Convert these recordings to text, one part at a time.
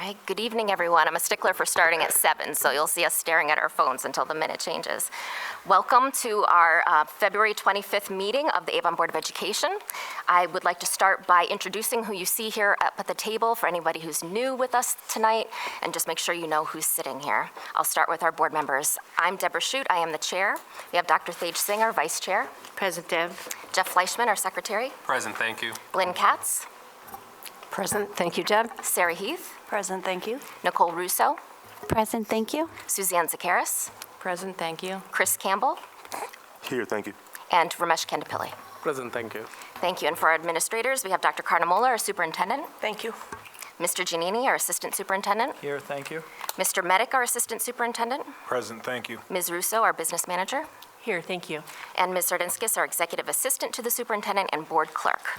Okay, good evening, everyone. I'm a stickler for starting at 7, so you'll see us staring at our phones until the minute changes. Welcome to our February 25th meeting of the Avon Board of Education. I would like to start by introducing who you see here up at the table for anybody who's new with us tonight, and just make sure you know who's sitting here. I'll start with our board members. I'm Deborah Shute, I am the chair. We have Dr. Thage Singh, our vice chair. Present, Deb. Jeff Fleischman, our secretary. Present, thank you. Lynn Katz. Present, thank you, Deb. Sarah Heath. Present, thank you. Nicole Russo. Present, thank you. Suzanne Zakaris. Present, thank you. Chris Campbell. Here, thank you. And Ramesh Kandapilli. Present, thank you. Thank you. And for our administrators, we have Dr. Carnamola, our superintendent. Thank you. Mr. Giannini, our assistant superintendent. Here, thank you. Mr. Medic, our assistant superintendent. Present, thank you. Ms. Russo, our business manager. Here, thank you. And Ms. Zardinskis, our executive assistant to the superintendent and board clerk.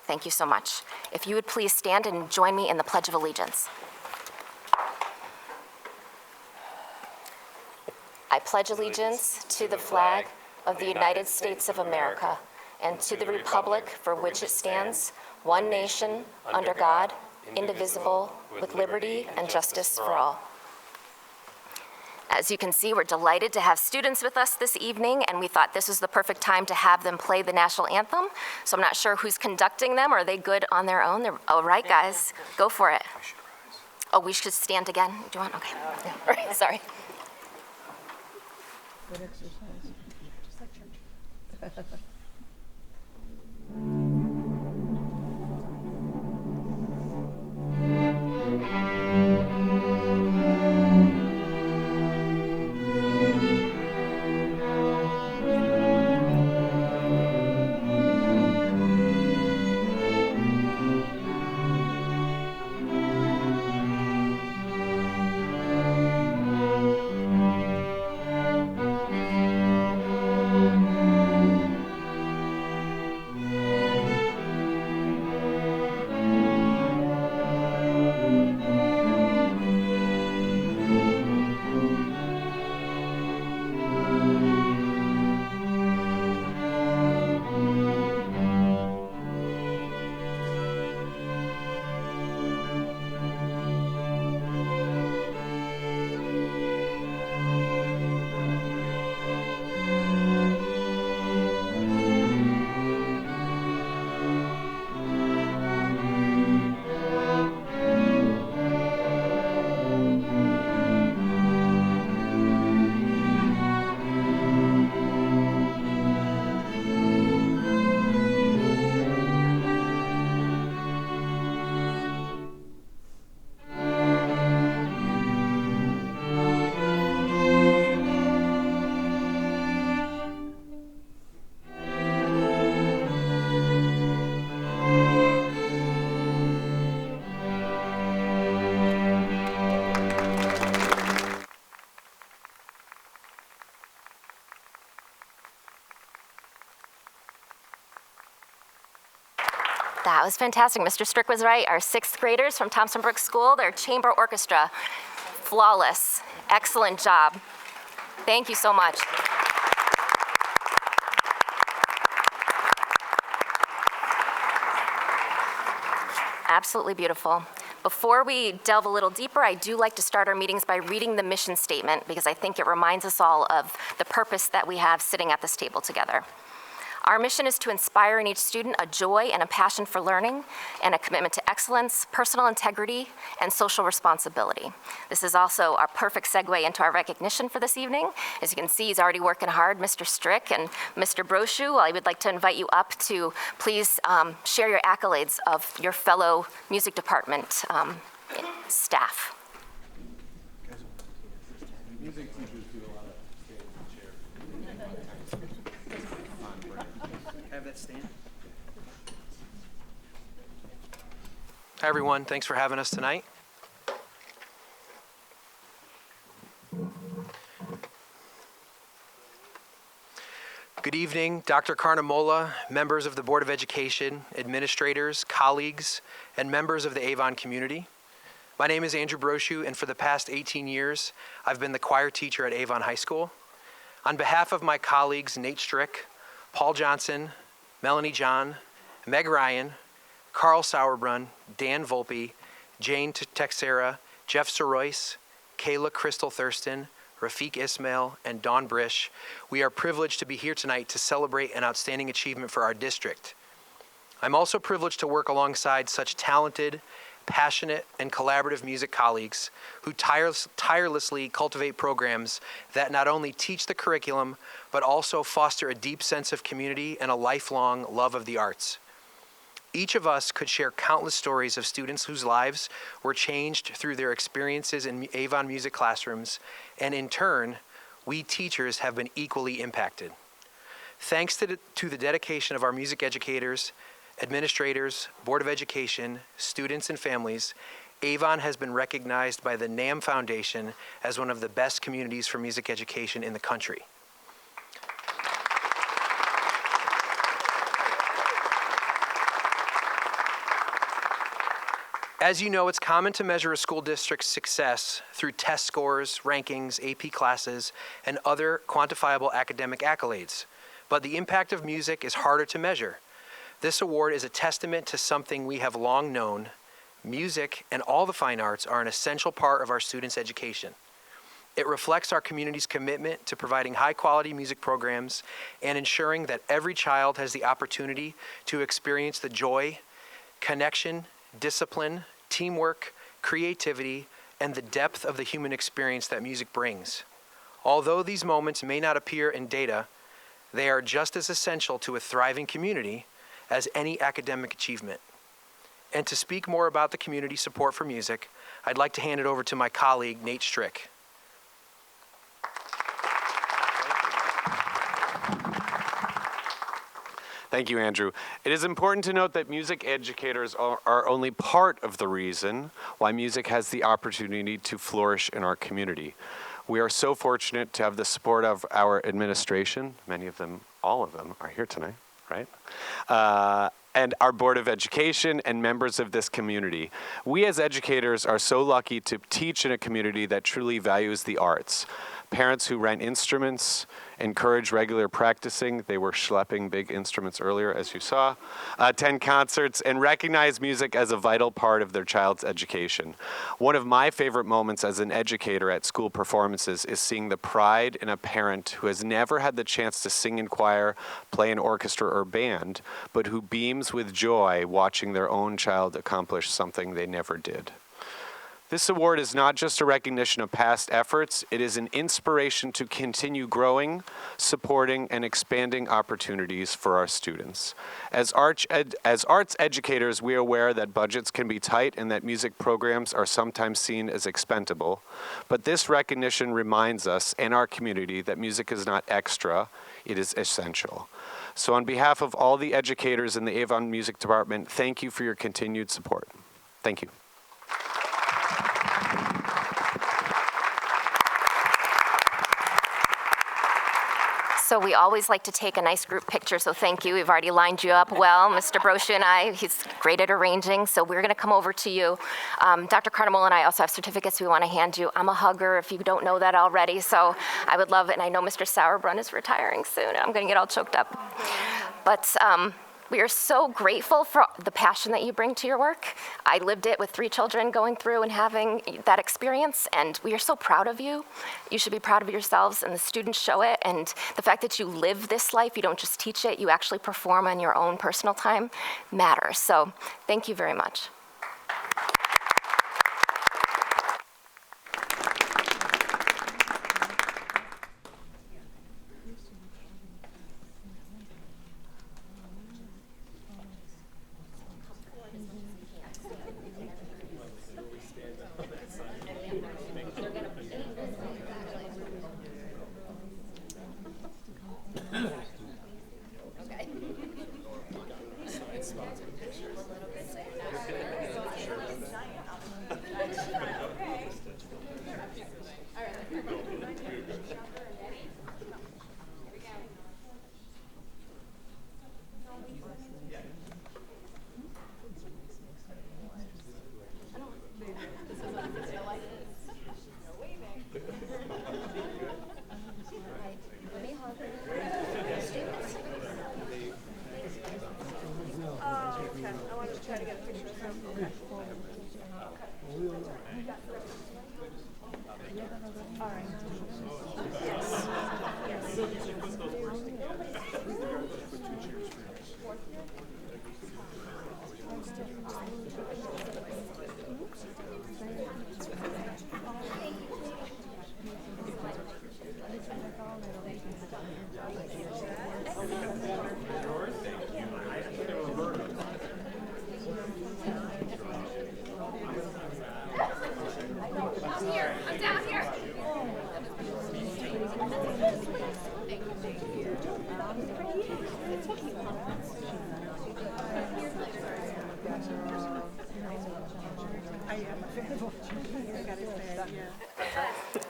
Thank you so much. If you would please stand and join me in the Pledge of Allegiance. I pledge allegiance to the flag of the United States of America and to the republic for which it stands, one nation, under God, indivisible, with liberty and justice for all. As you can see, we're delighted to have students with us this evening, and we thought this was the perfect time to have them play the national anthem. So I'm not sure who's conducting them. Are they good on their own? All right, guys, go for it. Oh, we should stand again. Do you want? Okay. Yeah. All right, sorry. Good exercise. Just like church. That was fantastic. Mr. Strick was right. Our 6th graders from Thompson Brook School, their chamber orchestra, flawless. Excellent job. Thank you so much. Absolutely beautiful. Before we delve a little deeper, I do like to start our meetings by reading the mission statement because I think it reminds us all of the purpose that we have sitting at this table together. Our mission is to inspire in each student a joy and a passion for learning and a commitment to excellence, personal integrity, and social responsibility. This is also our perfect segue into our recognition for this evening. As you can see, he's already working hard, Mr. Strick and Mr. Brochu. I would like to invite you up to please share your accolades of your fellow music department staff. Music teachers do a lot of standing in the chair. Have that stand. Hi, everyone. Thanks for having us tonight. Good evening, Dr. Carnamola, members of the Board of Education, administrators, colleagues, and members of the Avon community. My name is Andrew Brochu, and for the past 18 years, I've been the choir teacher at Avon High School. On behalf of my colleagues, Nate Strick, Paul Johnson, Melanie John, Meg Ryan, Carl Sauerbrunn, Dan Volpe, Jane Texera, Jeff Sorois, Kayla Crystal Thurston, Rafiq Ismail, and Dawn Brish, we are privileged to be here tonight to celebrate an outstanding achievement for our district. I'm also privileged to work alongside such talented, passionate, and collaborative music colleagues who tirelessly cultivate programs that not only teach the curriculum, but also foster a deep sense of community and a lifelong love of the arts. Each of us could share countless stories of students whose lives were changed through their experiences in Avon music classrooms, and in turn, we teachers have been equally impacted. Thanks to the dedication of our music educators, administrators, Board of Education, students, and families, Avon has been recognized by the NAM Foundation as one of the best communities for music education in the country. As you know, it's common to measure a school district's success through test scores, rankings, AP classes, and other quantifiable academic accolades. But the impact of music is harder to measure. This award is a testament to something we have long known. Music and all the fine arts are an essential part of our students' education. It reflects our community's commitment to providing high-quality music programs and ensuring that every child has the opportunity to experience the joy, connection, discipline, teamwork, creativity, and the depth of the human experience that music brings. Although these moments may not appear in data, they are just as essential to a thriving community as any academic achievement. And to speak more about the community support for music, I'd like to hand it over to my colleague, Nate Strick. Thank you, Andrew. It is important to note that music educators are only part of the reason why music has the opportunity to flourish in our community. We are so fortunate to have the support of our administration. Many of them, all of them, are here tonight, right? And our Board of Education and members of this community. We as educators are so lucky to teach in a community that truly values the arts. Parents who rent instruments, encourage regular practicing, they were schlepping big instruments earlier, as you saw, attend concerts, and recognize music as a vital part of their child's education. One of my favorite moments as an educator at school performances is seeing the pride in a parent who has never had the chance to sing in choir, play in orchestra or band, but who beams with joy watching their own child accomplish something they never did. This award is not just a recognition of past efforts, it is an inspiration to continue growing, supporting, and expanding opportunities for our students. As arts educators, we are aware that budgets can be tight and that music programs are sometimes seen as expendable, but this recognition reminds us and our community that music is not extra, it is essential. So on behalf of all the educators in the Avon Music Department, thank you for your continued support. Thank you. So we always like to take a nice group picture, so thank you. We've already lined you up well, Mr. Brochu and I. He's great at arranging, so we're going to come over to you. Dr. Carnamola and I also have certificates we want to hand you. I'm a hugger, if you don't know that already, so I would love it. And I know Mr. Sauerbrunn is retiring soon. I'm going to get all choked up. But we are so grateful for the passion that you bring to your work. I lived it with 3 children going through and having that experience, and we are so proud of you. You should be proud of yourselves, and the students show it, and the fact that you live this life, you don't just teach it, you actually perform on your own personal time, matters. So thank you very much.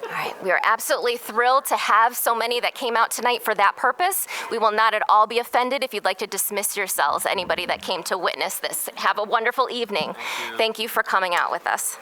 All right, we are absolutely thrilled to have so many that came out tonight for that purpose. We will not at all be offended if you'd like to dismiss yourselves, anybody that came to witness this. Have a wonderful evening. Thank you for coming out with us.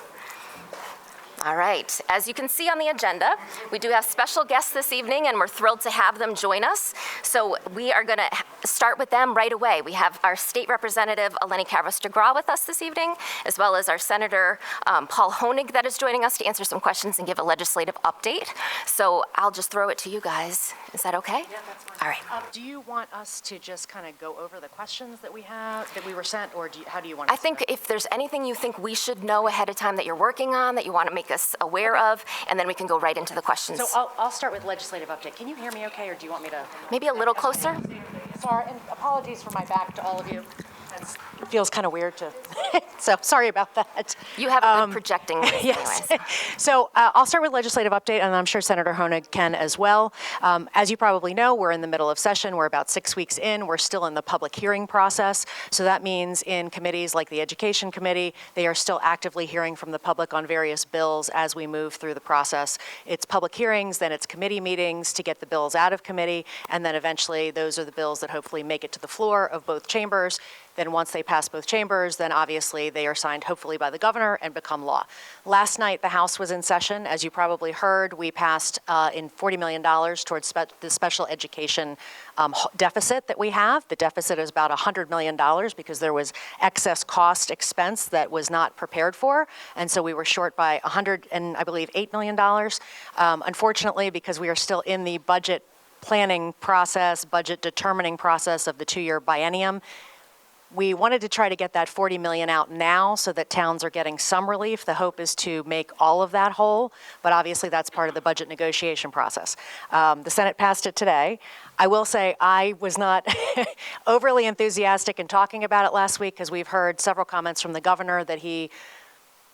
All right, as you can see on the agenda, we do have special guests this evening, and we're thrilled to have them join us. So we are going to start with them right away. We have our State Representative Eleni Kavros-DeGraw with us this evening, as well as our Senator Paul Honig that is joining us to answer some questions and give a legislative update. So I'll just throw it to you guys. Is that okay? Yeah, that's fine. All right. Do you want us to just kind of go over the questions that we have, that we were sent, or how do you want us I think if there's anything you think we should know ahead of time that you're working on, that you want to make us aware of, and then we can go right into the questions. So I'll start with legislative update. Can you hear me okay, or do you want me to? Maybe a little closer? Sorry, and apologies for my back to all of you. It feels kind of weird to, so sorry about that. You haven't been projecting this Yes. anyways. So I'll start with legislative update, and I'm sure Senator Honig can as well. As you probably know, we're in the middle of session. We're about 6 weeks in. We're still in the public hearing process. So that means in committees like the Education Committee, they are still actively hearing from the public on various bills as we move through the process. It's public hearings, then it's committee meetings to get the bills out of committee, and then eventually those are the bills that hopefully make it to the floor of both chambers. Then once they pass both chambers, then obviously they are signed hopefully by the governor and become law. Last night, the House was in session. As you probably heard, we passed in $40 million towards the special education deficit that we have. The deficit is about $100 million because there was excess cost expense that was not prepared for. And so we were short by $8 million. Unfortunately, because we are still in the budget planning process, budget determining process of the 2-year biennium, we wanted to try to get that $40 million out now so that towns are getting some relief. The hope is to make all of that whole, but obviously that's part of the budget negotiation process. The Senate passed it today. I will say I was not overly enthusiastic in talking about it last week because we've heard several comments from the governor that he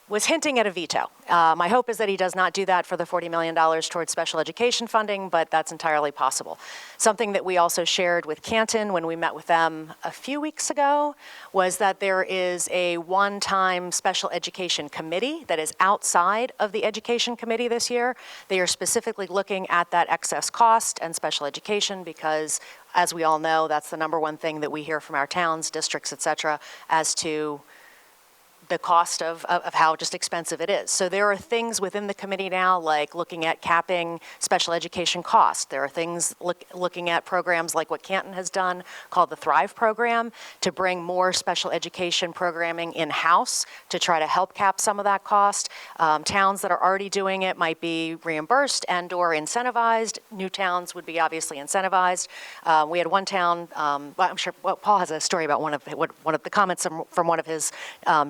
was hinting at a veto. My hope is that he does not do that for the $40 million towards special education funding, but that's entirely possible. Something that we also shared with Canton when we met with them a few weeks ago was that there is a one-time special education committee that is outside of the education committee this year. They are specifically looking at that excess cost and special education because, as we all know, that's the number one thing that we hear from our towns, districts, et cetera, as to the cost of how just expensive it is. So there are things within the committee now, like looking at capping special education costs. There are things looking at programs like what Canton has done called the Thrive program to bring more special education programming in-house to try to help cap some of that cost. Towns that are already doing it might be reimbursed and or incentivized. New towns would be obviously incentivized. We had one town, I'm sure Paul has a story about one of the comments from one of his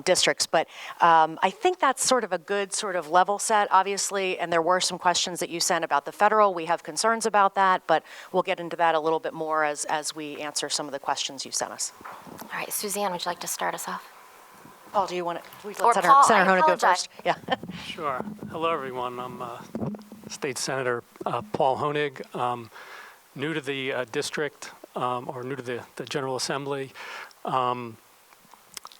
districts. But I think that's sort of a good sort of level set, obviously, and there were some questions that you sent about the federal. We have concerns about that, but we'll get into that a little bit more as we answer some of the questions you sent us. All right, Suzanne, would you like to start us off? Paul, do you want to? Or Paul, Senator I Honig go apologize. first. Yeah. Sure. Hello, everyone. I'm State Senator Paul Honig, new to the district, or new to the General Assembly.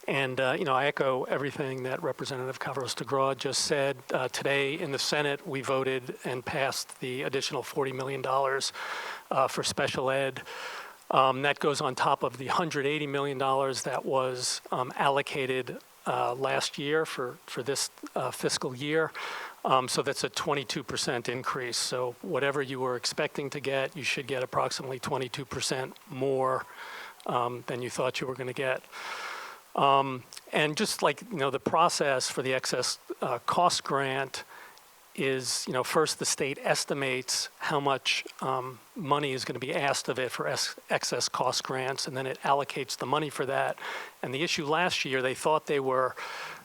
I echo everything that Representative Kavros-DeGraw just said. Today in the Senate, we voted and passed the additional $40 million for special ed. That goes on top of the $180 million that was allocated last year for this fiscal year. So that's a 22% increase. So whatever you were expecting to get, you should get approximately 22% more than you thought you were going to get. And just like, the process for the excess cost grant is, first the state estimates how much money is going to be asked of it for excess cost grants, and then it allocates the money for that. And the issue last year, they thought they were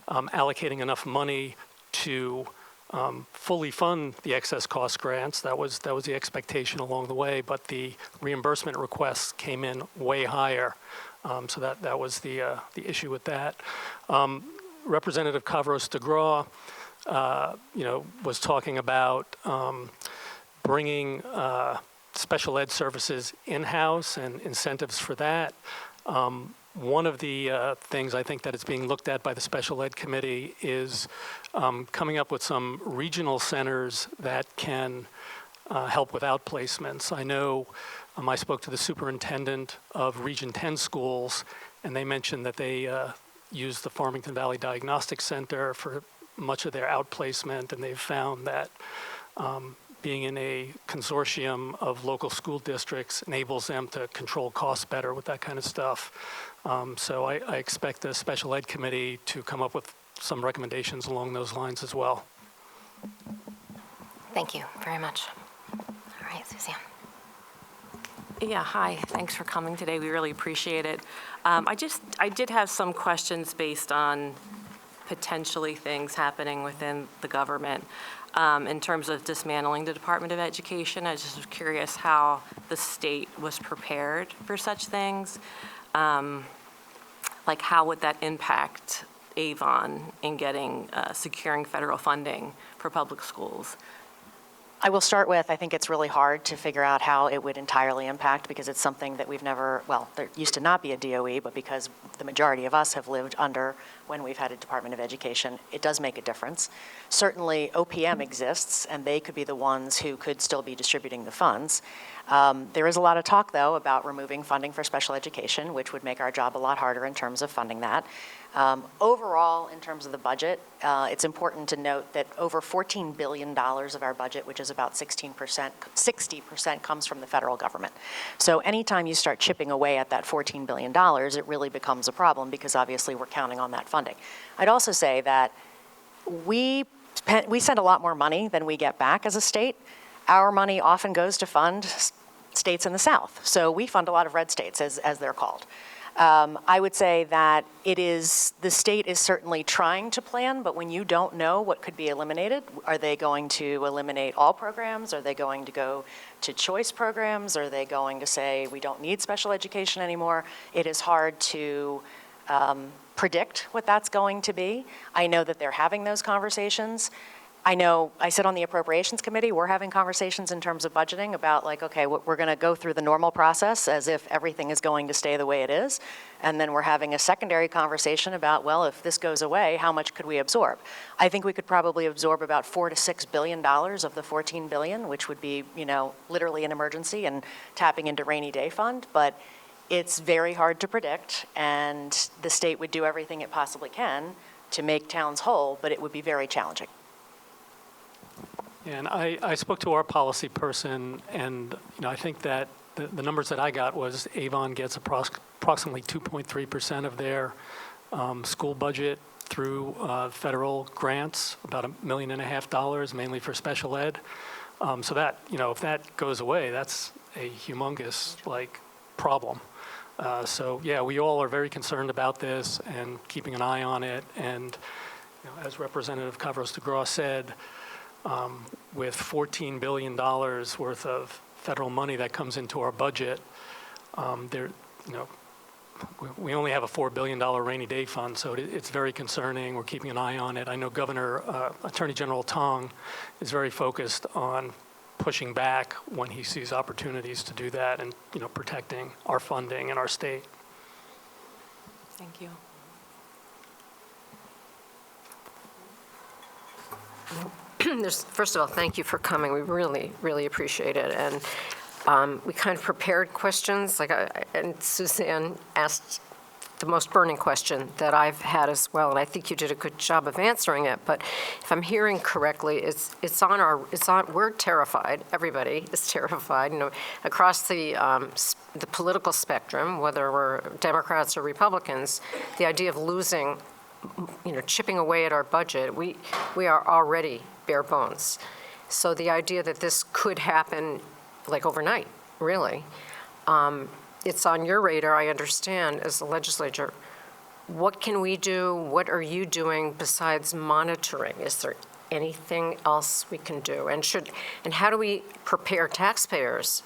allocating enough money to fully fund the excess cost grants. That was the expectation along the way, but the reimbursement requests came in way higher. So that was the issue with that. Representative Kavros-DeGraw, was talking about bringing special ed services in-house and incentives for that. One of the things I think that is being looked at by the Special Ed Committee is coming up with some regional centers that can help with outplacements. I know I spoke to the superintendent of Region 10 schools, and they mentioned that they use the Farmington Valley Diagnostic Center for much of their outplacement, and they've found that being in a consortium of local school districts enables them to control costs better with that kind of stuff. So I expect the Special Ed Committee to come up with some recommendations along those lines as well. Thank you very much. All right, Suzanne. Yeah, hi. Thanks for coming today. We really appreciate it. I did have some questions based on potentially things happening within the government in terms of dismantling the Department of Education. I just was curious how the state was prepared for such things. Like how would that impact Avon in getting, securing federal funding for public schools? I will start with, I think it's really hard to figure out how it would entirely impact because it's something that we've never, well, there used to not be a DOE, but because the majority of us have lived under when we've had a Department of Education, it does make a difference. Certainly OPM exists, and they could be the ones who could still be distributing the funds. There is a lot of talk, though, about removing funding for special education, which would make our job a lot harder in terms of funding that. Overall, in terms of the budget, it's important to note that over $14 billion of our budget, which is about 60% comes from the federal government. So anytime you start chipping away at that $14 billion, it really becomes a problem because obviously we're counting on that funding. I'd also say that we send a lot more money than we get back as a state. Our money often goes to fund states in the South. So we fund a lot of red states, as they're called. I would say that the state is certainly trying to plan, but when you don't know what could be eliminated, are they going to eliminate all programs? Are they going to go to choice programs? Are they going to say we don't need special education anymore? It is hard to predict what that's going to be. I know that they're having those conversations. I know I sit on the Appropriations Committee. We're having conversations in terms of budgeting about like, okay, we're going to go through the normal process as if everything is going to stay the way it is. And then we're having a secondary conversation about, well, if this goes away, how much could we absorb? I think we could probably absorb about $4 to $6 billion of the $14 billion, which would be, literally an emergency and tapping into rainy day fund. But it's very hard to predict, and the state would do everything it possibly can to make towns whole, but it would be very challenging. And I spoke to our policy person, and I think that the numbers that I got was Avon gets approximately 2.3% of their school budget through federal grants, about $1.5 million, mainly for special ed. So that, if that goes away, that's a humongous problem. So yeah, we all are very concerned about this and keeping an eye on it. And as Representative Kavros-DeGraw said, with $14 billion worth of federal money that comes into our budget, we only have a $4 billion rainy day fund, so it's very concerning. We're keeping an eye on it. I know Attorney General Tong is very focused on pushing back when he sees opportunities to do that and, protecting our funding in our state. Thank you. First of all, thank you for coming. We really, really appreciate it. And we kind of prepared questions, and Suzanne asked the most burning question that I've had as well, and I think you did a good job of answering it. But if I'm hearing correctly, we're terrified. Everybody is terrified, across the political spectrum, whether we're Democrats or Republicans. The idea of losing, chipping away at our budget. We are already bare bones. So the idea that this could happen like overnight, really, it's on your radar, I understand, as the legislature. What can we do? What are you doing besides monitoring? Is there anything else we can do? And how do we prepare taxpayers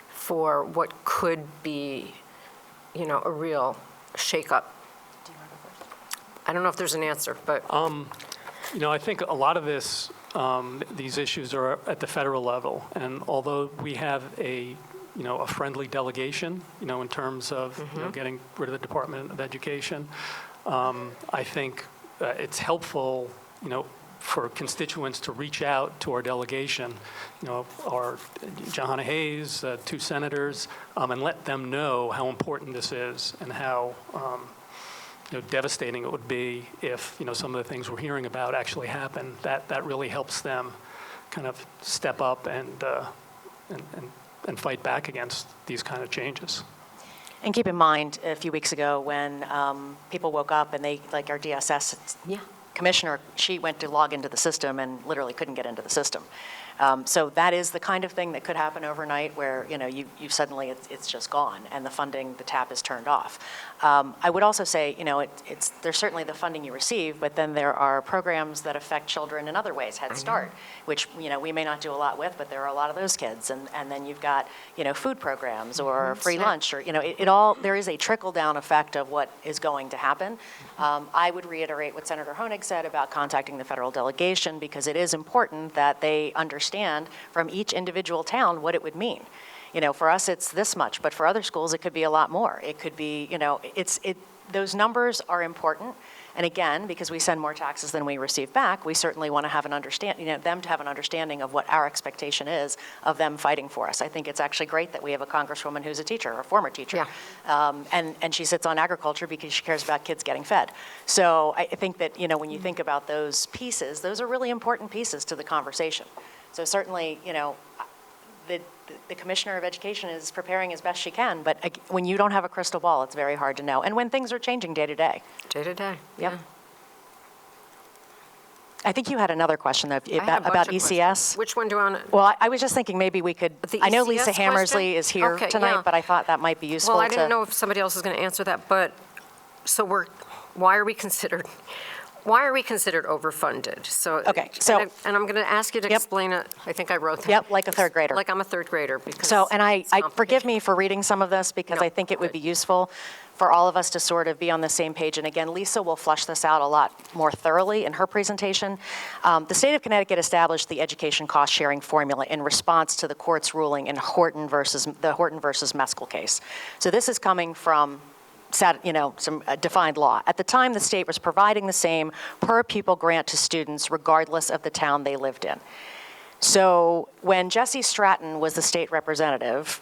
for what could be, a real shakeup? I don't know if there's an answer, but. I think a lot of this, these issues are at the federal level. And although we have a friendly delegation, in terms of getting rid of the Department of Education, I think it's helpful, for constituents to reach out to our delegation, our Jahana Hayes, 2 senators, and let them know how important this is and how devastating it would be if some of the things we're hearing about actually happen. That really helps them kind of step up and fight back against these kind of changes. And keep in mind, a few weeks ago when people woke up and they, like our DSS commissioner, she went to log into the system and literally couldn't get into the system. So that is the kind of thing that could happen overnight where, you suddenly, it's just gone and the funding, the tap is turned off. I would also say, there's certainly the funding you receive, but then there are programs that affect children in other ways, Head Start, which, we may not do a lot with, but there are a lot of those kids. And then you've got, food programs or free lunch or, there is a trickle-down effect of what is going to happen. I would reiterate what Senator Honig said about contacting the federal delegation because it is important that they understand from each individual town what it would mean. For us, it's this much, but for other schools, it could be a lot more. It could be, those numbers are important. And again, because we send more taxes than we receive back, we certainly want to have them to have an understanding of what our expectation is of them fighting for us. I think it's actually great that we have a congresswoman who's a teacher, or a former teacher. Yeah. And she sits on agriculture because she cares about kids getting fed. So I think that, when you think about those pieces, those are really important pieces to the conversation. So certainly, the Commissioner of Education is preparing as best she can, but when you don't have a crystal ball, it's very hard to know. And when things are changing day to day. Day to day. Yep. Yeah. I think you had another question about ECS. Questions. Which one do you want to? Well, I was just thinking maybe we could, I know Lisa ECS Hammersley is here tonight, but I thought that might be useful. Well, I didn't know if somebody else was going to answer that, but so why are we considered overfunded? So, okay, and I'm going to ask you to explain it. I think I wrote that. Yep, like a third grader. Like I'm a third grader. Because so, and I forgive me for reading some of this because I think it would be useful for all of us to sort of be on the same page. And again, Lisa will flesh this out a lot more thoroughly in her presentation. The state of Connecticut established the education cost sharing formula in response to the court's ruling in the Horton versus Meskel case. So this is coming from some defined law. At the time, the state was providing the same per pupil grant to students regardless of the town they lived in. So when Jessie Stratton was the state representative,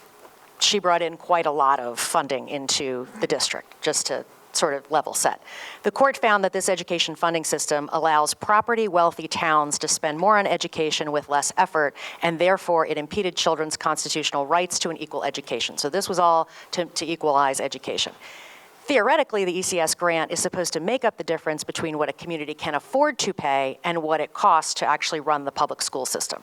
she brought in quite a lot of funding into the district, just to sort of level set. The court found that this education funding system allows property-wealthy towns to spend more on education with less effort, and therefore it impeded children's constitutional rights to an equal education. So this was all to equalize education. Theoretically, the ECS grant is supposed to make up the difference between what a community can afford to pay and what it costs to actually run the public school system.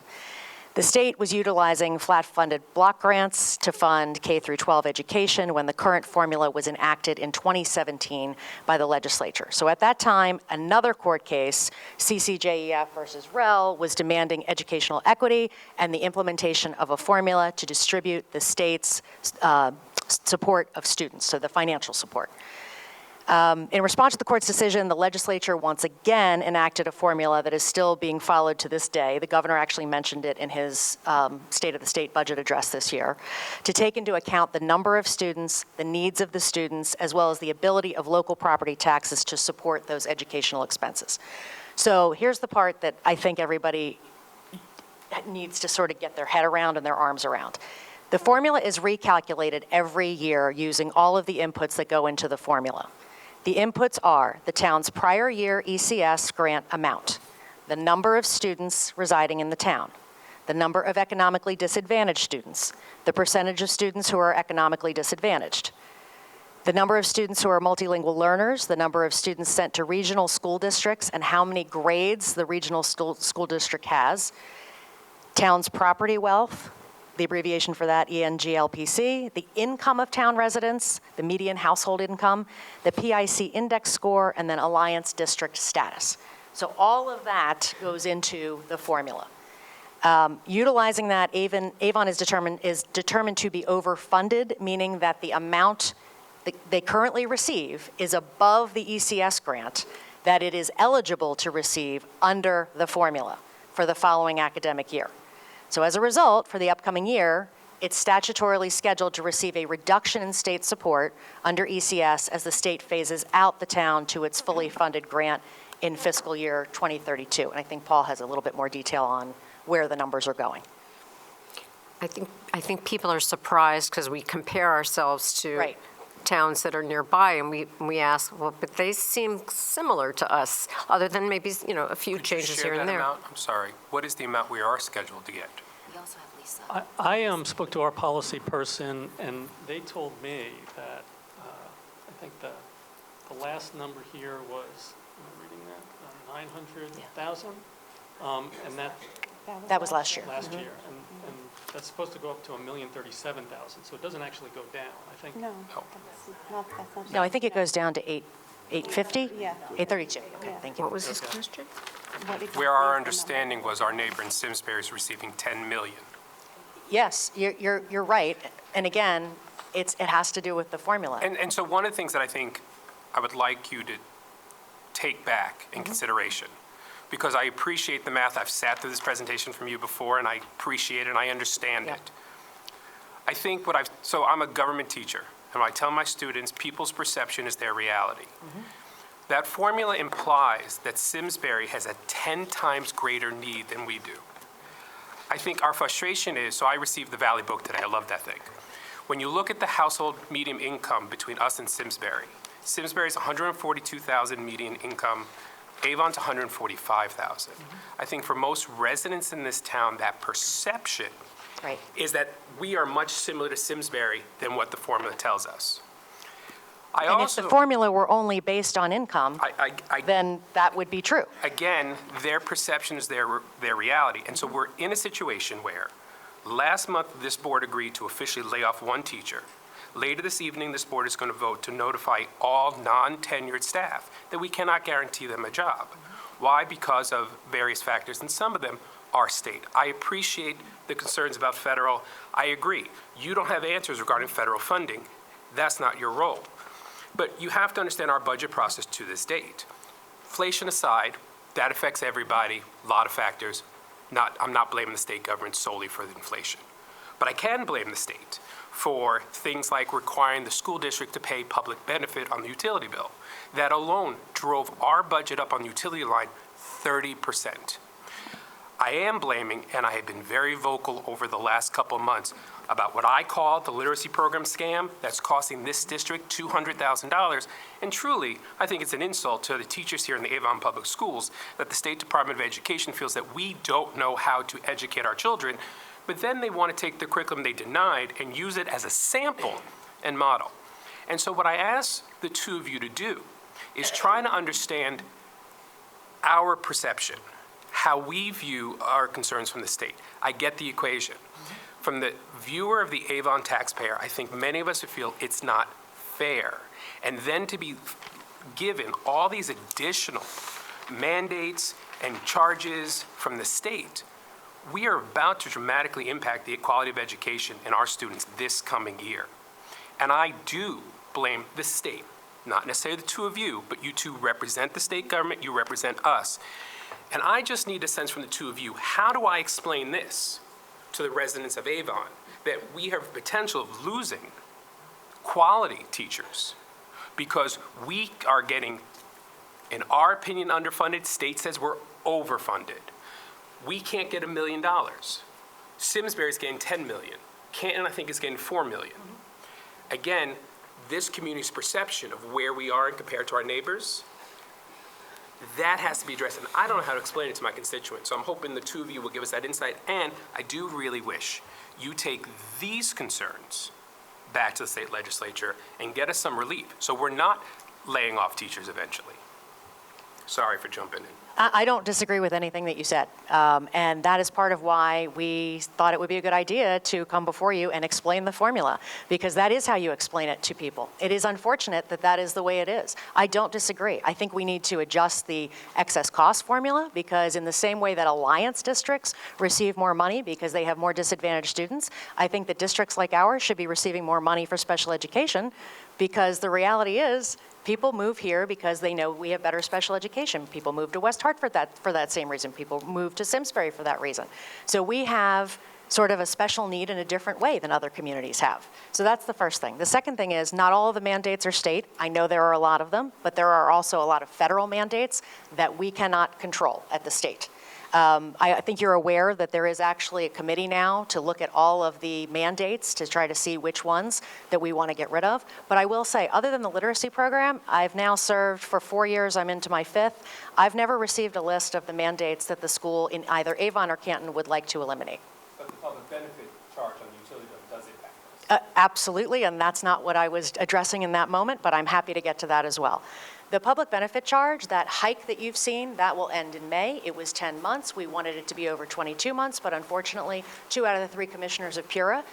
The state was utilizing flat-funded block grants to fund K through 12 education when the current formula was enacted in 2017 by the legislature. So at that time, another court case, CCJEF versus REL, was demanding educational equity and the implementation of a formula to distribute the state's support of students, so the financial support. In response to the court's decision, the legislature once again enacted a formula that is still being followed to this day. The governor actually mentioned it in his State of the State budget address this year, to take into account the number of students, the needs of the students, as well as the ability of local property taxes to support those educational expenses. So here's the part that I think everybody needs to sort of get their head around and their arms around. The formula is recalculated every year using all of the inputs that go into the formula. The inputs are the town's prior year ECS grant amount, the number of students residing in the town, the number of economically disadvantaged students, the percentage of students who are economically disadvantaged, The number of students who are multilingual learners, the number of students sent to regional school districts, and how many grades the regional school district has. Town's property wealth, the abbreviation for that, ENGLPC, the income of town residents, the median household income, the PIC index score, and then Alliance district status. So all of that goes into the formula. Utilizing that, Avon is determined to be overfunded, meaning that the amount that they currently receive is above the ECS grant that it is eligible to receive under the formula for the following academic year. So as a result, for the upcoming year, it's statutorily scheduled to receive a reduction in state support under ECS as the state phases out the town to its fully funded grant in fiscal year 2032. And I think Paul has a little bit more detail on where the numbers are going. I think people are surprised because we compare ourselves to Right. towns that are nearby, and we ask, well, but they seem similar to us, other than maybe, a few changes here and there. I'm sorry. What is the amount we are scheduled to get? We also have Lisa. I spoke to our policy person, and they told me that, I think the last number here was, am I reading that, 900,000? And That was last year. last year, and that's supposed to go up to 1,037,000, so it doesn't actually go down, I think. No, that's not. No, I think it goes down to 850? Yeah. 832, okay, Yeah. thank you. What was his question? What exactly Where our is the understanding was our neighbor in Simsbury is receiving 10 million. Yes, you're right, and again, it has to do with the formula. And so one of the things that I think I would like you to take back in consideration, because I appreciate the math. I've sat through this presentation from you before, and I appreciate it, and I understand Yeah. it. I think so I'm a government teacher, and I tell my students, people's perception is their reality. That formula implies that Simsbury has a 10 times greater need than we do. I think our frustration is, so I received the Valley book today. I love that thing. When you look at the household median income between us and Simsbury, Simsbury's 142,000 median income, Avon's 145,000. I think for most residents in this town, that perception Right. is that we are much similar to Simsbury than what the formula tells us. I And if also, the formula were only based on income, I then that would be true. again, their perception is their reality. And so we're in a situation where last month, this board agreed to officially lay off one teacher. Later this evening, this board is going to vote to notify all non-tenured staff that we cannot guarantee them a job. Why? Because of various factors, and some of them are state. I appreciate the concerns about federal. I agree. You don't have answers regarding federal funding. That's not your role. But you have to understand our budget process to this date. Inflation aside, that affects everybody, a lot of factors. I'm not blaming the state government solely for the inflation. But I can blame the state for things like requiring the school district to pay public benefit on the utility bill. That alone drove our budget up on the utility line 30%. I am blaming, and I have been very vocal over the last couple of months, about what I call the literacy program scam that's costing this district $200,000. And truly, I think it's an insult to the teachers here in the Avon Public Schools that the State Department of Education feels that we don't know how to educate our children, but then they want to take the curriculum they denied and use it as a sample and model. And so what I ask the two of you to do is try to understand our perception, how we view our concerns from the state. I get the equation. From the viewer of the Avon taxpayer, I think many of us would feel it's not fair. And then to be given all these additional mandates and charges from the state, we are about to dramatically impact the quality of education in our students this coming year. And I do blame the state, not necessarily the two of you, but you two represent the state government, you represent us. And I just need a sense from the two of you, how do I explain this to the residents of Avon, that we have potential of losing quality teachers because we are getting, in our opinion, underfunded. State says we're overfunded. We can't get $1 million. Simsbury's getting 10 million. Canton, I think, is getting 4 million. Again, this community's perception of where we are compared to our neighbors, that has to be addressed, and I don't know how to explain it to my constituents. So I'm hoping the two of you will give us that insight, and I do really wish you take these concerns back to the state legislature and get us some relief. So we're not laying off teachers eventually. Sorry for jumping in. I don't disagree with anything that you said. And that is part of why we thought it would be a good idea to come before you and explain the formula, because that is how you explain it to people. It is unfortunate that that is the way it is. I don't disagree. I think we need to adjust the excess cost formula, because in the same way that alliance districts receive more money because they have more disadvantaged students, I think that districts like ours should be receiving more money for special education, because the reality is people move here because they know we have better special education. People move to West Hartford for that same reason. People move to Simsbury for that reason. So we have sort of a special need in a different way than other communities have. So that's the first thing. The second thing is not all of the mandates are state. I know there are a lot of them, but there are also a lot of federal mandates that we cannot control at the state. I think you're aware that there is actually a committee now to look at all of the mandates to try to see which ones that we want to get rid of. But I will say, other than the literacy program, I've now served for 4 years. I'm into my 5th. I've never received a list of the mandates that the school in either Avon or Canton would like to eliminate. But the public benefit charge on the utility bill does impact us. Absolutely, and that's not what I was addressing in that moment, but I'm happy to get to that as well. The public benefit charge, that hike that you've seen, that will end in May. It was 10 months. We wanted it to be over 22 months, but unfortunately, 2 out of the 3 commissioners of PURA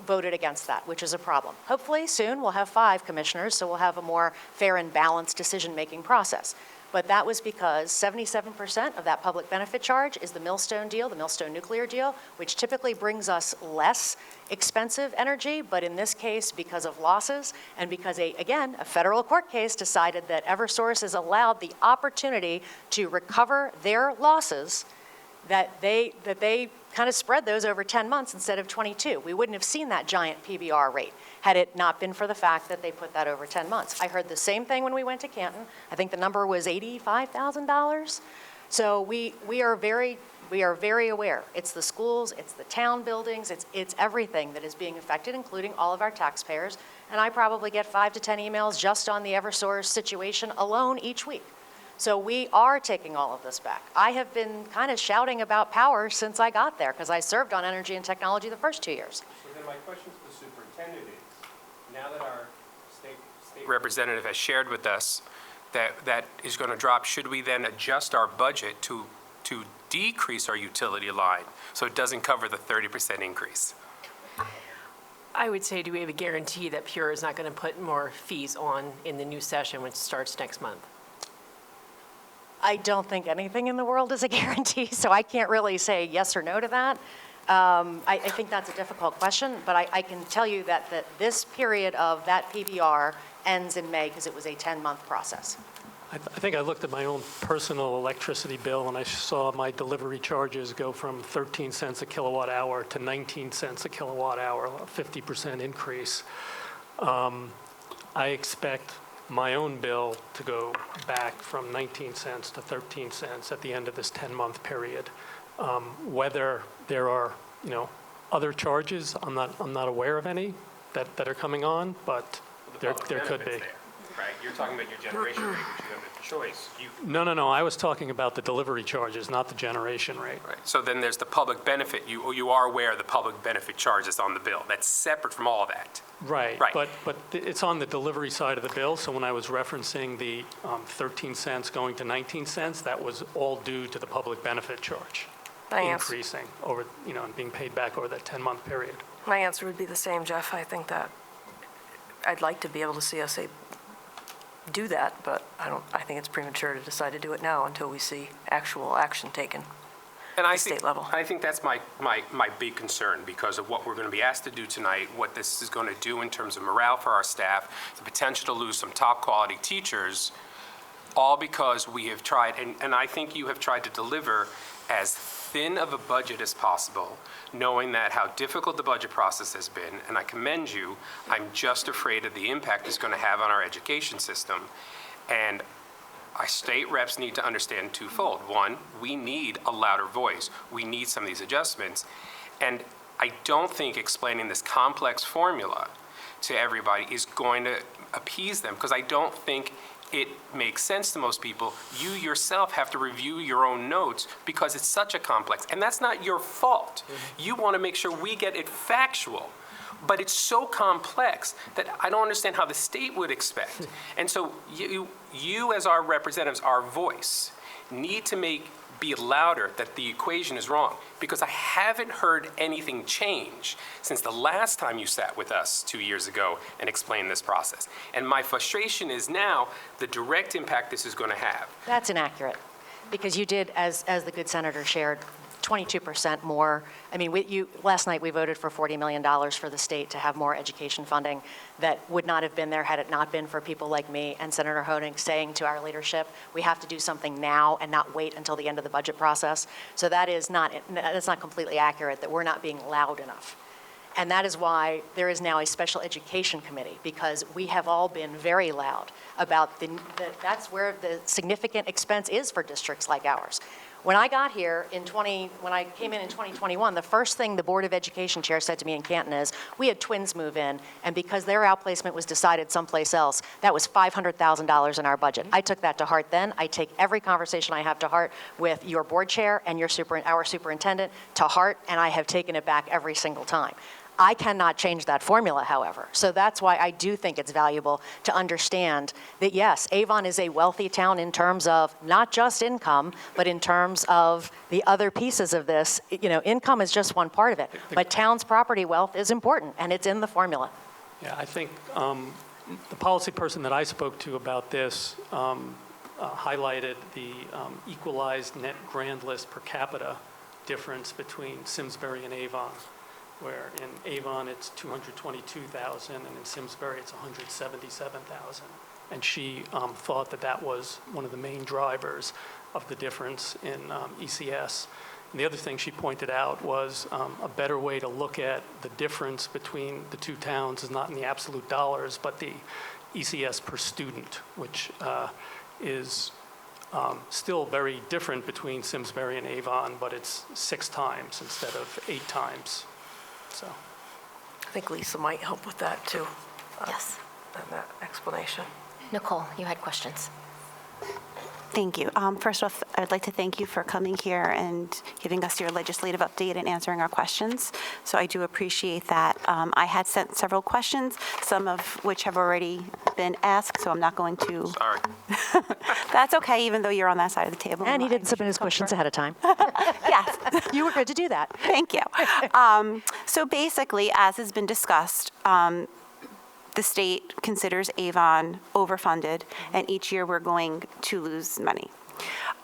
voted against that, which is a problem. Hopefully, soon we'll have 5 commissioners, so we'll have a more fair and balanced decision-making process. But that was because 77% of that public benefit charge is the Millstone deal, the Millstone nuclear deal, which typically brings us less expensive energy, but in this case, because of losses and because, again, a federal court case decided that Eversource is allowed the opportunity to recover their losses, that they kind of spread those over 10 months instead of 22. We wouldn't have seen that giant PBR rate had it not been for the fact that they put that over 10 months. I heard the same thing when we went to Canton. I think the number was $85,000. So we are very aware. It's the schools, it's the town buildings, it's everything that is being affected, including all of our taxpayers. And I probably get 5 to 10 emails just on the Eversource situation alone each week. So we are taking all of this back. I have been kind of shouting about power since I got there, because I served on energy and technology the first 2 years. So then my question to the superintendent is, now that our state representative has shared with us that is going to drop, should we then adjust our budget to decrease our utility line so it doesn't cover the 30% increase? I would say, do we have a guarantee that PURA is not going to put more fees on in the new session, which starts next month? I don't think anything in the world is a guarantee, so I can't really say yes or no to that. I think that's a difficult question, but I can tell you that this period of that PBR ends in May because it was a 10-month process. I think I looked at my own personal electricity bill, and I saw my delivery charges go from 13 cents a kilowatt hour to 19 cents a kilowatt hour, a 50% increase. I expect my own bill to go back from 19 cents to 13 cents at the end of this 10-month period. Whether there are, other charges, I'm not aware of any that are coming on, but there could be. Right, you're talking about your generation rate, which you have a choice. No, I was talking about the delivery charges, not the generation rate. Right, so then there's the public benefit. You are aware of the public benefit charges on the bill. That's separate from all that. Right, Right. but it's on the delivery side of the bill, so when I was referencing the 13 cents going to 19 cents, that was all due to the public benefit charge increasing over, and being paid back over that 10-month period. My answer would be the same, Jeff. I think that I'd like to be able to see us do that, but I think it's premature to decide to do it now until we see actual action taken And at I the think, state level. I think that's my big concern because of what we're going to be asked to do tonight, what this is going to do in terms of morale for our staff, the potential to lose some top-quality teachers, all because we have tried, and I think you have tried to deliver as thin of a budget as possible, knowing that how difficult the budget process has been, and I commend you. I'm just afraid of the impact it's going to have on our education system. And our state reps need to understand twofold. One, we need a louder voice. We need some of these adjustments. And I don't think explaining this complex formula to everybody is going to appease them, because I don't think it makes sense to most people. You yourself have to review your own notes because it's such a complex, and that's not your fault. You want to make sure we get it factual. But it's so complex that I don't understand how the state would expect. And so you as our representatives, our voice, need to be louder that the equation is wrong, because I haven't heard anything change since the last time you sat with us 2 years ago and explained this process. And my frustration is now the direct impact this is going to have. That's inaccurate, because you did, as the good senator shared, 22% more. I mean, last night we voted for $40 million for the state to have more education funding that would not have been there had it not been for people like me and Senator Honig saying to our leadership, we have to do something now and not wait until the end of the budget process. So that's not completely accurate, that we're not being loud enough. And that is why there is now a special education committee, because we have all been very loud about that's where the significant expense is for districts like ours. When I got here when I came in 2021, the first thing the Board of Education chair said to me in Canton is, we had twins move in, and because their outplacement was decided someplace else, that was $500,000 in our budget. I took that to heart then. I take every conversation I have to heart with your board chair and our superintendent to heart, and I have taken it back every single time. I cannot change that formula, however. So that's why I do think it's valuable to understand that, yes, Avon is a wealthy town in terms of not just income, but in terms of the other pieces of this. Income is just one part of it, but town's property wealth is important, and it's in the formula. Yeah, I think the policy person that I spoke to about this highlighted the equalized net grand list per capita difference between Simsbury and Avon, where in Avon it's 222,000 and in Simsbury it's 177,000. And she thought that was one of the main drivers of the difference in ECS. And the other thing she pointed out was a better way to look at the difference between the two towns is not in the absolute dollars, but the ECS per student, which is still very different between Simsbury and Avon, but it's 6 times instead of 8 times. So I think Lisa might help with that, too. Yes. That explanation. Nicole, you had questions. Thank you. First off, I'd like to thank you for coming here and giving us your legislative update and answering our questions. So I do appreciate that. I had sent several questions, some of which have already been asked, so I'm not going to. Sorry. That's okay, even though you're on that side of the table. And he didn't submit his questions ahead of time. Yes. You were good to do that. Thank you. So basically, as has been discussed, the state considers Avon overfunded, and each year we're going to lose money.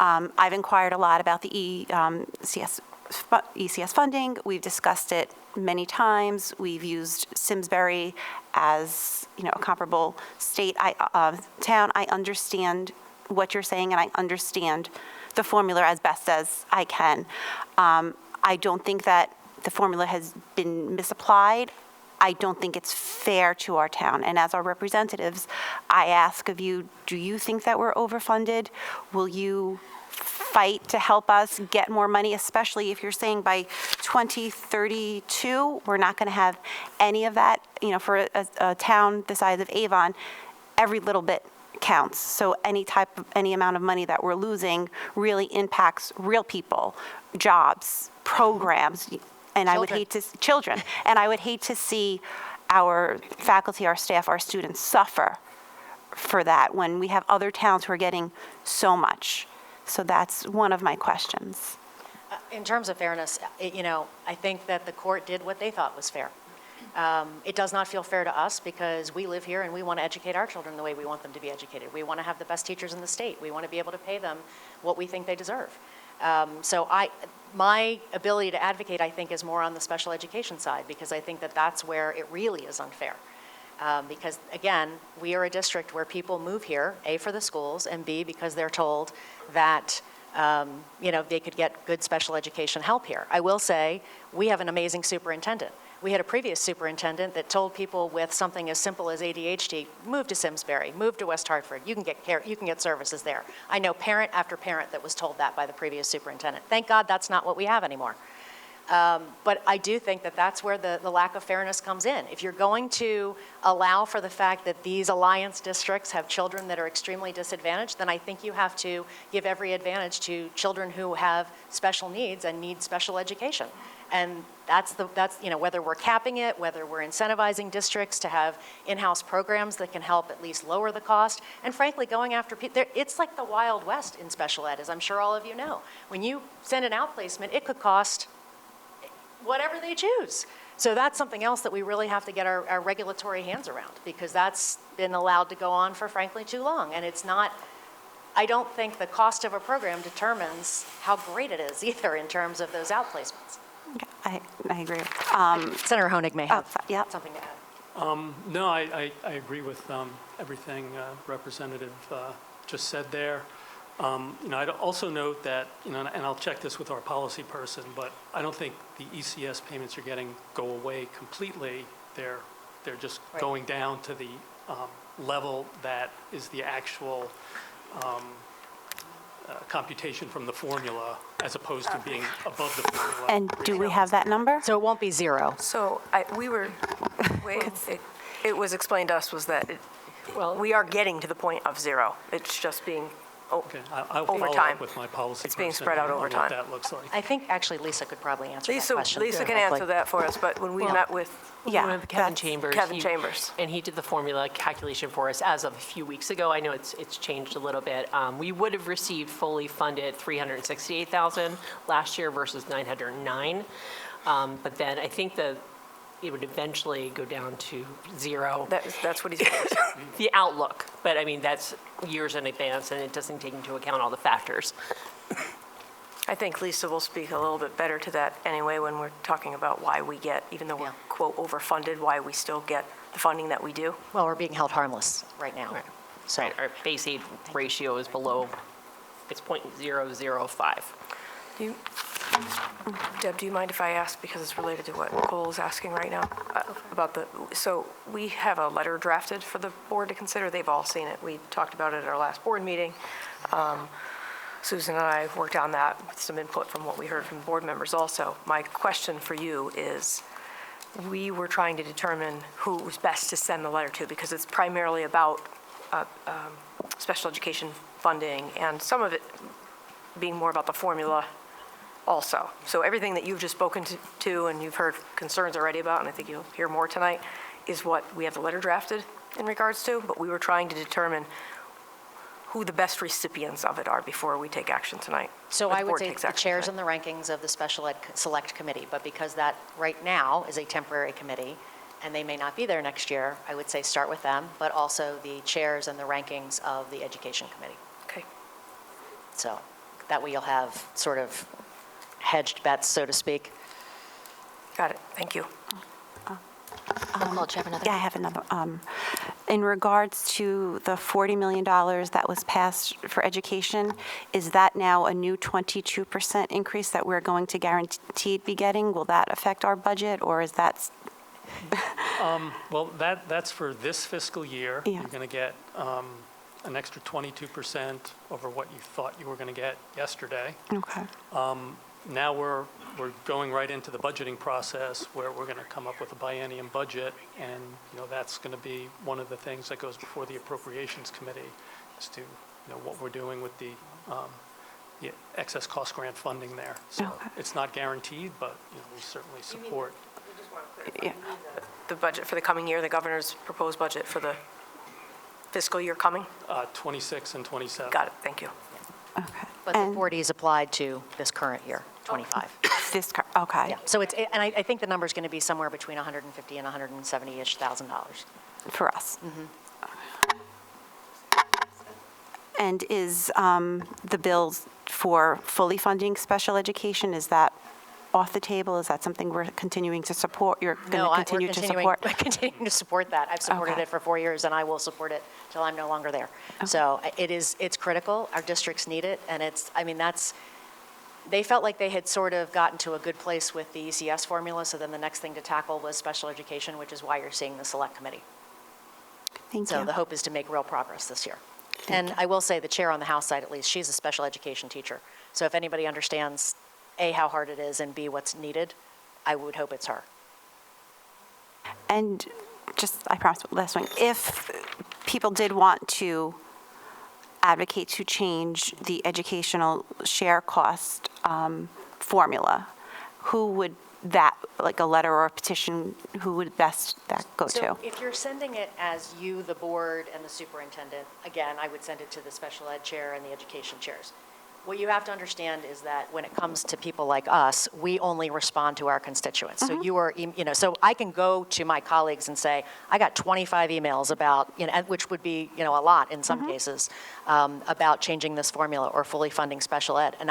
I've inquired a lot about the ECS funding. We've discussed it many times. We've used Simsbury as a comparable town. I understand what you're saying, and I understand the formula as best as I can. I don't think that the formula has been misapplied. I don't think it's fair to our town. And as our representatives, I ask of you, do you think that we're overfunded? Will you fight to help us get more money, especially if you're saying by 2032, we're not going to have any of that? For a town the size of Avon, every little bit counts. So any amount of money that we're losing really impacts real people, jobs, programs. And I would hate to children, and I would hate to see our faculty, our staff, our students suffer for that when we have other towns who are getting so much. So that's one of my questions. In terms of fairness, I think that the court did what they thought was fair. It does not feel fair to us because we live here and we want to educate our children the way we want them to be educated. We want to have the best teachers in the state. We want to be able to pay them what we think they deserve. So my ability to advocate, I think, is more on the special education side, because I think that that's where it really is unfair. Because, again, we are a district where people move here, A, for the schools, and B, because they're told that, they could get good special education help here. I will say, we have an amazing superintendent. We had a previous superintendent that told people with something as simple as ADHD, move to Simsbury, move to West Hartford, you can get care, you can get services there. I know parent after parent that was told that by the previous superintendent. Thank God that's not what we have anymore. But I do think that that's where the lack of fairness comes in. If you're going to allow for the fact that these alliance districts have children that are extremely disadvantaged, then I think you have to give every advantage to children who have special needs and need special education. And that's, whether we're capping it, whether we're incentivizing districts to have in-house programs that can help at least lower the cost, and frankly, going after people, it's like the Wild West in special ed, as I'm sure all of you know. When you send an outplacement, it could cost whatever they choose. So that's something else that we really have to get our regulatory hands around, because that's been allowed to go on for frankly too long. And it's not, I don't think the cost of a program determines how great it is either in terms of those outplacements. I agree. Senator Honig may have yeah. something to add. No, I agree with everything Representative just said there. I'd also note that, and I'll check this with our policy person, but I don't think the ECS payments you're getting go away completely. They're just Right. going down to the level that is the actual computation from the formula, as opposed to being above the formula. And do we have that number? So it won't be zero. So it was explained to us was that, we are getting to the point of zero. It's just being, Okay, I'll over follow time. up with my policy person. It's being spread out on over what time. that looks like. I think actually Lisa could probably answer that question. Lisa can answer that for us, but when we met with Yeah, With Kevin Chambers. Kevin Chambers. And he did the formula calculation for us as of a few weeks ago. I know it's changed a little bit. We would have received fully funded $368,000 last year versus $909. But then I think it would eventually go down to zero. That's what he's saying. The outlook, but I mean, that's years in advance, and it doesn't take into account all the factors. I think Lisa will speak a little bit better to that anyway when we're talking about why we get, even though we're, Yeah. quote, overfunded, why we still get the funding that we do. Well, we're being held harmless right now. Right. So, Our base aid ratio is below, it's 0.005. Deb, do you mind if I ask, because it's related to what Cole is asking right now, about so we have a letter drafted for the board to consider. They've all seen it. We talked about it at our last board meeting. Susan and I worked on that with some input from what we heard from board members also. My question for you is, we were trying to determine who was best to send the letter to, because it's primarily about special education funding, and some of it being more about the formula also. So everything that you've just spoken to and you've heard concerns already about, and I think you'll hear more tonight, is what we have the letter drafted in regards to, but we were trying to determine who the best recipients of it are before we take action tonight. so or the I would board say takes the action chairs tonight. and the rankings of the Special Ed Select Committee, but because that right now is a temporary committee, and they may not be there next year, I would say start with them, but also the chairs and the rankings of the Education Committee. Okay. So that way you'll have sort of hedged bets, so to speak. Got it. Thank you. Nicole, do you have another? Yeah, I have another. In regards to the $40 million that was passed for education, is that now a new 22% increase that we're going to guaranteed be getting? Will that affect our budget, or is that? Well, that's for this fiscal year. Yeah. You're going to get an extra 22% over what you thought you were going to get yesterday. Okay. Now we're going right into the budgeting process, where we're going to come up with a biennium budget, and that's going to be one of the things that goes before the Appropriations Committee, as to what we're doing with the excess cost grant funding there. So Okay. it's not guaranteed, but we certainly support. Yeah. The budget for the coming year, the governor's proposed budget for the fiscal year coming? 26 and 27. Got it. Thank you. Okay. But the And 40 is applied to this current year, 25. okay. Yeah, so and I think the number's going to be somewhere between $150 and $170-ish thousand. For us. And is the bill for fully funding special education, is that off the table? Is that something we're continuing to support? You're going to continue to support? We're continuing to support that. I've supported Okay. it for 4 years, and I will support it till I'm no longer there. So it's critical. Our districts need it, and they felt like they had sort of gotten to a good place with the ECS formula, so then the next thing to tackle was special education, which is why you're seeing the select committee. Thank So you. the hope is to make real progress this year. And I will say, the chair on the House side, at least, she's a special education teacher. So if anybody understands, A, how hard it is, and B, what's needed, I would hope it's her. And I promise, last one. If people did want to advocate to change the educational share cost formula, who would that, like a letter or a petition, who would best that go to? So if you're sending it as you, the board, and the superintendent, again, I would send it to the special ed chair and the education chairs. What you have to understand is that when it comes to people like us, we only respond to our constituents. So you are, so I can go to my colleagues and say, I got 25 emails about, which would be, a lot in some cases, about changing this formula or fully funding special ed. And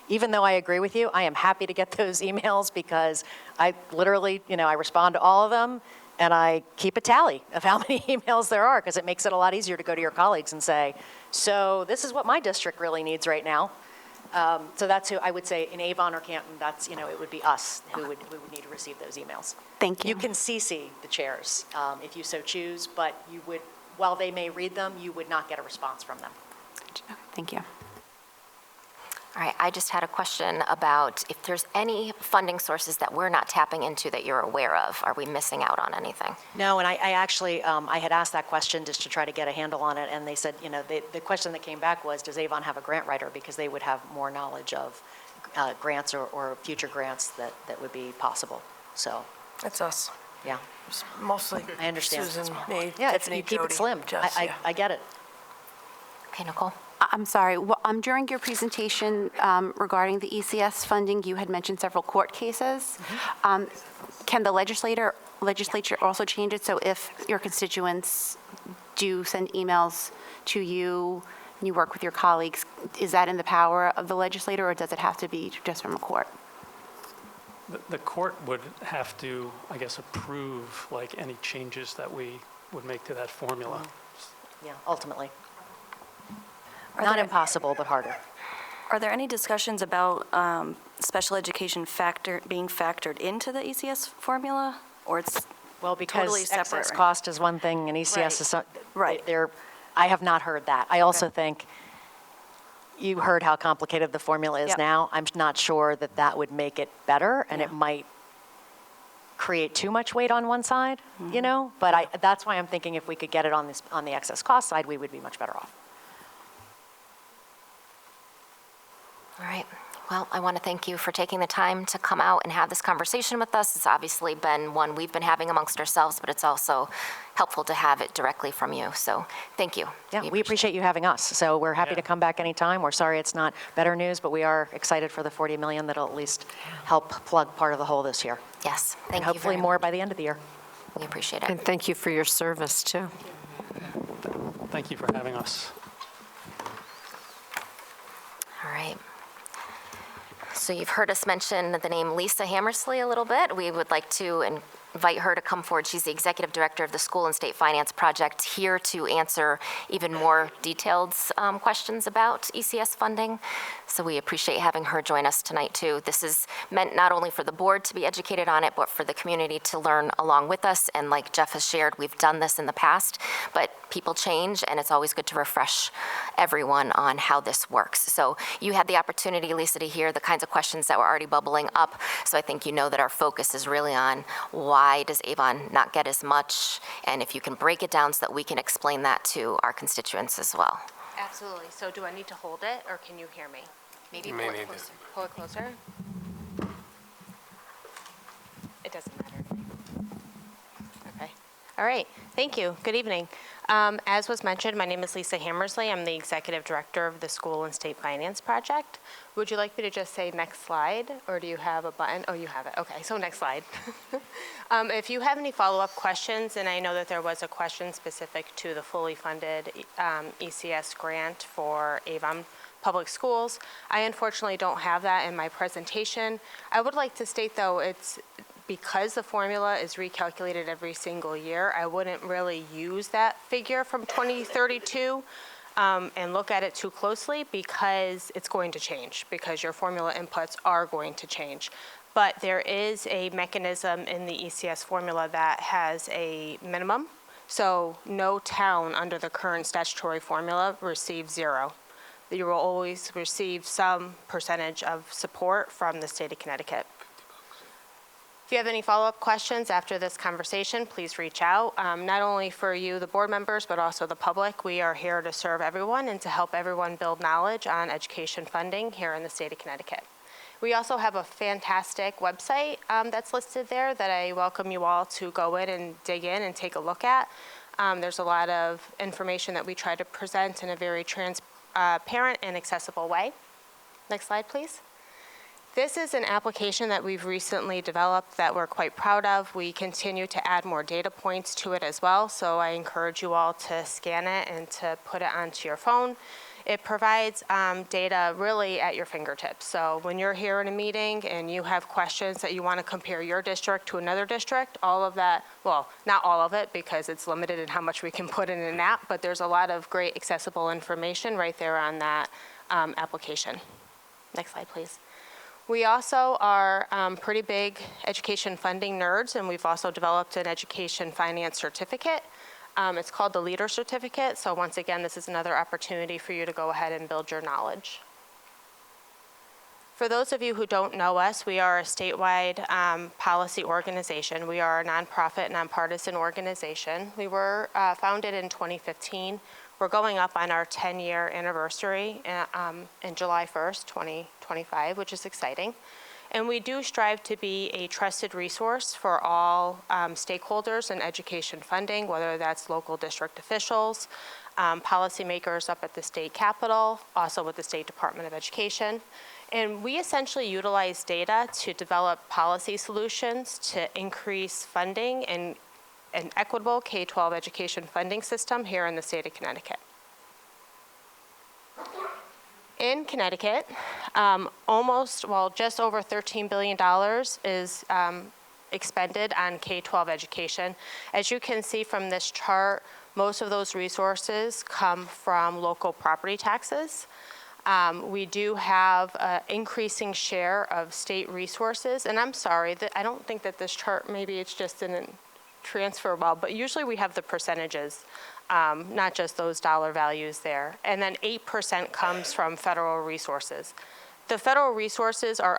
even though I agree with you, I am happy to get those emails because I literally, I respond to all of them and I keep a tally of how many emails there are because it makes it a lot easier to go to your colleagues and say, so this is what my district really needs right now. So that's who I would say in Avon or Canton, that's, it would be us who would need to receive those emails. Thank you. You can CC the chairs if you so choose, but you would, while they may read them, you would not get a response from them. Thank you. All right, I just had a question about if there's any funding sources that we're not tapping into that you're aware of. Are we missing out on anything? No, and I actually, I had asked that question just to try to get a handle on it, and they said, the question that came back was, does Avon have a grant writer? Because they would have more knowledge of grants or future grants that would be possible. So, That's us. yeah. Mostly I understand. Susan, me, Yeah, Tiffany, you keep Jody, it slim. Jess, yeah. I get it. Okay, Nicole? I'm sorry. During your presentation regarding the ECS funding, you had mentioned several court cases. Can the legislature also change it so if your constituents do send emails to you and you work with your colleagues, is that in the power of the legislator or does it have to be just from a court? The court would have to, I guess, approve like any changes that we would make to that formula. Yeah, ultimately. Not impossible, but harder. Are there any discussions about special education being factored into the ECS formula? Or it's Well, because totally separate, excess right? cost is one thing and ECS is, Right. I have not heard that. I also think you heard how complicated the formula is Yep. now. I'm not sure that would make it better, and it might create too much weight on one side, But that's why I'm thinking if we could get it on the excess cost side, we would be much better off. All right. Well, I want to thank you for taking the time to come out and have this conversation with us. It's obviously been one we've been having amongst ourselves, but it's also helpful to have it directly from you. So thank you. Yeah, we appreciate you having us. So we're happy to come back anytime. We're sorry it's not better news, but we are excited for the $40 million that'll at least help plug part of the hole this year. Yes, And thank you hopefully very more much. by the end of the year. We appreciate it. And thank you for your service, too. Thank you for having us. All right. So you've heard us mention the name Lisa Hammersley a little bit. We would like to invite her to come forward. She's the Executive Director of the School and State Finance Project, here to answer even more detailed questions about ECS funding. So we appreciate having her join us tonight, too. This is meant not only for the board to be educated on it, but for the community to learn along with us. And like Jeff has shared, we've done this in the past, but people change, and it's always good to refresh everyone on how this works. So you had the opportunity, Lisa, to hear the kinds of questions that were already bubbling up. So I think you know that our focus is really on why does Avon not get as much, and if you can break it down so that we can explain that to our constituents as well. Absolutely. So do I need to hold it, or can you hear me? Maybe May pull need it to. closer. Pull it closer? It doesn't matter to me. Okay. All right. Thank you. Good evening. As was mentioned, my name is Lisa Hammersley. I'm the Executive Director of the School and State Finance Project. Would you like me to just say next slide, or do you have a button? Oh, you have it. Okay, so next slide. If you have any follow-up questions, and I know that there was a question specific to the fully funded ECS grant for Avon Public Schools, I unfortunately don't have that in my presentation. I would like to state, though, it's because the formula is recalculated every single year, I wouldn't really use that figure from 2032 and look at it too closely, because it's going to change, because your formula inputs are going to change. But there is a mechanism in the ECS formula that has a minimum. So no town under the current statutory formula receives zero. You will always receive some percentage of support from the state of Connecticut. If you have any follow-up questions after this conversation, please reach out. Not only for you, the board members, but also the public. We are here to serve everyone and to help everyone build knowledge on education funding here in the state of Connecticut. We also have a fantastic website that's listed there that I welcome you all to go in and dig in and take a look at. There's a lot of information that we try to present in a very transparent and accessible way. Next slide, please. This is an application that we've recently developed that we're quite proud of. We continue to add more data points to it as well, so I encourage you all to scan it and to put it onto your phone. It provides data really at your fingertips. So when you're here in a meeting and you have questions that you want to compare your district to another district, all of that, well, not all of it because it's limited in how much we can put in an app, but there's a lot of great accessible information right there on that application. Next slide, please. We also are pretty big education funding nerds, and we've also developed an education finance certificate. It's called the Leader Certificate, so once again, this is another opportunity for you to go ahead and build your knowledge. For those of you who don't know us, we are a statewide policy organization. We are a nonprofit, nonpartisan organization. We were founded in 2015. We're going up on our 10-year anniversary in July 1st, 2025, which is exciting. And we do strive to be a trusted resource for all stakeholders in education funding, whether that's local district officials, policymakers up at the state capitol, also with the State Department of Education. And we essentially utilize data to develop policy solutions to increase funding in an equitable K-12 education funding system here in the state of Connecticut. In Connecticut, just over $13 billion is expended on K-12 education. As you can see from this chart, most of those resources come from local property taxes. We do have an increasing share of state resources, and I'm sorry, I don't think that this chart, maybe it's just didn't transfer well, but usually we have the percentages. Not just those dollar values there. And then 8% comes from federal resources. The federal resources are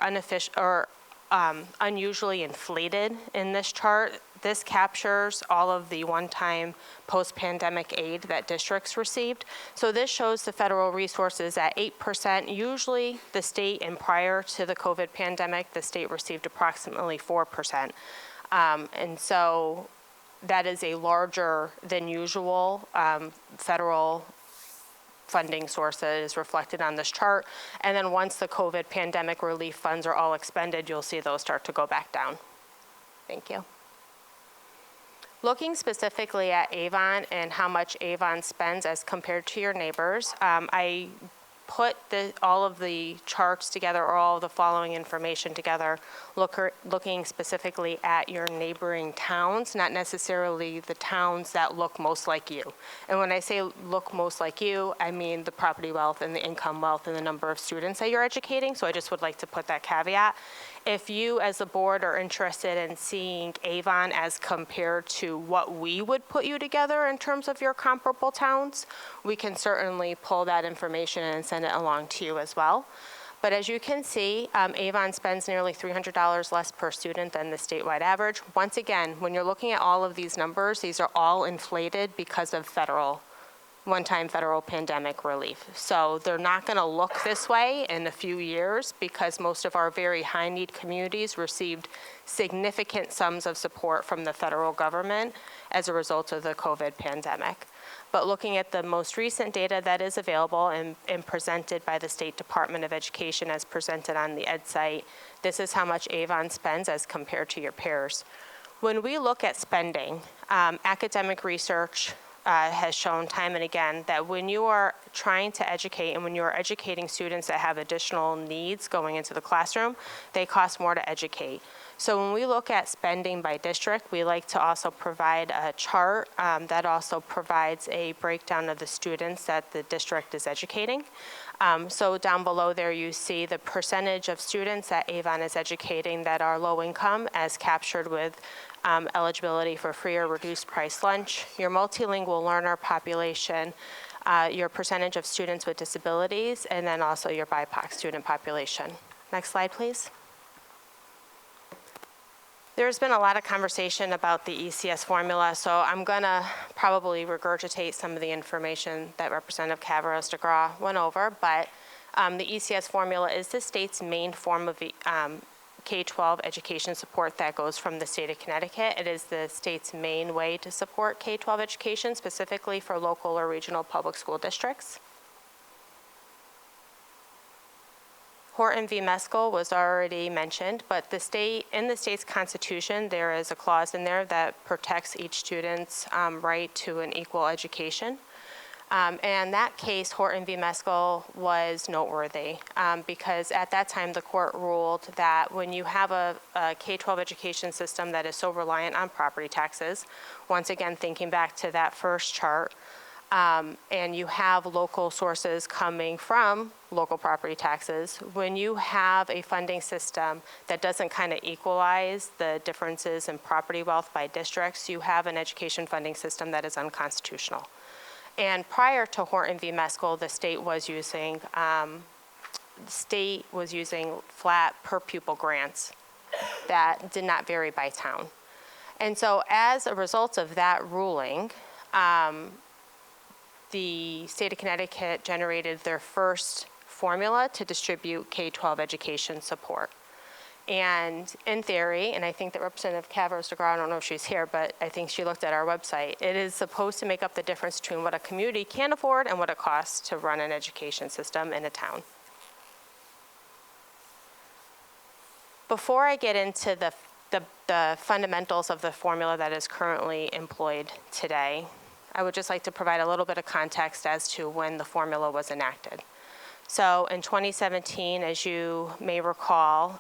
unusually inflated in this chart. This captures all of the one-time post-pandemic aid that districts received. So this shows the federal resources at 8%. Usually the state, and prior to the COVID pandemic, the state received approximately 4%. And so that is a larger than usual federal funding source that is reflected on this chart. And then once the COVID pandemic relief funds are all expended, you'll see those start to go back down. Thank you. Looking specifically at Avon and how much Avon spends as compared to your neighbors, I put all of the charts together, or all of the following information together, looking specifically at your neighboring towns, not necessarily the towns that look most like you. And when I say look most like you, I mean the property wealth and the income wealth and the number of students that you're educating. So I just would like to put that caveat. If you as a board are interested in seeing Avon as compared to what we would put you together in terms of your comparable towns, we can certainly pull that information and send it along to you as well. But as you can see, Avon spends nearly $300 less per student than the statewide average. Once again, when you're looking at all of these numbers, these are all inflated because of one-time federal pandemic relief. So they're not going to look this way in a few years because most of our very high-need communities received significant sums of support from the federal government as a result of the COVID pandemic. But looking at the most recent data that is available and presented by the State Department of Education as presented on the Ed site, this is how much Avon spends as compared to your peers. When we look at spending, academic research has shown time and again that when you are trying to educate and when you are educating students that have additional needs going into the classroom, they cost more to educate. So when we look at spending by district, we like to also provide a chart that also provides a breakdown of the students that the district is educating. So down below there you see the percentage of students that Avon is educating that are low income as captured with eligibility for free or reduced price lunch, your multilingual learner population, your percentage of students with disabilities, and then also your BIPOC student population. Next slide, please. There's been a lot of conversation about the ECS formula, so I'm going to probably regurgitate some of the information that Representative Cavaros-DeGraw went over, but The ECS formula is the state's main form of K-12 education support that goes from the state of Connecticut. It is the state's main way to support K-12 education, specifically for local or regional public school districts. Horton v. Meskel was already mentioned, but in the state's constitution, there is a clause in there that protects each student's right to an equal education. And that case, Horton v. Meskel, was noteworthy because at that time the court ruled that when you have a K-12 education system that is so reliant on property taxes, once again thinking back to that first chart, and you have local sources coming from local property taxes, when you have a funding system that doesn't kind of equalize the differences in property wealth by districts, you have an education funding system that is unconstitutional. And prior to Horton v. Meskel, the state was using flat per pupil grants that did not vary by town. And so as a result of that ruling, the state of Connecticut generated their first formula to distribute K-12 education support. And in theory, and I think that Representative Cavros-DeGraw, I don't know if she's here, but I think she looked at our website, it is supposed to make up the difference between what a community can afford and what it costs to run an education system in a town. Before I get into the fundamentals of the formula that is currently employed today, I would just like to provide a little bit of context as to when the formula was enacted. So in 2017, as you may recall,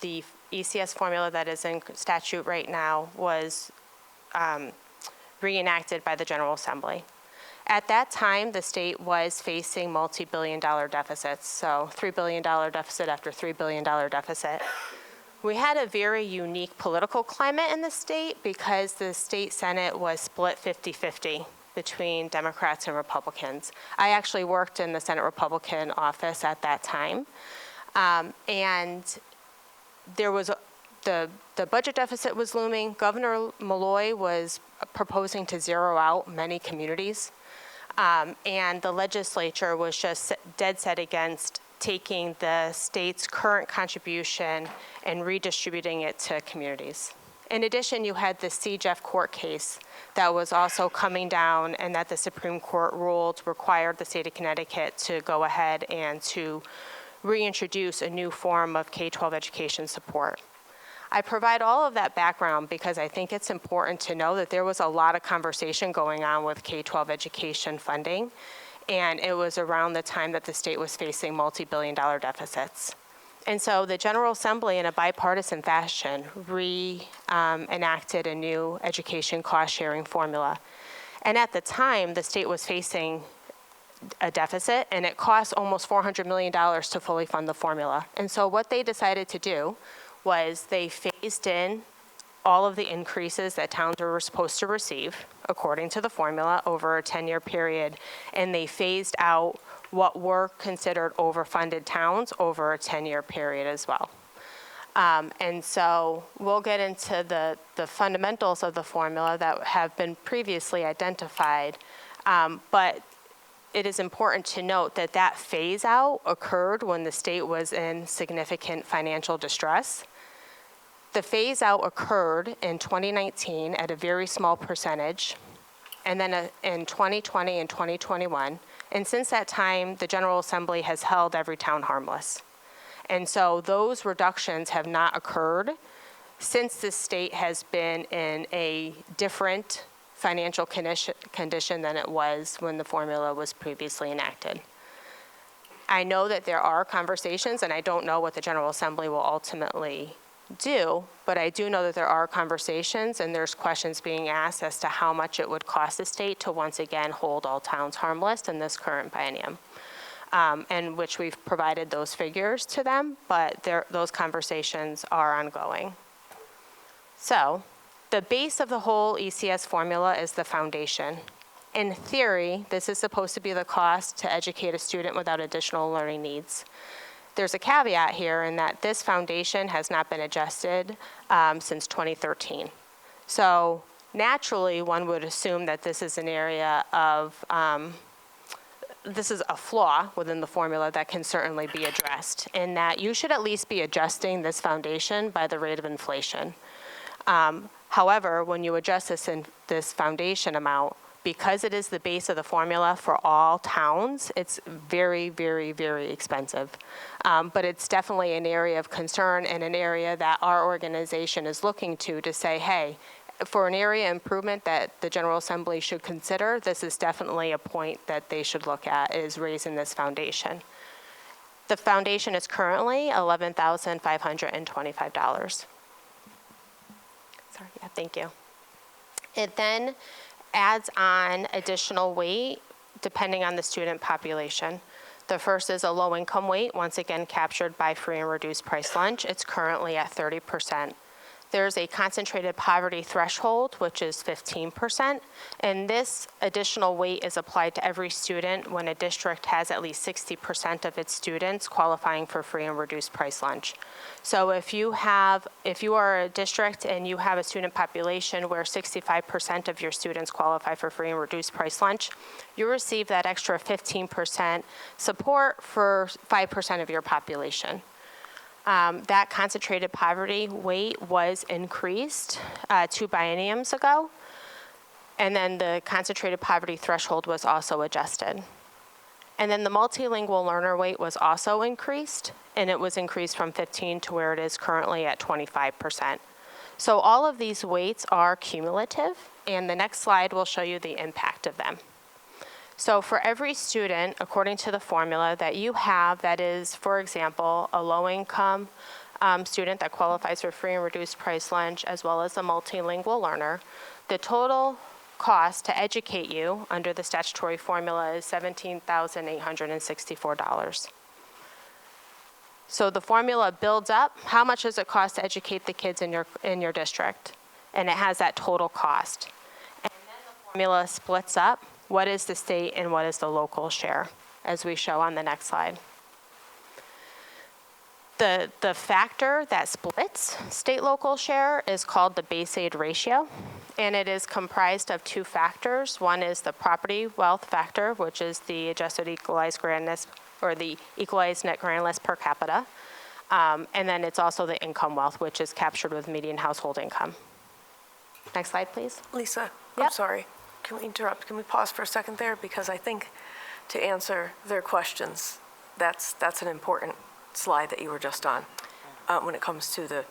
the ECS formula that is in statute right now was reenacted by the General Assembly. At that time, the state was facing multi-billion-dollar deficits, so $3 billion deficit after $3 billion deficit. We had a very unique political climate in the state because the state Senate was split 50-50 between Democrats and Republicans. I actually worked in the Senate Republican office at that time. And there was the budget deficit was looming. Governor Malloy was proposing to zero out many communities. And the legislature was just dead set against taking the state's current contribution and redistributing it to communities. In addition, you had the CJEF court case that was also coming down and that the Supreme Court ruled required the state of Connecticut to go ahead and to reintroduce a new form of K-12 education support. I provide all of that background because I think it's important to know that there was a lot of conversation going on with K-12 education funding, and it was around the time that the state was facing multi-billion-dollar deficits. And so the General Assembly, in a bipartisan fashion, enacted a new education cost-sharing formula. And at the time, the state was facing a deficit, and it cost almost $400 million to fully fund the formula. And so what they decided to do was they phased in all of the increases that towns were supposed to receive, according to the formula, over a 10-year period, and they phased out what were considered overfunded towns over a 10-year period as well. And so we'll get into the fundamentals of the formula that have been previously identified, but it is important to note that that phase out occurred when the state was in significant financial distress. The phase out occurred in 2019 at a very small percentage, and then in 2020 and 2021. And since that time, the General Assembly has held every town harmless. And so those reductions have not occurred since the state has been in a different financial condition than it was when the formula was previously enacted. I know that there are conversations, and I don't know what the General Assembly will ultimately do, but I do know that there are conversations and there's questions being asked as to how much it would cost the state to once again hold all towns harmless in this current biennium, and which we've provided those figures to them, but those conversations are ongoing. So the base of the whole ECS formula is the foundation. In theory, this is supposed to be the cost to educate a student without additional learning needs. There's a caveat here in that this foundation has not been adjusted since 2013. So naturally, one would assume that this is an area of this is a flaw within the formula that can certainly be addressed, in that you should at least be adjusting this foundation by the rate of inflation. However, when you adjust this foundation amount, because it is the base of the formula for all towns, it's very, very, very expensive. But it's definitely an area of concern and an area that our organization is looking to say, hey, for an area improvement that the General Assembly should consider, this is definitely a point that they should look at, is raising this foundation. The foundation is currently $11,525. Sorry, yeah, thank you. It then adds on additional weight depending on the student population. The first is a low-income weight, once again captured by free and reduced price lunch. It's currently at 30%. There's a concentrated poverty threshold, which is 15%, and this additional weight is applied to every student when a district has at least 60% of its students qualifying for free and reduced price lunch. So if you are a district and you have a student population where 65% of your students qualify for free and reduced price lunch, you receive that extra 15% support for 5% of your population. That concentrated poverty weight was increased 2 bienniums ago, and then the concentrated poverty threshold was also adjusted. And then the multilingual learner weight was also increased, and it was increased from 15 to where it is currently at 25%. So all of these weights are cumulative, and the next slide will show you the impact of them. So for every student, according to the formula that you have, that is, for example, a low-income student that qualifies for free and reduced price lunch, as well as a multilingual learner, the total cost to educate you under the statutory formula is $17,864. So the formula builds up. How much does it cost to educate the kids in your district? And it has that total cost. And then the formula splits up. What is the state and what is the local share, as we show on the next slide. The factor that splits state-local share is called the base aid ratio, and it is comprised of 2 factors. One is the property wealth factor, which is the adjusted equalized grandness, or the equalized net grandness per capita, and then it's also the income wealth, which is captured with median household income. Next slide, please. Lisa, Yep. I'm sorry. Can we interrupt? Can we pause for a second there? Because I think to answer their questions, that's an important slide that you were just on when it comes to the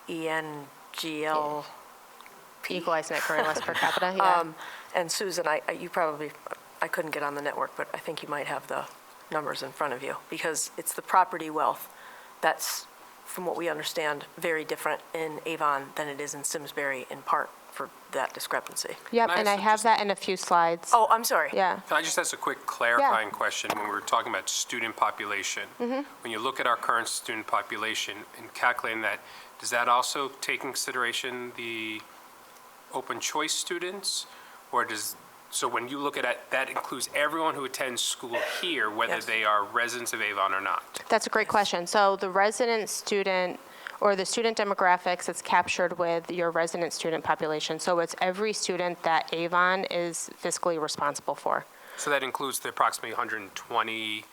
ENGL. Equalized net current less per capita, yeah. And Susan, I couldn't get on the network, but I think you might have the numbers in front of you, because it's the property wealth that's, from what we understand, very different in Avon than it is in Simsbury, in part for that discrepancy. Yep, Can I and I ask have just- that in a few slides. Oh, I'm sorry. Yeah. Can I just ask a quick clarifying question? When we were talking about student population, when you look at our current student population and calculating that, does that also take in consideration the open choice students? Or so when you look at it, that includes everyone who attends school here, whether Yes. they are residents of Avon or not? That's a great question. So the resident student, or the student demographics, it's captured with your resident student population. So it's every student that Avon is fiscally responsible for. So that includes the approximately 120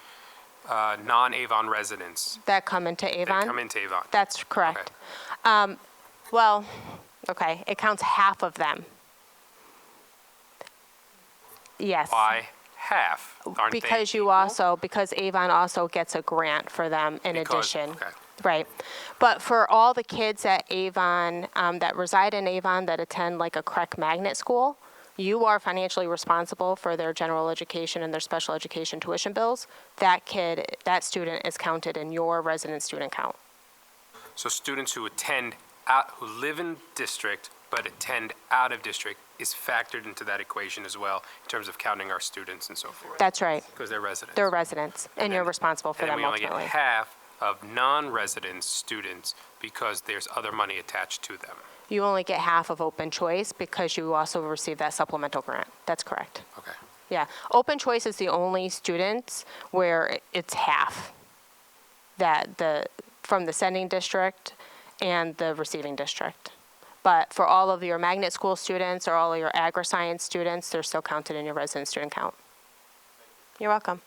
non-Avon residents That come into that Avon? come into Avon? That's correct. Well, okay, it counts half of them. Yes. Why half? Aren't they Because equal? because Avon also gets a grant for them in Because- addition. okay. Right. But for all the kids at Avon, that reside in Avon, that attend like a CREC magnet school, you are financially responsible for their general education and their special education tuition bills. That student is counted in your resident student count. So students who who live in district but attend out of district is factored into that equation as well in terms of counting our students and so forth? That's right. Because they're residents? They're residents, and you're responsible for And then them we only get ultimately. half of non-resident students because there's other money attached to them. You only get half of open choice because you also receive that supplemental grant. That's correct. Okay. Yeah. Open choice is the only students where it's half from the sending district and the receiving district. But for all of your magnet school students or all of your agri-science students, they're still counted in your resident student count. You're welcome.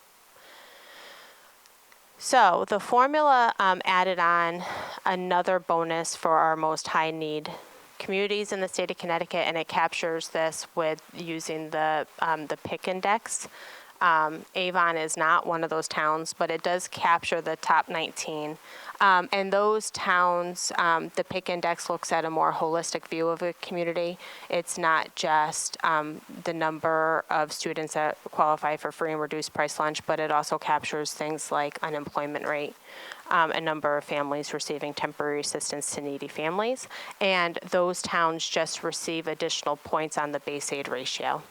So the formula added on another bonus for our most high need communities in the state of Connecticut, and it captures this with using the PIC index. Avon is not one of those towns, but it does capture the top 19. And those towns, the PIC index looks at a more holistic view of a community. It's not just the number of students that qualify for free and reduced price lunch, but it also captures things like unemployment rate, a number of families receiving temporary assistance to needy families, and those towns just receive additional points on the base aid ratio.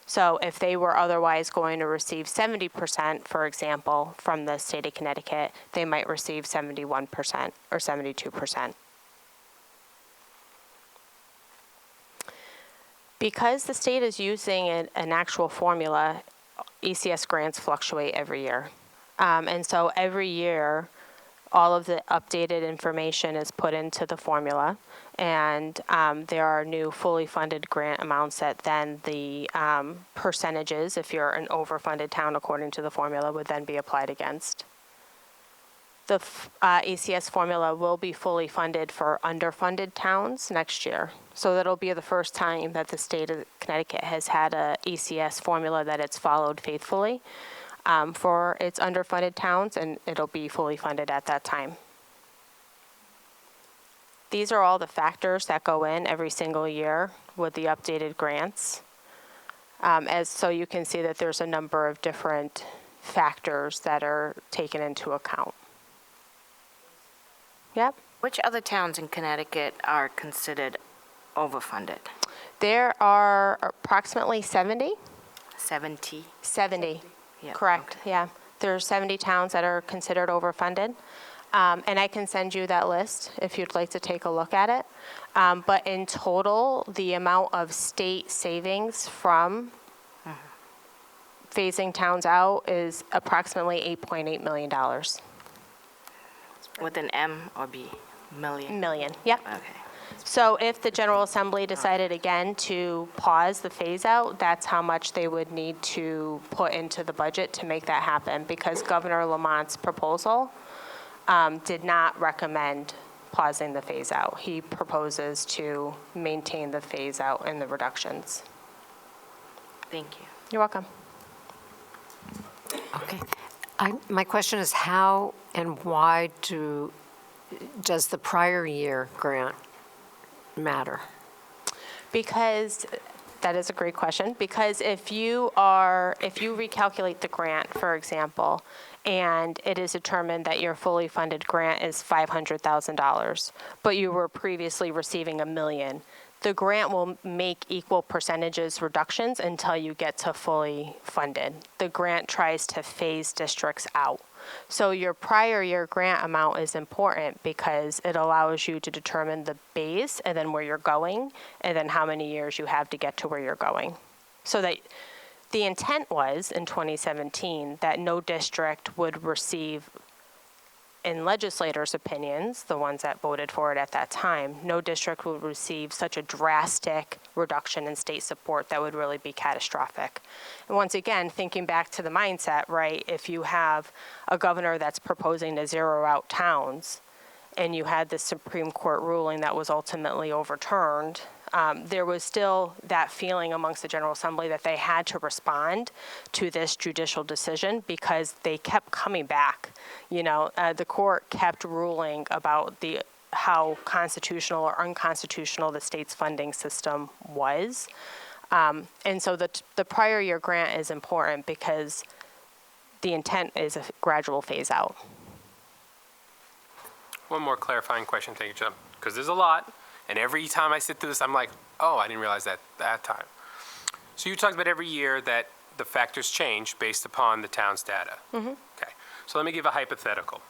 So if they were otherwise going to receive 70%, for example, from the state of Connecticut, they might receive 71% or 72%. Because the state is using an actual formula, ECS grants fluctuate every year. And so every year, all of the updated information is put into the formula, and there are new fully funded grant amounts that then the percentages, if you're an overfunded town according to the formula, would then be applied against. The ECS formula will be fully funded for underfunded towns next year. So that'll be the first time that the state of Connecticut has had a ECS formula that it's followed faithfully for its underfunded towns, and it'll be fully funded at that time. These are all the factors that go in every single year with the updated grants. So you can see that there's a number of different factors that are taken into account. Yep. Which other towns in Connecticut are considered overfunded? There are approximately 70. 70? 70. Yeah, Correct, okay. yeah. There's 70 towns that are considered overfunded. And I can send you that list if you'd like to take a look at it. But in total, the amount of state savings from phasing towns out is approximately $8.8 million. With an M or B? Million? Million, yep. Okay. So if the General Assembly decided again to pause the phase out, that's how much they would need to put into the budget to make that happen, because Governor Lamont's proposal did not recommend pausing the phase out. He proposes to maintain the phase out and the reductions. Thank you. You're welcome. Okay. My question is, how and why does the prior year grant matter? Because that is a great question. Because if you recalculate the grant, for example, and it is determined that your fully funded grant is $500,000, but you were previously receiving $1 million, the grant will make equal percentages reductions until you get to fully funded. The grant tries to phase districts out. So your prior year grant amount is important because it allows you to determine the base and then where you're going, and then how many years you have to get to where you're going. So that the intent was in 2017 that no district would receive, in legislators' opinions, the ones that voted for it at that time, no district would receive such a drastic reduction in state support that would really be catastrophic. And once again, thinking back to the mindset, right, if you have a governor that's proposing to zero out towns, and you had the Supreme Court ruling that was ultimately overturned, there was still that feeling amongst the General Assembly that they had to respond to this judicial decision because they kept coming back. You know, the court kept ruling about how constitutional or unconstitutional the state's funding system was. And so the prior year grant is important because the intent is a gradual phase out. One more clarifying question, thank you, Jim, because there's a lot, and every time I sit through this, I'm like, oh, I didn't realize that time. So you talked about every year that the factors change based upon the town's data. Mm-hmm. Okay, so let me give a hypothetical.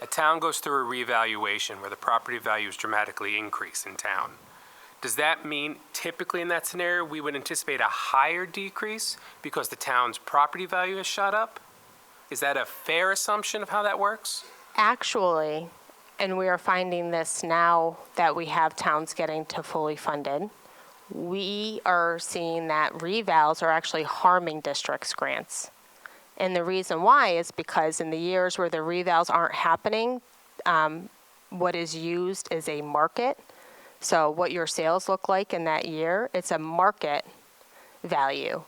A town goes through a reevaluation where the property values dramatically increase in town. Does that mean typically in that scenario we would anticipate a higher decrease because the town's property value has shot up? Is that a fair assumption of how that works? Actually, and we are finding this now that we have towns getting to fully funded, we are seeing that revals are actually harming districts' grants And the reason why is because in the years where the revals aren't happening, what is used is a market. So what your sales look like in that year, it's a market value.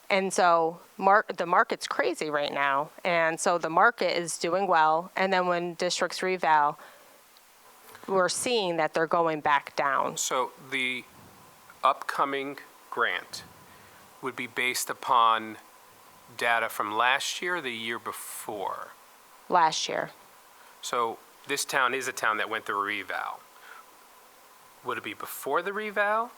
And so the market's crazy right now. And so the market is doing well. And then when districts reval, we're seeing that they're going back down. So the upcoming grant would be based upon data from last year or the year before? Last year. So this town is a town that went through a reval. Would it be before the reval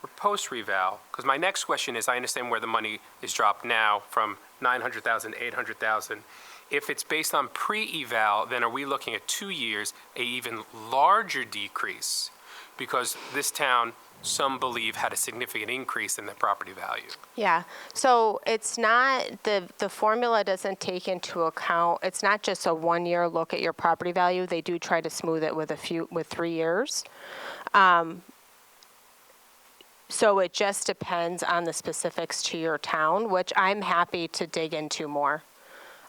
or post-reval? Because my next question is, I understand where the money is dropped now from 900,000 to 800,000. If it's based on pre-eval, then are we looking at 2 years, a even larger decrease? Because this town, some believe, had a significant increase in the property value. Yeah, so it's not, the formula doesn't take into account, it's not just a 1 year look at your property value. They do try to smooth it with 3 years. So it just depends on the specifics to your town, which I'm happy to dig into more.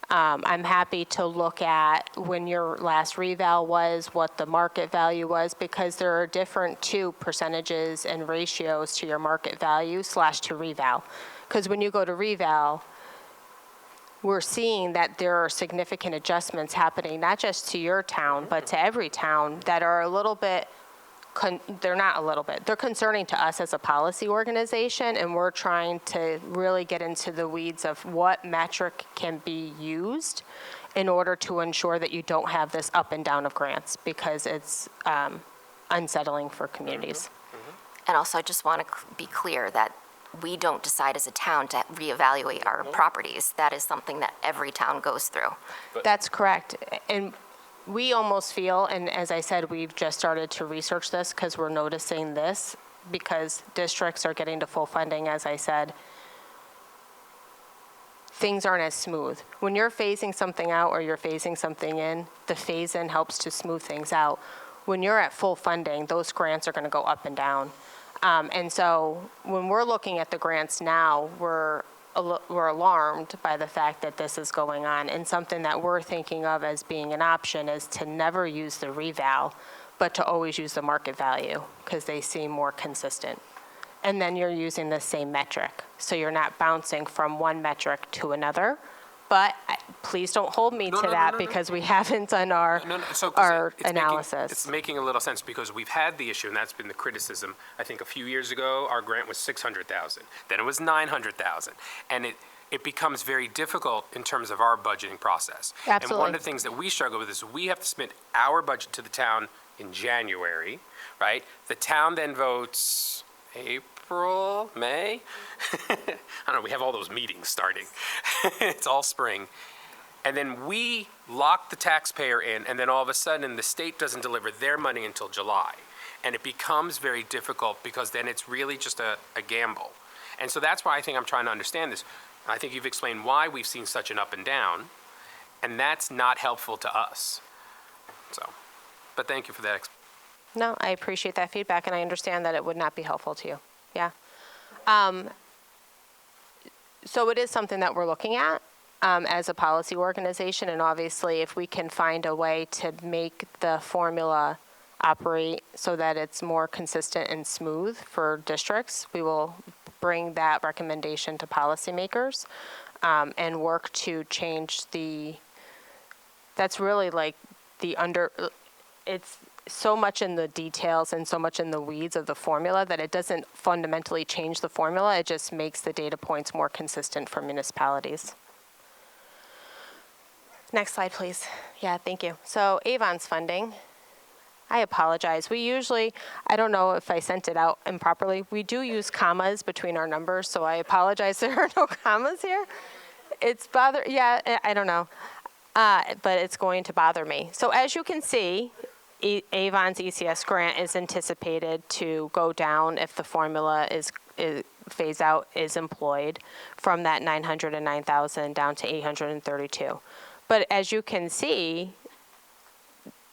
I'm happy to look at when your last reval was, what the market value was, because there are different percentages and ratios to your market value / to reval. Because when you go to reval, we're seeing that there are significant adjustments happening, not just to your town, but to every town that are a little bit, they're not a little bit, they're concerning to us as a policy organization, and we're trying to really get into the weeds of what metric can be used in order to ensure that you don't have this up and down of grants, because it's unsettling for communities. And also, I just want to be clear that we don't decide as a town to reevaluate our properties. That is something that every town goes through. That's correct. And we almost feel, and as I said, we've just started to research this because we're noticing this, because districts are getting to full funding, as I said, things aren't as smooth. When you're phasing something out or you're phasing something in, the phase-in helps to smooth things out. When you're at full funding, those grants are going to go up and down. And so when we're looking at the grants now, we're alarmed by the fact that this is going on, and something that we're thinking of as being an option is to never use the reval, but to always use the market value, because they seem more consistent. And then you're using the same metric, so you're not bouncing from one metric to another. But please don't hold me to that, because we haven't done our analysis. It's making a little sense, because we've had the issue, and that's been the criticism. I think a few years ago, our grant was 600,000. Then it was 900,000. And it becomes very difficult in terms of our budgeting process. Absolutely. And one of the things that we struggle with is we have to submit our budget to the town in January, right? The town then votes April, May? I don't know, we have all those meetings starting. It's all spring. And then we lock the taxpayer in, and then all of a sudden, the state doesn't deliver their money until July. And it becomes very difficult, because then it's really just a gamble. And so that's why I think I'm trying to understand this. I think you've explained why we've seen such an up and down, and that's not helpful to us. So, but thank you for that. No, I appreciate that feedback, and I understand that it would not be helpful to you. Yeah. So it is something that we're looking at as a policy organization, and obviously if we can find a way to make the formula operate so that it's more consistent and smooth for districts, we will bring that recommendation to policymakers and work to change that's really like it's so much in the details and so much in the weeds of the formula that it doesn't fundamentally change the formula. It just makes the data points more consistent for municipalities. Next slide, please. Yeah, thank you. So Avon's funding. I apologize. We usually, I don't know if I sent it out improperly. We do use commas between our numbers, so I apologize there are no commas here. I don't know. But it's going to bother me. So as you can see, Avon's ECS grant is anticipated to go down if the formula is phase out is employed, from that 909,000 down to 832. But as you can see,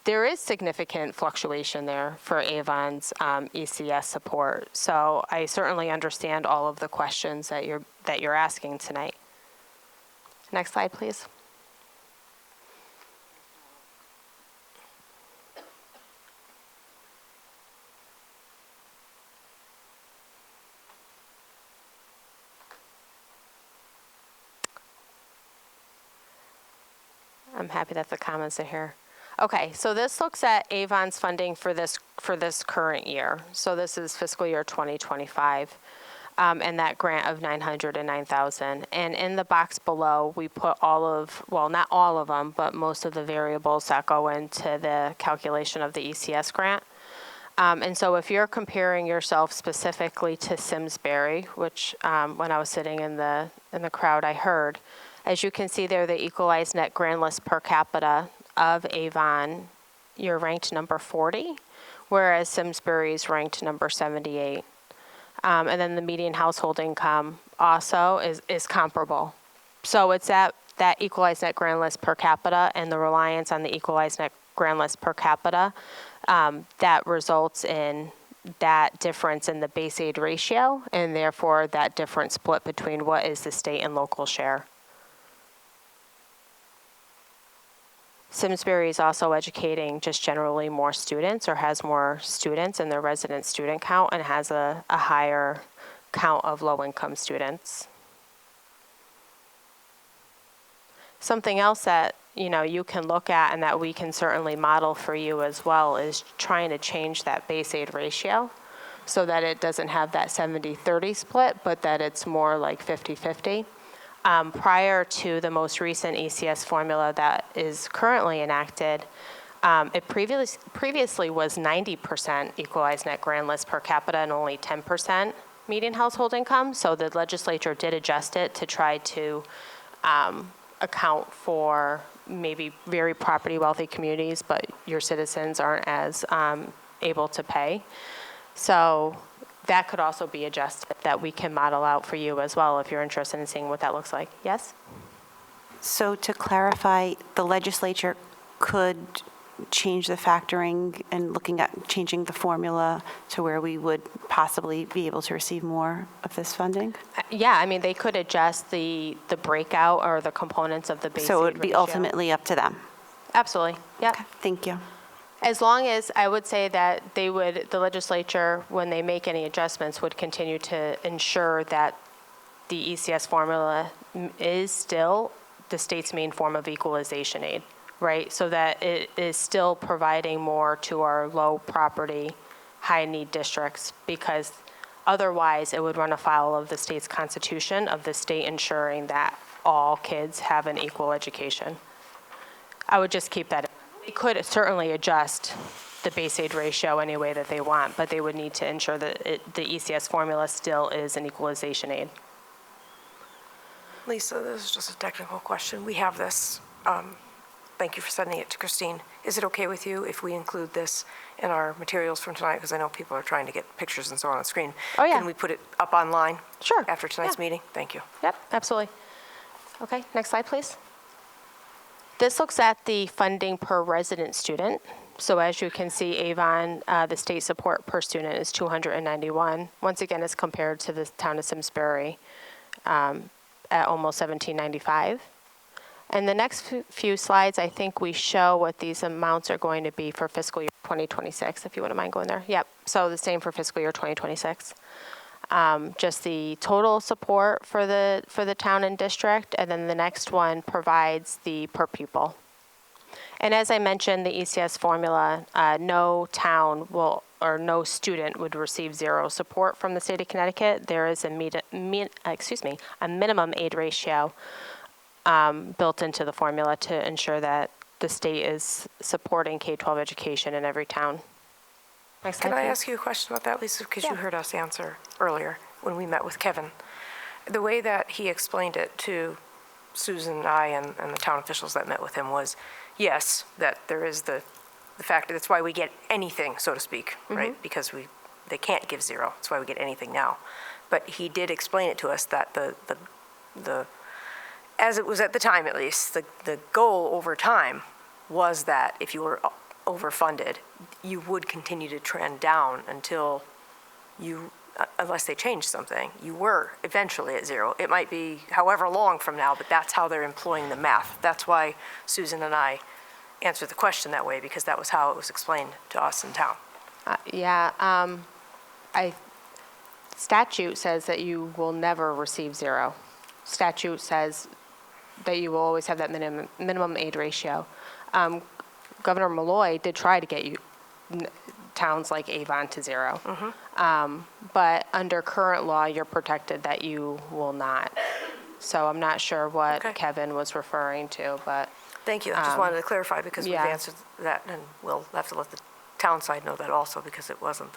there is significant fluctuation there for Avon's ECS support. So I certainly understand all of the questions that you're asking tonight. Next slide, please. I'm happy that the comments are here. Okay, so this looks at Avon's funding for this current year. So this is fiscal year 2025, and that grant of $909,000. And in the box below, we put all of, well, not all of them, but most of the variables that go into the calculation of the ECS grant. And so if you're comparing yourself specifically to Simsbury, which when I was sitting in the crowd, I heard, as you can see there, the equalized net grand list per capita of Avon, you're ranked number 40, whereas Simsbury is ranked number 78. And then the median household income also is comparable. So it's that equalized net grand list per capita and the reliance on the equalized net grand list per capita that results in that difference in the base aid ratio, and therefore that difference split between what is the state and local share. Simsbury is also educating just generally more students, or has more students in their resident student count, and has a higher count of low-income students. Something else that you can look at and that we can certainly model for you as well is trying to change that base aid ratio so that it doesn't have that 70-30 split, but that it's more like 50-50. Prior to the most recent ECS formula that is currently enacted, it previously was 90% equalized net grand list per capita and only 10% median household income. So the legislature did adjust it to try to account for maybe very property wealthy communities, but your citizens aren't as able to pay. So that could also be adjusted, that we can model out for you as well if you're interested in seeing what that looks like. Yes? So to clarify, the legislature could change the factoring and looking at changing the formula to where we would possibly be able to receive more of this funding? Yeah, I mean, they could adjust the breakout or the components of the base So it aid would be ratio. ultimately up to them? Absolutely, yep. Okay, thank you. As long as, I would say that the legislature, when they make any adjustments, would continue to ensure that the ECS formula is still the state's main form of equalization aid, right? So that it is still providing more to our low property, high need districts, because otherwise it would run afoul of the state's constitution, of the state ensuring that all kids have an equal education. I would just keep that. They could certainly adjust the base aid ratio any way that they want, but they would need to ensure that the ECS formula still is an equalization aid. Lisa, this is just a technical question. We have this. Thank you for sending it to Christine. Is it okay with you if we include this in our materials from tonight? Because I know people are trying to get pictures and so on screen. Oh, yeah. Can we put it up online? Sure. After tonight's meeting? Thank you. Yep, absolutely. Okay, next slide, please. This looks at the funding per resident student. So as you can see, Avon, the state support per student is $291. Once again, as compared to the town of Simsbury at almost $17.95. And the next few slides, I think we show what these amounts are going to be for fiscal year 2026, if you wouldn't mind going there. Yep, so the same for fiscal year 2026. Just the total support for the town and district, and then the next one provides the per pupil. And as I mentioned, the ECS formula, no town will, or no student would receive zero support from the state of Connecticut. There is a minimum aid ratio built into the formula to ensure that the state is supporting K-12 education in every town. Next slide, Can I please. ask you a question about that, Lisa? Because Yeah. you heard us answer earlier when we met with Kevin. The way that he explained it to Susan and I and the town officials that met with him was, yes, that there is the fact that's why we get anything, so to speak, right? Because they can't give zero. That's why we get anything now. But he did explain it to us that the as it was at the time at least, the goal over time was that if you were overfunded, you would continue to trend down until you unless they change something, you were eventually at zero. It might be however long from now, but that's how they're employing the math. That's why Susan and I answered the question that way, because that was how it was explained to us in town. Statute says that you will never receive zero. Statute says that you will always have that minimum aid ratio. Governor Malloy did try to get towns like Avon to zero. But under current law, you're protected that you will not. So I'm not sure what Kevin was referring to, but. Thank you. I just wanted to clarify, because we've yeah. answered that, and we'll have to let the town side know that also, because it wasn't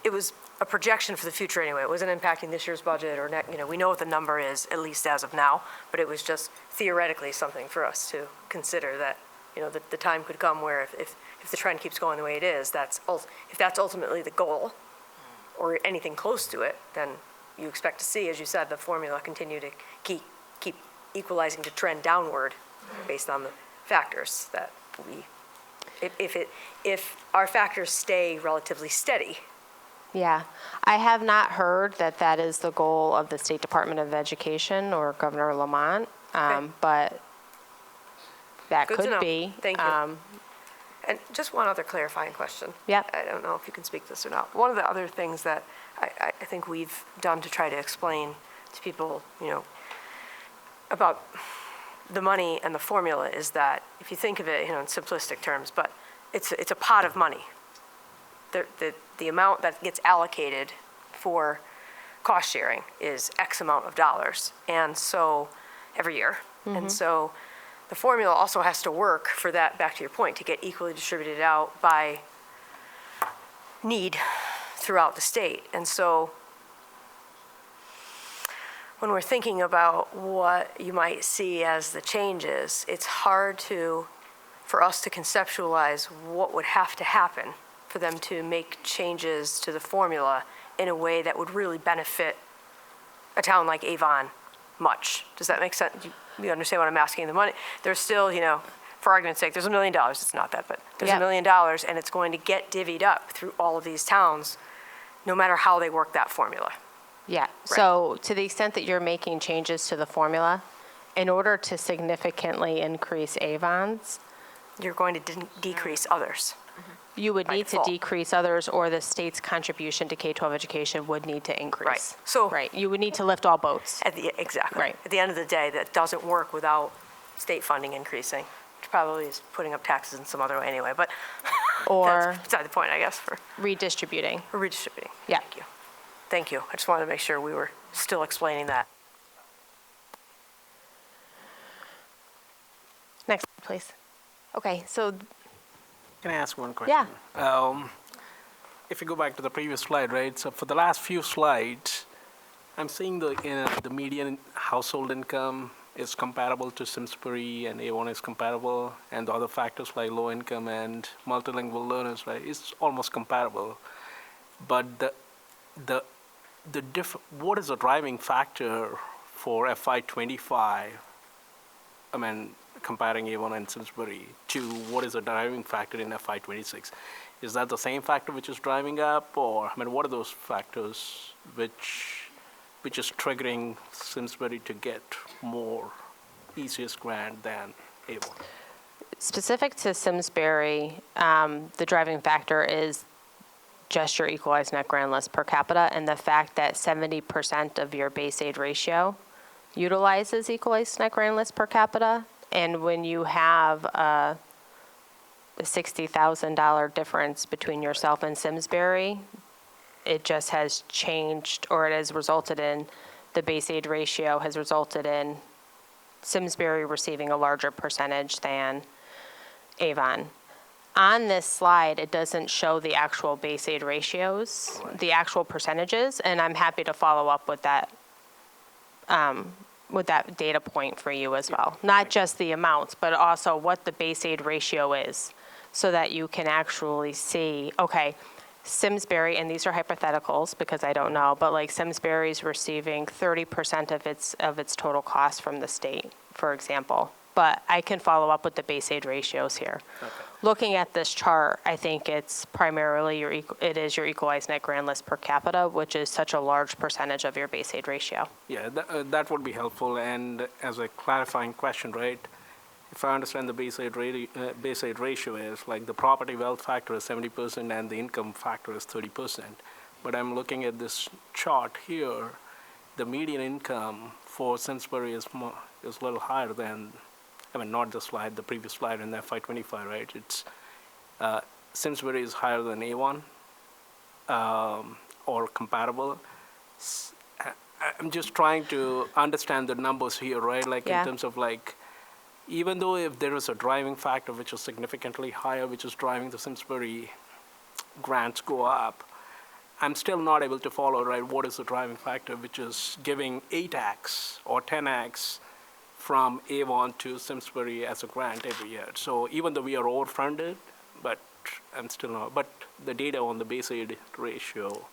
it was a projection for the future anyway. It wasn't impacting this year's budget or we know what the number is, at least as of now, but it was just theoretically something for us to consider that, the time could come where if the trend keeps going the way it is, if that's ultimately the goal, or anything close to it, then you expect to see, as you said, the formula continue to keep equalizing to trend downward based on the factors that if our factors stay relatively steady. Yeah, I have not heard that that is the goal of the State Department of Education or Governor Lamont, but that Good to could know. be. Thank you. And just one other clarifying question. Yep. I don't know if you can speak to this or not. One of the other things that I think we've done to try to explain to people, about the money and the formula is that if you think of it, in simplistic terms, but it's a pot of money. The amount that gets allocated for cost sharing is X amount of dollars, and so every year. And so the formula also has to work for that, back to your point, to get equally distributed out by need throughout the state. And so when we're thinking about what you might see as the changes, it's hard for us to conceptualize what would have to happen for them to make changes to the formula in a way that would really benefit a town like Avon much. Does that make sense? You understand what I'm asking? The money, there's still, for argument's sake, there's $1 million. It's not that, but there's $1 million, and it's going to get divvied up through all of these towns, no matter how they work that formula. Yeah, so to the extent that you're making changes to the formula, in order to significantly increase Avon's, you're going to decrease others. You would by need default. to decrease others, or the state's contribution to K-12 education would need to increase. Right. So Right, you would need to lift all boats. Exactly. Right. At the end of the day, that doesn't work without state funding increasing, which probably is putting up taxes in some other way anyway, but Or that's beside the point, I guess, for redistributing. redistributing. Yeah. Thank you. Thank you. I just wanted to make sure we were still explaining that. Next, please. Okay, so, Can I ask one question? yeah, If you go back to the previous slide, right? So for the last few slides, I'm seeing the median household income is comparable to Simsbury, and A1 is comparable, and the other factors like low income and multilingual learners, right? It's almost comparable. But what is the driving factor for FY25? I mean, comparing A1 and Simsbury to what is the driving factor in FY26? Is that the same factor which is driving up, or what are those factors which is triggering Simsbury to get more ECS grant than A1? specific to Simsbury, the driving factor is just your equalized net grand list per capita, and the fact that 70% of your base aid ratio utilizes equalized net grand list per capita. And when you have a $60,000 difference between yourself and Simsbury, it just has changed, or it has resulted in, the base aid ratio has resulted in Simsbury receiving a larger percentage than Avon. On this slide, it doesn't show the actual base aid ratios, the actual percentages, and I'm happy to follow up with that data point for you as well. Not just the amounts, but also what the base aid ratio is, so that you can actually see, okay, Simsbury, and these are hypotheticals because I don't know, but like Simsbury's receiving 30% of its total cost from the state, for example. but I can follow up with the base aid ratios here. Looking at this chart, I think it's primarily it is your equalized net grand list per capita, which is such a large percentage of your base aid ratio. Yeah, that would be helpful. And as a clarifying question, right, if I understand the base aid ratio is, like the property wealth factor is 70% and the income factor is 30%. But I'm looking at this chart here, the median income for Simsbury is a little higher than, I mean, not the slide, the previous slide in FY25, right? It's, Simsbury is higher than Avon or comparable. I'm just trying to understand the numbers here, right? Like in terms of like, even though if there is a driving factor which is significantly higher, which is driving the Simsbury grants go up, I'm still not able to follow, right, what is the driving factor, which is giving 8x or 10x from Avon to Simsbury as a grant every year. So even though we are overfunded, but I'm still not, but the data on the base aid ratio,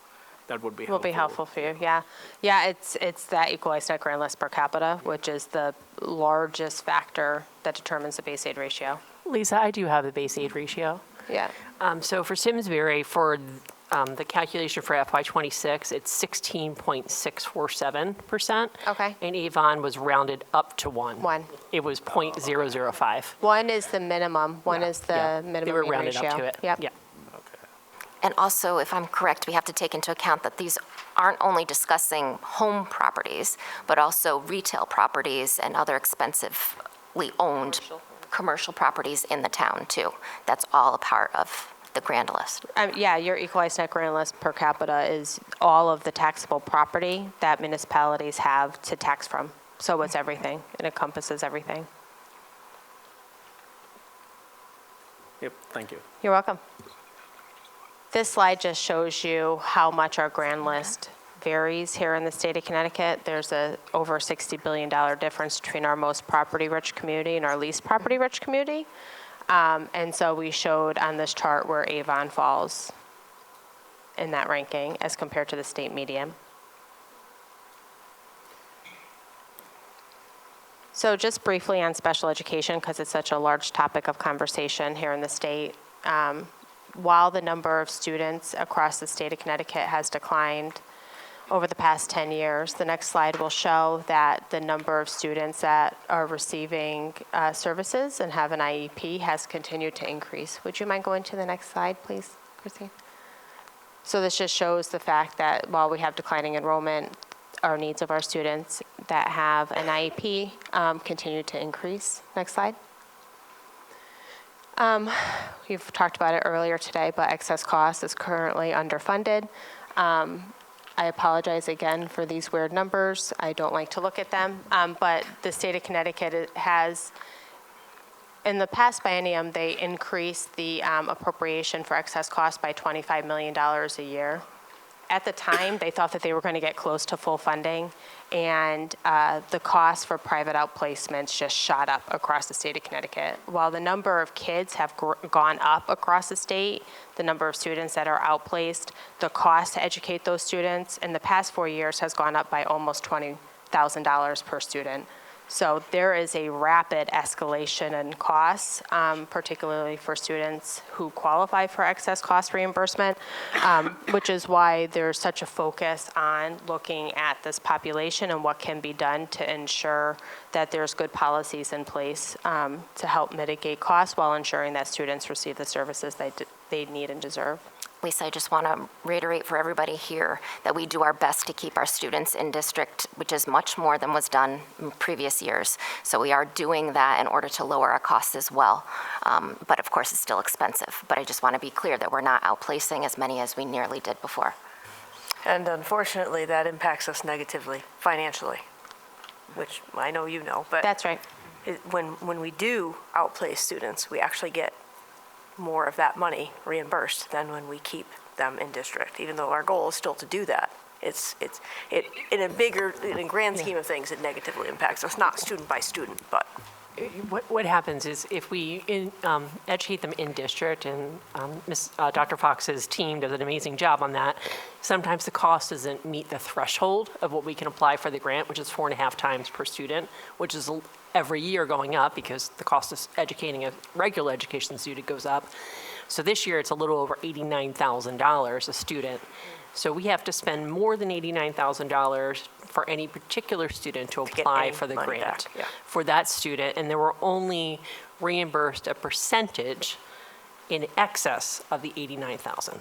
that would be helpful. Will be helpful for you, yeah. Yeah, it's that equalized net grand list per capita, which is the largest factor that determines the base aid ratio. Lisa, I do have the base aid ratio. Yeah. So for Simsbury, for the calculation for FY26, it's 16.647%. Okay. And Avon was rounded up to 1. 1. It was 0.005. 1 is the minimum. 1 is the minimum They were aid rounded ratio. up to it. Yep. Yeah. And also, if I'm correct, we have to take into account that these aren't only discussing home properties, but also retail properties and other expensively owned commercial properties in the town, too. That's all a part of the grand list. Yeah, your equalized net grand list per capita is all of the taxable property that municipalities have to tax from. So it's everything. It encompasses everything. Yep, thank you. You're welcome. This slide just shows you how much our grand list varies here in the state of Connecticut. There's a over $60 billion difference between our most property-rich community and our least property-rich community. And so we showed on this chart where Avon falls in that ranking as compared to the state median. So just briefly on special education, because it's such a large topic of conversation here in the state, while the number of students across the state of Connecticut has declined over the past 10 years, the next slide will show that the number of students that are receiving services and have an IEP has continued to increase. Would you mind going to the next slide, please, Christine? So this just shows the fact that while we have declining enrollment, our needs of our students that have an IEP continue to increase. Next slide. We've talked about it earlier today, but excess cost is currently underfunded. I apologize again for these weird numbers. I don't like to look at them, but the state of Connecticut has, in the past biennium, they increased the appropriation for excess cost by $25 million a year. At the time, they thought that they were going to get close to full funding, and the cost for private outplacements just shot up across the state of Connecticut. While the number of kids have gone up across the state, the number of students that are outplaced, the cost to educate those students in the past 4 years has gone up by almost $20,000 per student. So there is a rapid escalation in costs, particularly for students who qualify for excess cost reimbursement, which is why there's such a focus on looking at this population and what can be done to ensure that there's good policies in place to help mitigate costs while ensuring that students receive the services they need and deserve. Lisa, I just want to reiterate for everybody here that we do our best to keep our students in district, which is much more than was done in previous years. So we are doing that in order to lower our costs as well. But of course, it's still expensive. But I just want to be clear that we're not outplacing as many as we nearly did before. And unfortunately, that impacts us negatively financially, which I know you know. But that's right. When we do outplace students, we actually get more of that money reimbursed than when we keep them in district, even though our goal is still to do that. In a grand scheme of things, it negatively impacts us, not student by student, but. What happens is if we educate them in district, and Dr. Fox's team does an amazing job on that, sometimes the cost doesn't meet the threshold of what we can apply for the grant, which is 4.5 times per student, which is every year going up because the cost of educating a regular education student goes up. So this year it's a little over $89,000 a student. So we have to spend more than $89,000 for any particular student to apply for the grant for that student, and then we're only reimbursed a percentage in excess of the $89,000.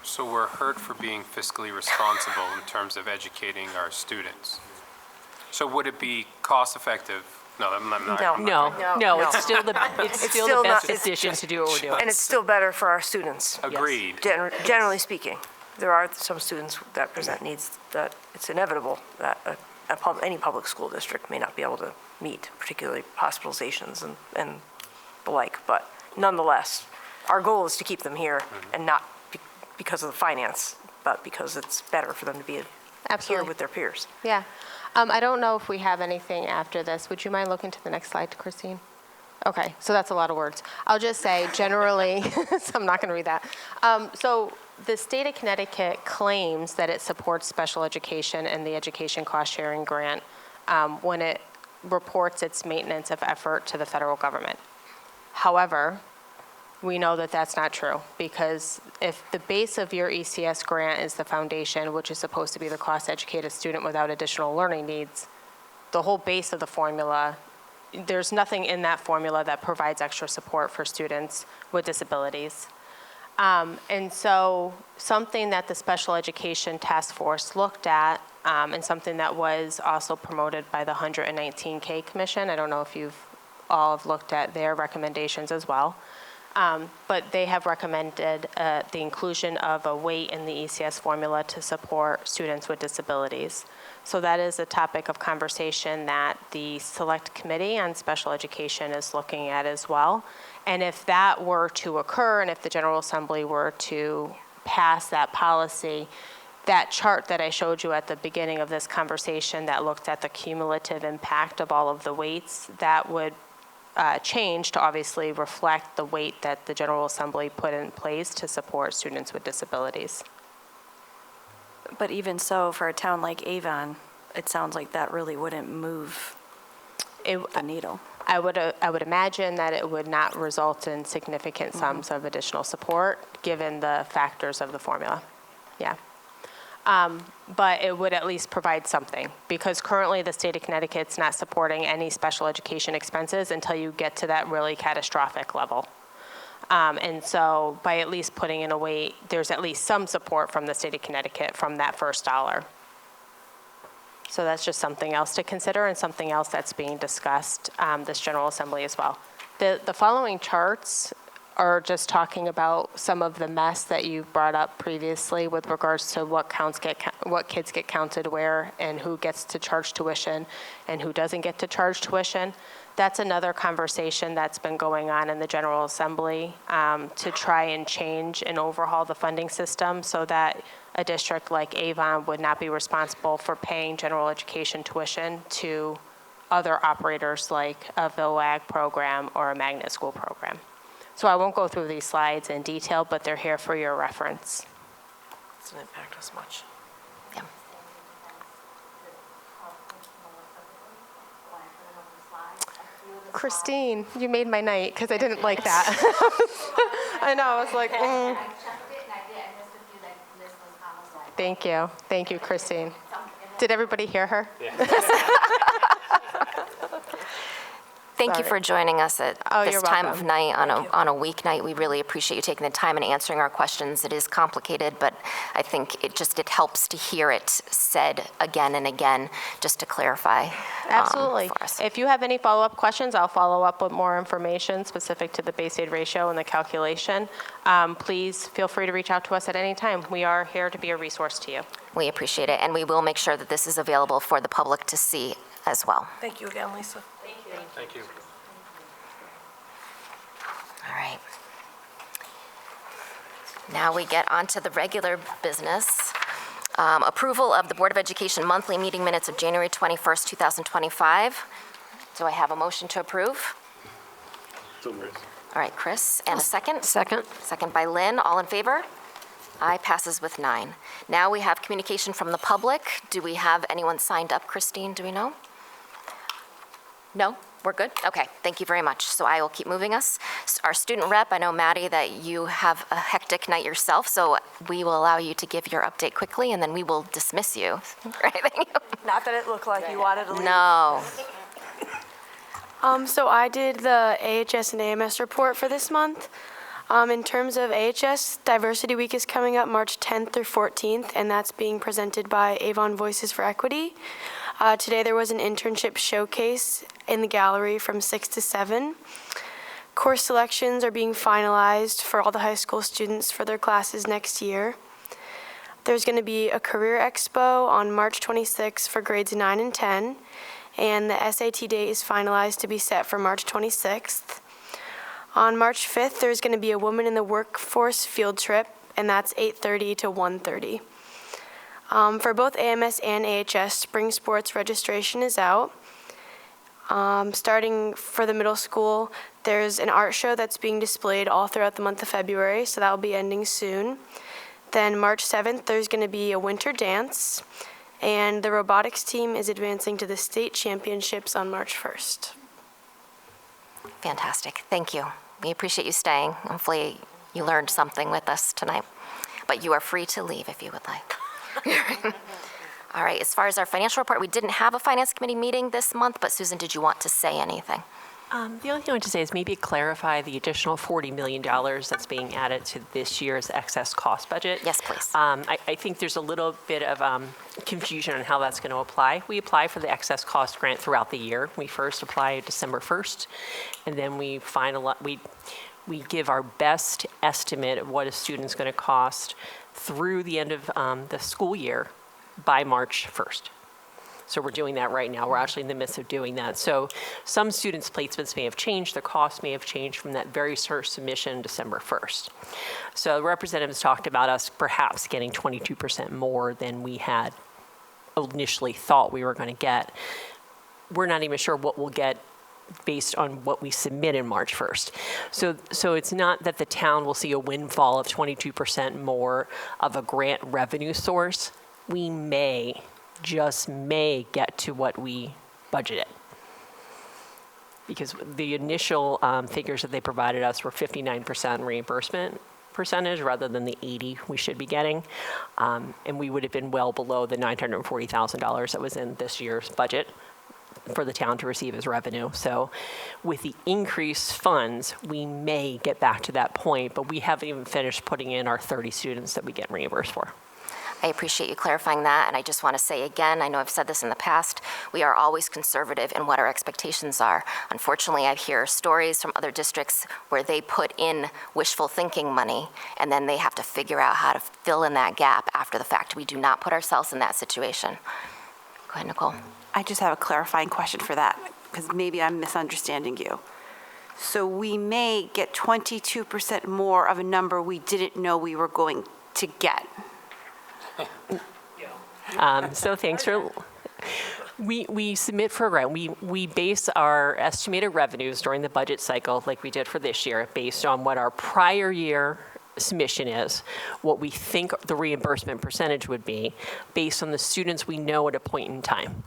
So we're hurt for being fiscally responsible in terms of educating our students. So would it be cost effective? No, I'm not. No, it's still the best decision to do what we're doing. And it's still better for our students. Agreed. Generally speaking, there are some students that present needs that it's inevitable that any public school district may not be able to meet, particularly hospitalizations and the like. But nonetheless, our goal is to keep them here, and not because of the finance, but because it's better for them to be here with their peers. Yeah. I don't know if we have anything after this. Would you mind looking to the next slide, Christine? Okay, so that's a lot of words. I'll just say generally, so I'm not going to read that. So the state of Connecticut claims that it supports special education and the education cost sharing grant when it reports its maintenance of effort to the federal government. However, we know that that's not true, because if the base of your ECS grant is the foundation, which is supposed to be the cost educated student without additional learning needs, the whole base of the formula, there's nothing in that formula that provides extra support for students with disabilities. And so something that the Special Education Task Force looked at, and something that was also promoted by the 119K Commission, I don't know if you've all have looked at their recommendations as well, but they have recommended the inclusion of a weight in the ECS formula to support students with disabilities. So that is a topic of conversation that the Select Committee on Special Education is looking at as well. And if that were to occur, and if the General Assembly were to pass that policy, that chart that I showed you at the beginning of this conversation that looked at the cumulative impact of all of the weights, that would change to obviously reflect the weight that the General Assembly put in place to support students with disabilities. But even so, for a town like Avon, it sounds like that really wouldn't move the needle. I would imagine that it would not result in significant sums of additional support, given the factors of the formula. Yeah. But it would at least provide something, because currently the state of Connecticut's not supporting any special education expenses until you get to that really catastrophic level. And so by at least putting in a weight, there's at least some support from the state of Connecticut from that first dollar. So that's just something else to consider, and something else that's being discussed this General Assembly as well. The following charts are just talking about some of the mess that you brought up previously with regards to what kids get counted where, and who gets to charge tuition and who doesn't get to charge tuition. That's another conversation that's been going on in the General Assembly to try and change and overhaul the funding system so that a district like Avon would not be responsible for paying general education tuition to other operators like a VOAG program or a magnet school program. So I won't go through these slides in detail, but they're here for your reference. It doesn't impact us much. Yeah. Christine, you made my night because I didn't like that. I know, I was like, Thank you. Thank you, Christine. Did everybody hear her? Yeah. Thank you for joining us at this you're time welcome. of night on a weeknight. We really appreciate you taking the time and answering our questions. It is complicated, but I think it helps to hear it said again and again, just to clarify Absolutely. for us. If you have any follow-up questions, I'll follow up with more information specific to the base aid ratio and the calculation. Please feel free to reach out to us at any time. We are here to be a resource to you. We appreciate it, and we will make sure that this is available for the public to see as well. Thank you again, Lisa. Thank you. All right. Now we get on to the regular business. Approval of the Board of Education monthly meeting minutes of January 21st, 2025. Do I have a motion to approve? All right, Chris, and a second? Second. Second by Lynn. All in favor? Aye, passes with 9. Now we have communication from the public. Do we have anyone signed up, Christine? Do we know? No? We're good? Okay, thank you very much. So I will keep moving us. Our student rep, I know, Maddie, that you have a hectic night yourself, so we will allow you to give your update quickly, and then we will dismiss you. Right? Not that it looked like you wanted to leave. No. So I did the AHS and AMS report for this month. In terms of AHS, Diversity Week is coming up March 10th through 14th, and that's being presented by Avon Voices for Equity. Today there was an internship showcase in the gallery from 6 to 7. Course selections are being finalized for all the high school students for their classes next year. There's going to be a career expo on March 26th for grades 9 and 10, and the SAT date is finalized to be set for March 26th. On March 5th, there's going to be a Women in the Workforce field trip, and that's 8:30 to 1:30. For both AMS and AHS, spring sports registration is out. Starting for the middle school, there's an art show that's being displayed all throughout the month of February, so that will be ending soon. Then March 7th, there's going to be a winter dance, and the robotics team is advancing to the state championships on March 1st. Fantastic. Thank you. We appreciate you staying. Hopefully you learned something with us tonight. But you are free to leave if you would like. All right, as far as our financial report, we didn't have a Finance Committee meeting this month, but Susan, did you want to say anything? The only thing I want to say is maybe clarify the additional $40 million that's being added to this year's excess cost budget. Yes, please. I think there's a little bit of confusion on how that's going to apply. We apply for the excess cost grant throughout the year. We first apply December 1st, and then we give our best estimate of what a student's going to cost through the end of the school year by March 1st. So we're doing that right now. We're actually in the midst of doing that. So some students' placements may have changed. Their costs may have changed from that very first submission December 1st. So the representatives talked about us perhaps getting 22% more than we had initially thought we were going to get. We're not even sure what we'll get based on what we submit in March 1st. So it's not that the town will see a windfall of 22% more of a grant revenue source. We just may get to what we budgeted. Because the initial figures that they provided us were 59% reimbursement percentage rather than the 80 we should be getting. And we would have been well below the $940,000 that was in this year's budget for the town to receive as revenue. So with the increased funds, we may get back to that point, but we haven't even finished putting in our 30 students that we get reimbursed for. I appreciate you clarifying that, and I just want to say again, I know I've said this in the past, we are always conservative in what our expectations are. Unfortunately, I hear stories from other districts where they put in wishful thinking money, and then they have to figure out how to fill in that gap after the fact. We do not put ourselves in that situation. Go ahead, Nicole. I just have a clarifying question for that, because maybe I'm misunderstanding you. So we may get 22% more of a number we didn't know we were going to get. So thanks for, we submit for a grant. We base our estimated revenues during the budget cycle, like we did for this year, based on what our prior year submission is, what we think the reimbursement percentage would be, based on the students we know at a point in time.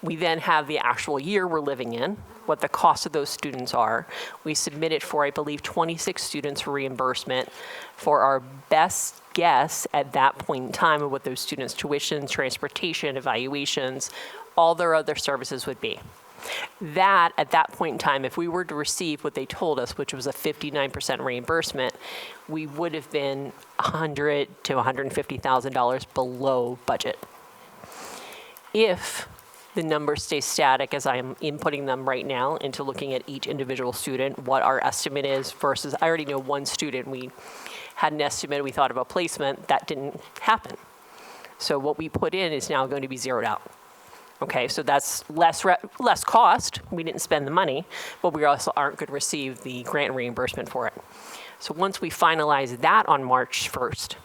We then have the actual year we're living in, what the cost of those students are. We submitted for, I believe, 26 students for reimbursement for our best guess at that point in time of what those students' tuition, transportation, evaluations, all their other services would be. That, at that point in time, if we were to receive what they told us, which was a 59% reimbursement, we would have been $100,000 to $150,000 below budget. If the numbers stay static as I am inputting them right now into looking at each individual student, what our estimate is versus, I already know one student, we had an estimate, we thought of a placement, that didn't happen. So what we put in is now going to be zeroed out. Okay, so that's less cost, we didn't spend the money, but we also aren't going to receive the grant reimbursement for it. So once we finalize that on March 1st,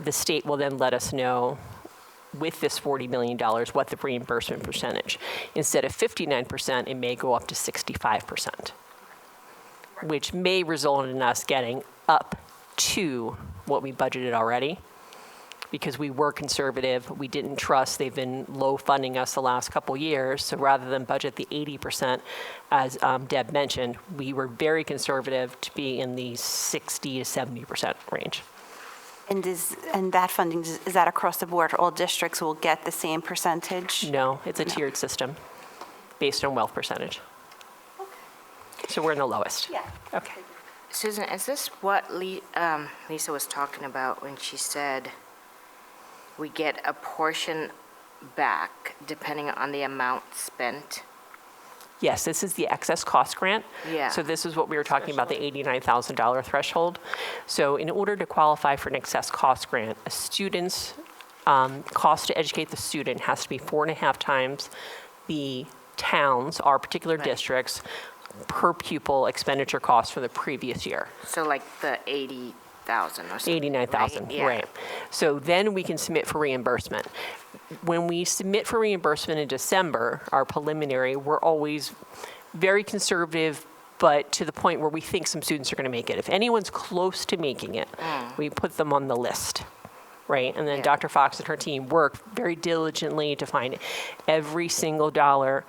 the state will then let us know with this $40 million what the reimbursement percentage. Instead of 59%, it may go up to 65%, which may result in us getting up to what we budgeted already, because we were conservative. We didn't trust. They've been low funding us the last couple years. So rather than budget the 80%, as Deb mentioned, we were very conservative to be in the 60 to 70% range. And that funding, is that across the board? All districts will get the same percentage? No, it's a tiered system based on wealth percentage. So we're in the lowest. Yeah. Okay. Susan, is this what Lisa was talking about when she said we get a portion back depending on the amount spent? Yes, this is the excess cost grant. Yeah. So this is what we were talking about, the $89,000 threshold. So in order to qualify for an excess cost grant, a student's cost to educate the student has to be 4.5 times the town's, our particular district's, per pupil expenditure cost for the previous year. So like the 80,000 or something. 89,000, right? Yeah. right. So then we can submit for reimbursement. When we submit for reimbursement in December, our preliminary, we're always very conservative, but to the point where we think some students are going to make it. If anyone's close to making it, we put them on the list, right? And then Dr. Fox and her team work very diligently to find every single dollar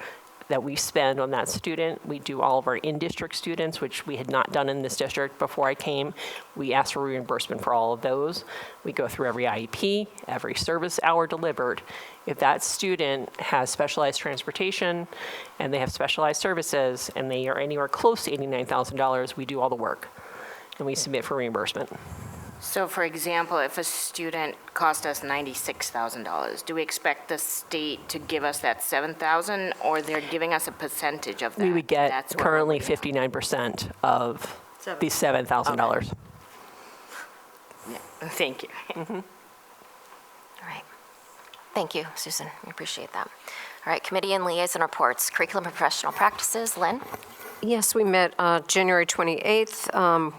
that we spend on that student. We do all of our in-district students, which we had not done in this district before I came. We ask for reimbursement for all of those. We go through every IEP, every service hour delivered. If that student has specialized transportation and they have specialized services and they are anywhere close to $89,000, we do all the work and we submit for reimbursement. So for example, if a student cost us $96,000, do we expect the state to give us that $7,000, or they're giving us a percentage of that? We would get That's what currently we're- 59% of the $7,000. Yeah. Thank you. All right. Thank you, Susan. We appreciate that. All right, committee and liaison reports, curriculum and professional practices. Lynn? Yes, we met January 28th.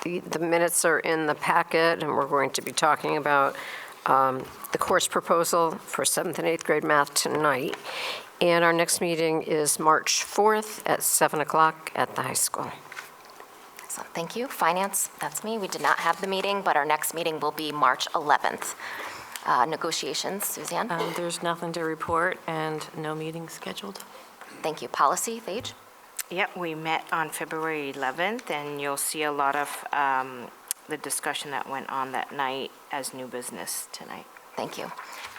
The minutes are in the packet, and we're going to be talking about the course proposal for 7th and 8th grade math tonight. And our next meeting is March 4th at 7 o'clock at the high school. Excellent. Thank you. Finance, that's me. We did not have the meeting, but our next meeting will be March 11th. Negotiations, Suzanne? There's nothing to report and no meeting scheduled. Thank you. Policy, Paige? Yep, we met on February 11th, and you'll see a lot of the discussion that went on that night as new business tonight. Thank you.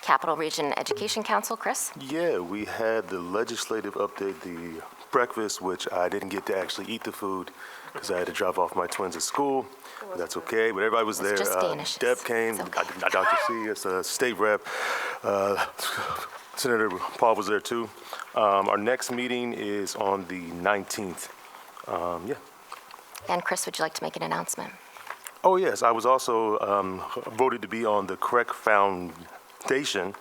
Capital Region Education Council, Chris? Yeah, we had the legislative update, the breakfast, which I didn't get to actually eat the food because I had to drop off my twins at school. But that's okay, but everybody was there. It's just Danishes. Deb came, Dr. C, as a state rep. Senator Paul was there too. Our next meeting is on the 19th. Yeah. And Chris, would you like to make an announcement? Oh, yes. I was also voted to be on the CREC Foundation.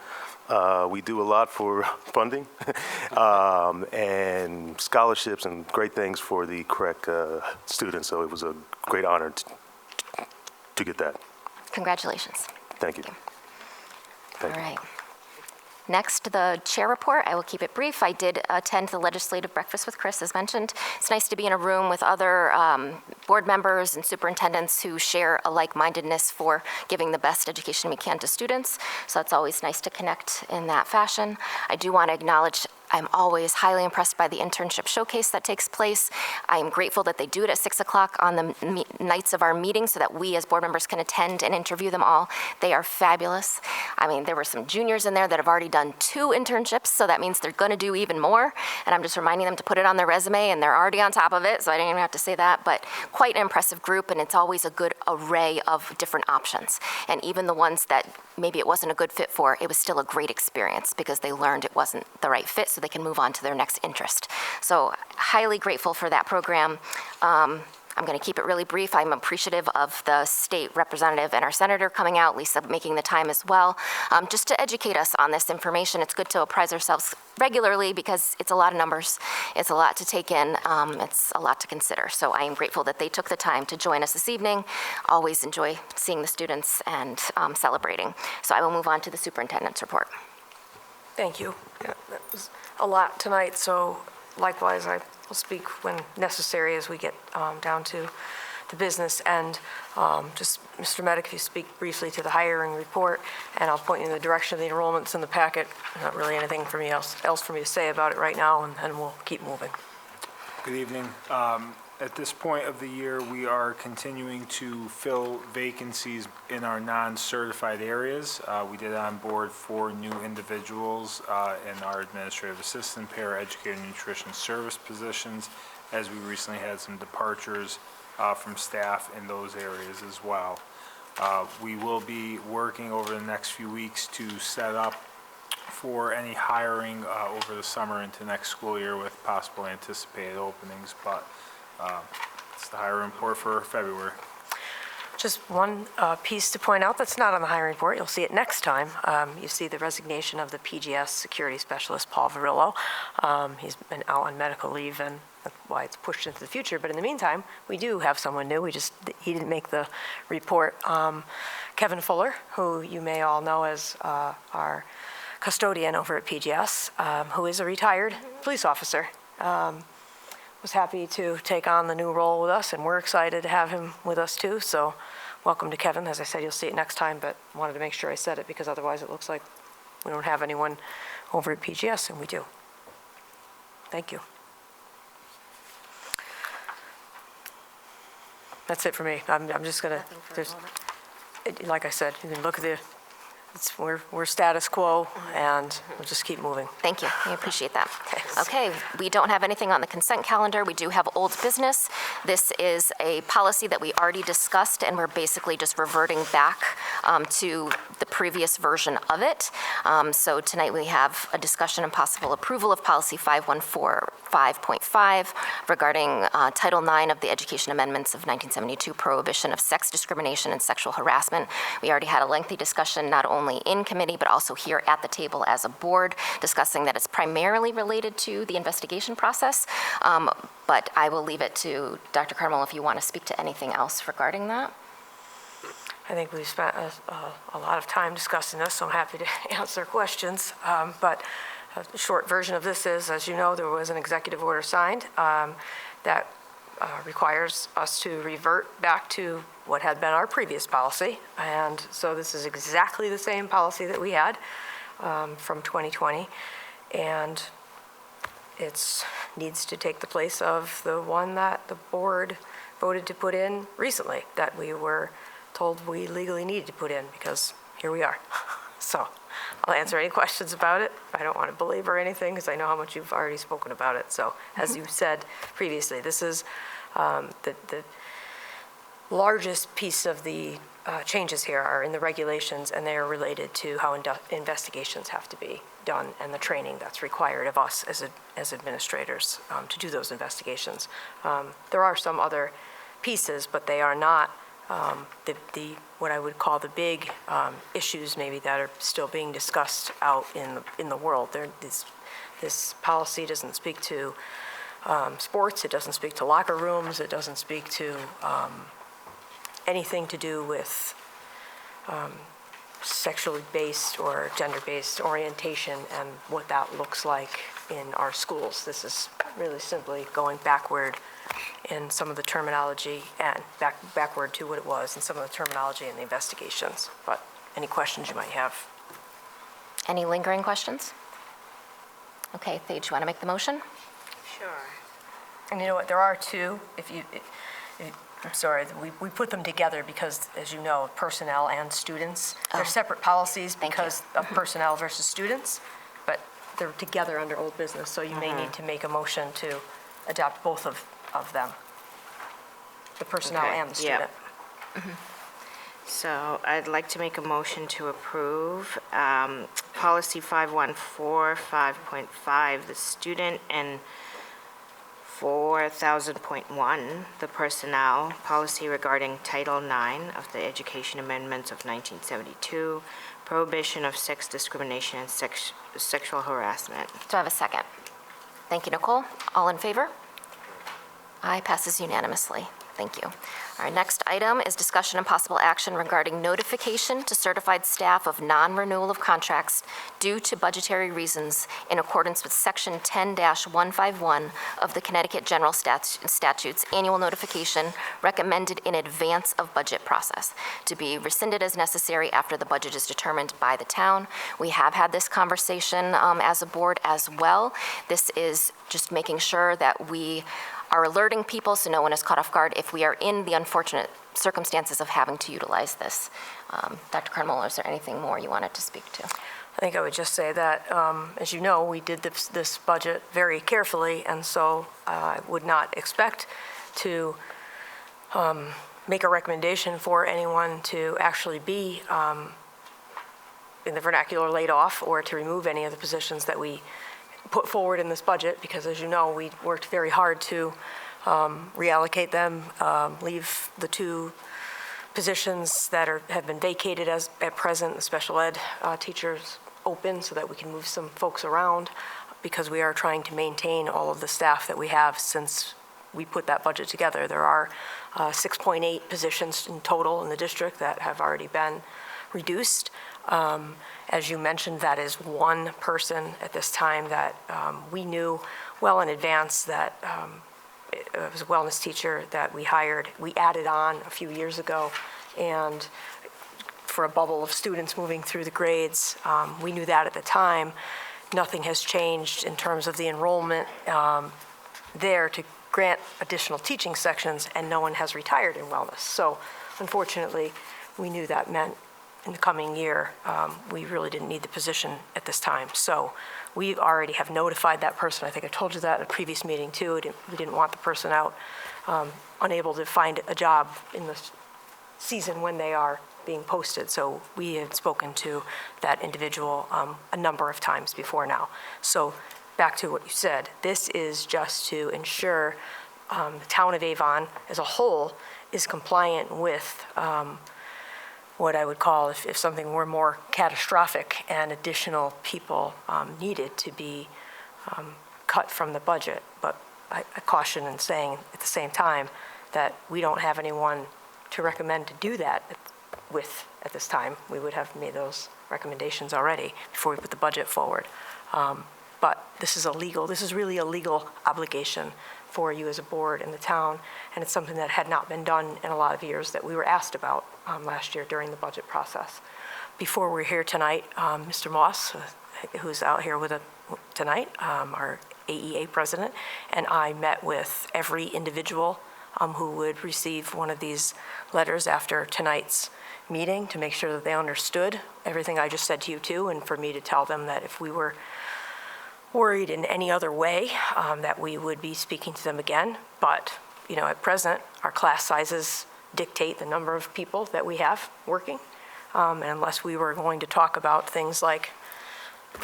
We do a lot for funding and scholarships and great things for the CREC students. So it was a great honor to get that. Congratulations. Thank you. All right. Next, the chair report. I will keep it brief. I did attend the legislative breakfast with Chris, as mentioned. It's nice to be in a room with other board members and superintendents who share a like-mindedness for giving the best education we can to students. So it's always nice to connect in that fashion. I do want to acknowledge I'm always highly impressed by the internship showcase that takes place. I am grateful that they do it at 6 o'clock on the nights of our meeting so that we as board members can attend and interview them all. They are fabulous. I mean, there were some juniors in there that have already done 2 internships, so that means they're going to do even more. And I'm just reminding them to put it on their resume, and they're already on top of it, so I didn't even have to say that. But quite an impressive group, and it's always a good array of different options. And even the ones that maybe it wasn't a good fit for, it was still a great experience because they learned it wasn't the right fit, so they can move on to their next interest. So highly grateful for that program. I'm going to keep it really brief. I'm appreciative of the state representative and our senator coming out, Lisa making the time as well, just to educate us on this information. It's good to apprise ourselves regularly because it's a lot of numbers. It's a lot to take in. It's a lot to consider. So I am grateful that they took the time to join us this evening. Always enjoy seeing the students and celebrating. So I will move on to the superintendent's report. Thank you. Yeah, that was a lot tonight, so likewise, I will speak when necessary as we get down to the business end. Just, Mr. Medic, if you speak briefly to the hiring report, and I'll point you in the direction of the enrollments in the packet. Not really anything for me else for me to say about it right now, and we'll keep moving. Good evening. At this point of the year, we are continuing to fill vacancies in our non-certified areas. We did onboard 4 new individuals in our administrative assistant, paraeducator, nutrition service positions, as we recently had some departures from staff in those areas as well. We will be working over the next few weeks to set up for any hiring over the summer into next school year with possible anticipated openings, but it's the hiring report for February. Just one piece to point out that's not on the hiring report. You'll see it next time. You see the resignation of the PGS security specialist, Paul Varillo. He's been out on medical leave, and that's why it's pushed into the future. But in the meantime, we do have someone new. He didn't make the report. Kevin Fuller, who you may all know as our custodian over at PGS, who is a retired police officer. Was happy to take on the new role with us, and we're excited to have him with us too. So welcome to Kevin. As I said, you'll see it next time, but wanted to make sure I said it because otherwise it looks like we don't have anyone over at PGS, and we do. Thank you. That's it for me. I'm just gonna, like I said, you can look at the, we're status quo, and we'll just keep moving. Thank you. I appreciate that. Okay, we don't have anything on the consent calendar. We do have old business. This is a policy that we already discussed, and we're basically just reverting back to the previous version of it. So tonight we have a discussion and possible approval of policy 5145.5 regarding Title IX of the Education Amendments of 1972, prohibition of sex discrimination and sexual harassment. We already had a lengthy discussion, not only in committee, but also here at the table as a board, discussing that it's primarily related to the investigation process. But I will leave it to Dr. Carmel if you want to speak to anything else regarding that. I think we've spent a lot of time discussing this, so I'm happy to answer questions. But the short version of this is, as you know, there was an executive order signed that requires us to revert back to what had been our previous policy. And so this is exactly the same policy that we had from 2020. And it needs to take the place of the one that the board voted to put in recently, that we were told we legally needed to put in, because here we are. So I'll answer any questions about it. I don't want to belabor anything because I know how much you've already spoken about it. So as you said previously, this is the largest piece of the changes here are in the regulations, and they are related to how investigations have to be done and the training that's required of us as administrators to do those investigations. There are some other pieces, but they are not what I would call the big issues maybe that are still being discussed out in the world. This policy doesn't speak to sports, it doesn't speak to locker rooms, it doesn't speak to anything to do with sexually based or gender-based orientation and what that looks like in our schools. This is really simply going backward in some of the terminology and backward to what it was in some of the terminology in the investigations. But any questions you might have? Any lingering questions? Okay, Paige, you want to make the motion? Sure. And you know what, there are two, I'm sorry, we put them together because, as you know, personnel and students, they're separate policies because of personnel versus students, but they're together under old business, so you may need to make a motion to adopt both of them, the personnel and the student. So I'd like to make a motion to approve policy 5145.5, the student and 4000.1, the personnel policy regarding Title IX of the Education Amendments of 1972, prohibition of sex discrimination and sexual harassment. Do I have a second? Thank you, Nicole. All in favor? Aye, passes unanimously. Thank you. Our next item is discussion and possible action regarding notification to certified staff of non-renewal of contracts due to budgetary reasons in accordance with Section 10-151 of the Connecticut General Statutes annual notification recommended in advance of budget process to be rescinded as necessary after the budget is determined by the town. We have had this conversation as a board as well. This is just making sure that we are alerting people so no one is caught off guard if we are in the unfortunate circumstances of having to utilize this. Dr. Carmona, is there anything more you wanted to speak to? I think I would just say that, as you know, we did this budget very carefully, and so I would not expect to make a recommendation for anyone to actually be, in the vernacular, laid off, or to remove any of the positions that we put forward in this budget, because as you know, we worked very hard to reallocate them, leave the two positions that have been vacated as at present, the special ed teachers, open so that we can move some folks around, because we are trying to maintain all of the staff that we have since we put that budget together. There are 6.8 positions in total in the district that have already been reduced. As you mentioned, that is one person at this time that we knew well in advance that it was a wellness teacher that we hired. We added on a few years ago, and for a bubble of students moving through the grades, we knew that at the time. Nothing has changed in terms of the enrollment there to grant additional teaching sections, and no one has retired in wellness. So unfortunately, we knew that meant in the coming year, we really didn't need the position at this time. So we already have notified that person. I think I told you that in a previous meeting too. We didn't want the person out, unable to find a job in the season when they are being posted. So we had spoken to that individual a number of times before now. So back to what you said, this is just to ensure the town of Avon as a whole is compliant with what I would call, if something were more catastrophic and additional people needed to be cut from the budget. But I caution in saying at the same time that we don't have anyone to recommend to do that with at this time. We would have made those recommendations already before we put the budget forward. But this is really a legal obligation for you as a board in the town, and it's something that had not been done in a lot of years that we were asked about last year during the budget process. Before we're here tonight, Mr. Moss, who's out here with us tonight, our AEA president, and I met with every individual who would receive one of these letters after tonight's meeting to make sure that they understood everything I just said to you too, and for me to tell them that if we were worried in any other way, that we would be speaking to them again. But, at present, our class sizes dictate the number of people that we have working. And unless we were going to talk about things like,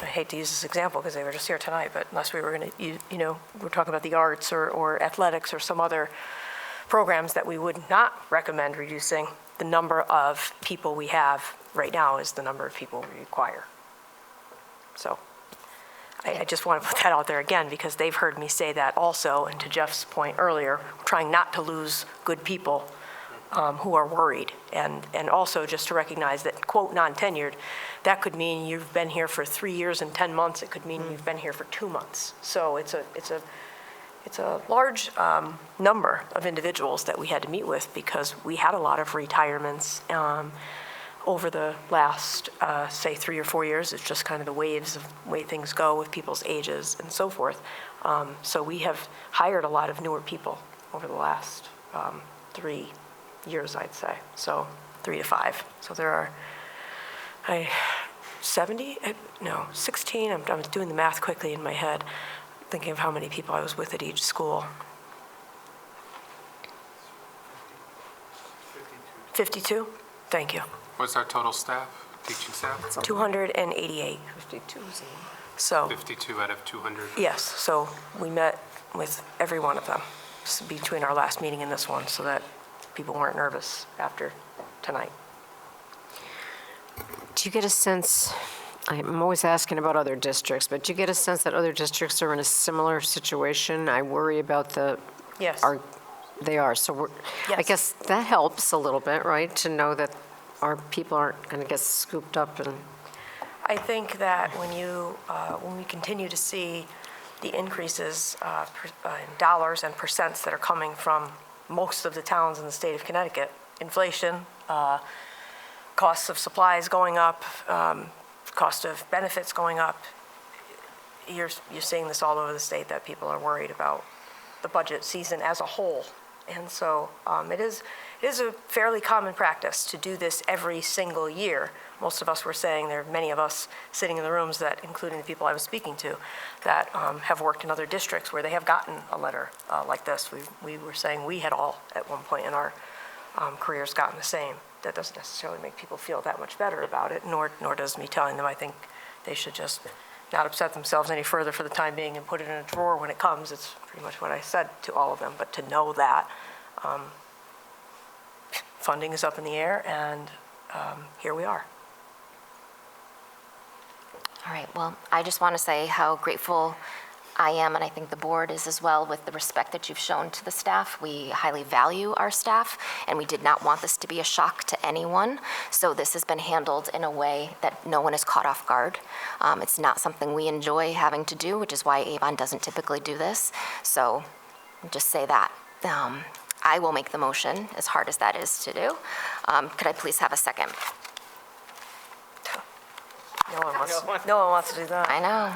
I hate to use this example because they were just here tonight, but unless we were going to, we're talking about the arts or athletics or some other programs that we would not recommend reducing, the number of people we have right now is the number of people we require. So I just want to put that out there again, because they've heard me say that also, and to Jeff's point earlier, trying not to lose good people who are worried. And also just to recognize that, quote, non-tenured, that could mean you've been here for 3 years and 10 months. It could mean you've been here for 2 months. So it's a large number of individuals that we had to meet with, because we had a lot of retirements over the last, say, 3 or 4 years. It's just kind of the waves of the way things go with people's ages and so forth. So we have hired a lot of newer people over the last 3 years, I'd say. So 3 to 5. So there are 16. I'm doing the math quickly in my head, thinking of how many people I was with at each school. 52? Thank you. What's our total staff, teaching staff? 288. So 52 out of 200. yes, so we met with every one of them between our last meeting and this one, so that people weren't nervous after tonight. Do you get a sense, I'm always asking about other districts, but do you get a sense that other districts are in a similar situation? I worry about Yes. They are, so I Yes. guess that helps a little bit, right? To know that our people aren't going to get scooped up and. I think that when we continue to see the increases in dollars and percents that are coming from most of the towns in the state of Connecticut, inflation, costs of supplies going up, cost of benefits going up, you're seeing this all over the state, that people are worried about the budget season as a whole. And so it is a fairly common practice to do this every single year. Most of us were saying, there are many of us sitting in the rooms that, including the people I was speaking to, that have worked in other districts where they have gotten a letter like this. We were saying we had all, at one point in our careers, gotten the same. That doesn't necessarily make people feel that much better about it, nor does me telling them I think they should just not upset themselves any further for the time being and put it in a drawer when it comes. It's pretty much what I said to all of them. But to know that funding is up in the air, and here we are. All right, well, I just want to say how grateful I am, and I think the board is as well, with the respect that you've shown to the staff. We highly value our staff, and we did not want this to be a shock to anyone. So this has been handled in a way that no one is caught off guard. It's not something we enjoy having to do, which is why Avon doesn't typically do this. So just say that. I will make the motion, as hard as that is to do. Could I please have a second? No one wants to do that. I know.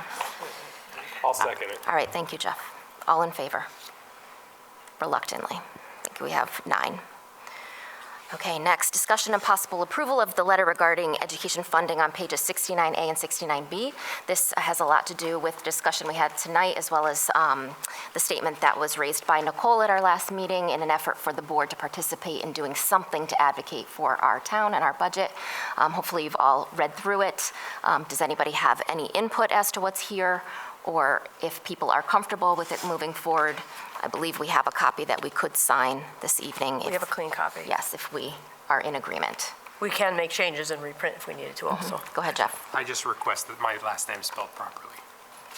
I'll second it. All right, thank you, Jeff. All in favor? Reluctantly. I think we have 9. Okay, next, discussion and possible approval of the letter regarding education funding on pages 69A and 69B. This has a lot to do with discussion we had tonight, as well as the statement that was raised by Nicole at our last meeting in an effort for the board to participate in doing something to advocate for our town and our budget. Hopefully you've all read through it. Does anybody have any input as to what's here? Or if people are comfortable with it moving forward, I believe we have a copy that we could sign this evening. We have a clean copy. Yes, if we are in agreement. We can make changes and reprint if we needed to also. Go ahead, Jeff. I just request that my last name is spelled properly.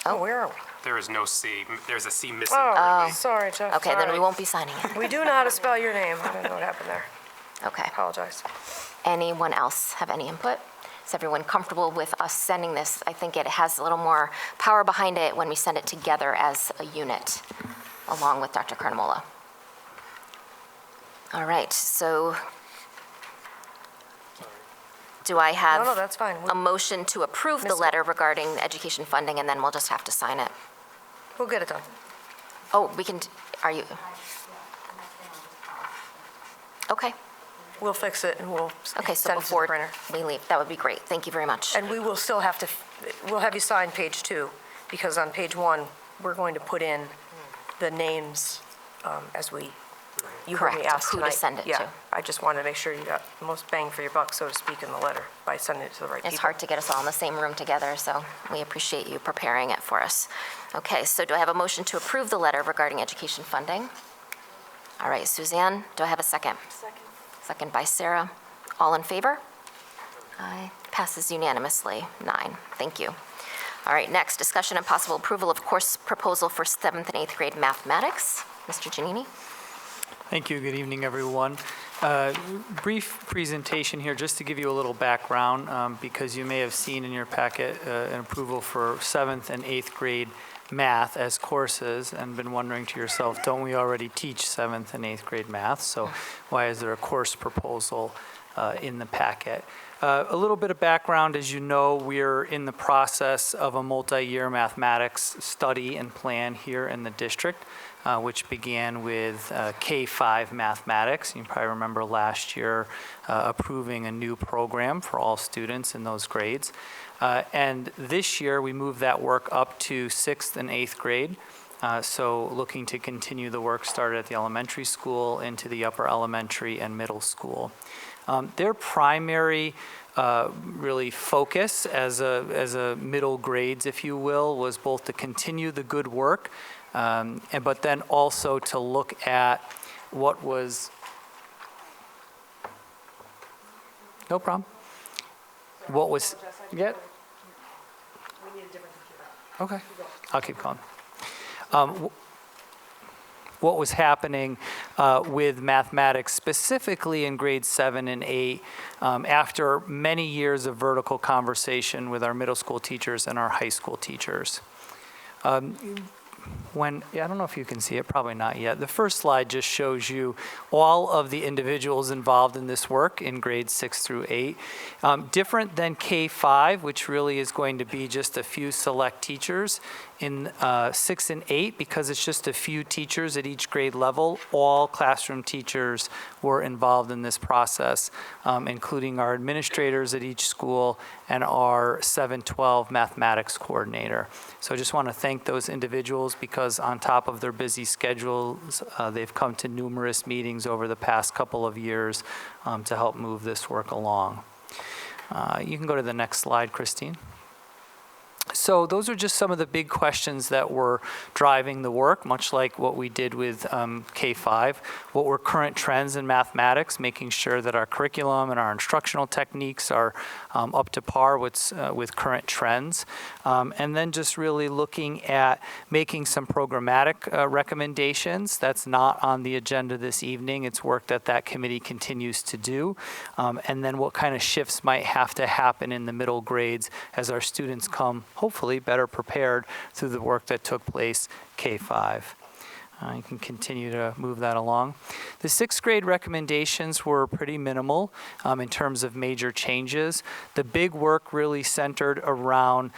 Oh, where are we? There is no C. There's a C missing. Oh, sorry, Jeff. Okay, then we sorry. won't be signing it. We do know how to spell your name. I don't know what happened there. Okay. Apologize. Anyone else have any input? Is everyone comfortable with us sending this? I think it has a little more power behind it when we send it together as a unit, along with Dr. Carnamola. All right, so do I have No, that's fine. a motion to approve the letter regarding education funding, and then we'll just have to sign it? We'll get it done. Oh, we can, are you? Okay. We'll fix it and we'll Okay, so send it to the before printer. we leave, that would be great. Thank you very much. And we will still have to, we'll have you sign page 2, because on page 1, we're going to put in the names as you heard me Correct, ask who to tonight. send it to. Yeah, I just wanted to make sure you got the most bang for your buck, so to speak, in the letter by sending it to the right people. It's hard to get us all in the same room together, so we appreciate you preparing it for us. Okay, so do I have a motion to approve the letter regarding education funding? All right, Suzanne, do I have a second? Second by Sarah. All in favor? Aye. Passes unanimously, 9. Thank you. All right, next, discussion and possible approval of course proposal for 7th and 8th grade mathematics. Mr. Giannini? Thank you. Good evening, everyone. Brief presentation here just to give you a little background because you may have seen in your packet an approval for 7th and 8th grade math as courses and been wondering to yourself, don't we already teach 7th and 8th grade math? So why is there a course proposal in the packet? A little bit of background, as you know, we're in the process of a multi-year mathematics study and plan here in the district, which began with K-5 mathematics. You probably remember last year approving a new program for all students in those grades. And this year, we moved that work up to 6th and 8th grade. So looking to continue the work started at the elementary school into the upper elementary and middle school. Their primary really focus as a middle grades, if you will, was both to continue the good work but then also to look at what was, no problem. What was, yeah. Okay, I'll keep going. What was happening with mathematics, specifically in grades 7 and 8, after many years of vertical conversation with our middle school teachers and our high school teachers. I don't know if you can see it, probably not yet. The first slide just shows you all of the individuals involved in this work in grades 6 through 8. Different than K-5, which really is going to be just a few select teachers. In 6 and 8, because it's just a few teachers at each grade level, all classroom teachers were involved in this process, including our administrators at each school and our 7-12 mathematics coordinator. So I just want to thank those individuals because on top of their busy schedules, they've come to numerous meetings over the past couple of years to help move this work along. You can go to the next slide, Christine. So those are just some of the big questions that were driving the work, much like what we did with K-5. What were current trends in mathematics, making sure that our curriculum and our instructional techniques are up to par with current trends. And then just really looking at making some programmatic recommendations. That's not on the agenda this evening. It's work that committee continues to do. And then what kind of shifts might have to happen in the middle grades as our students come hopefully better prepared through the work that took place K-5. You can continue to move that along. The 6th grade recommendations were pretty minimal in terms of major changes. The big work really centered around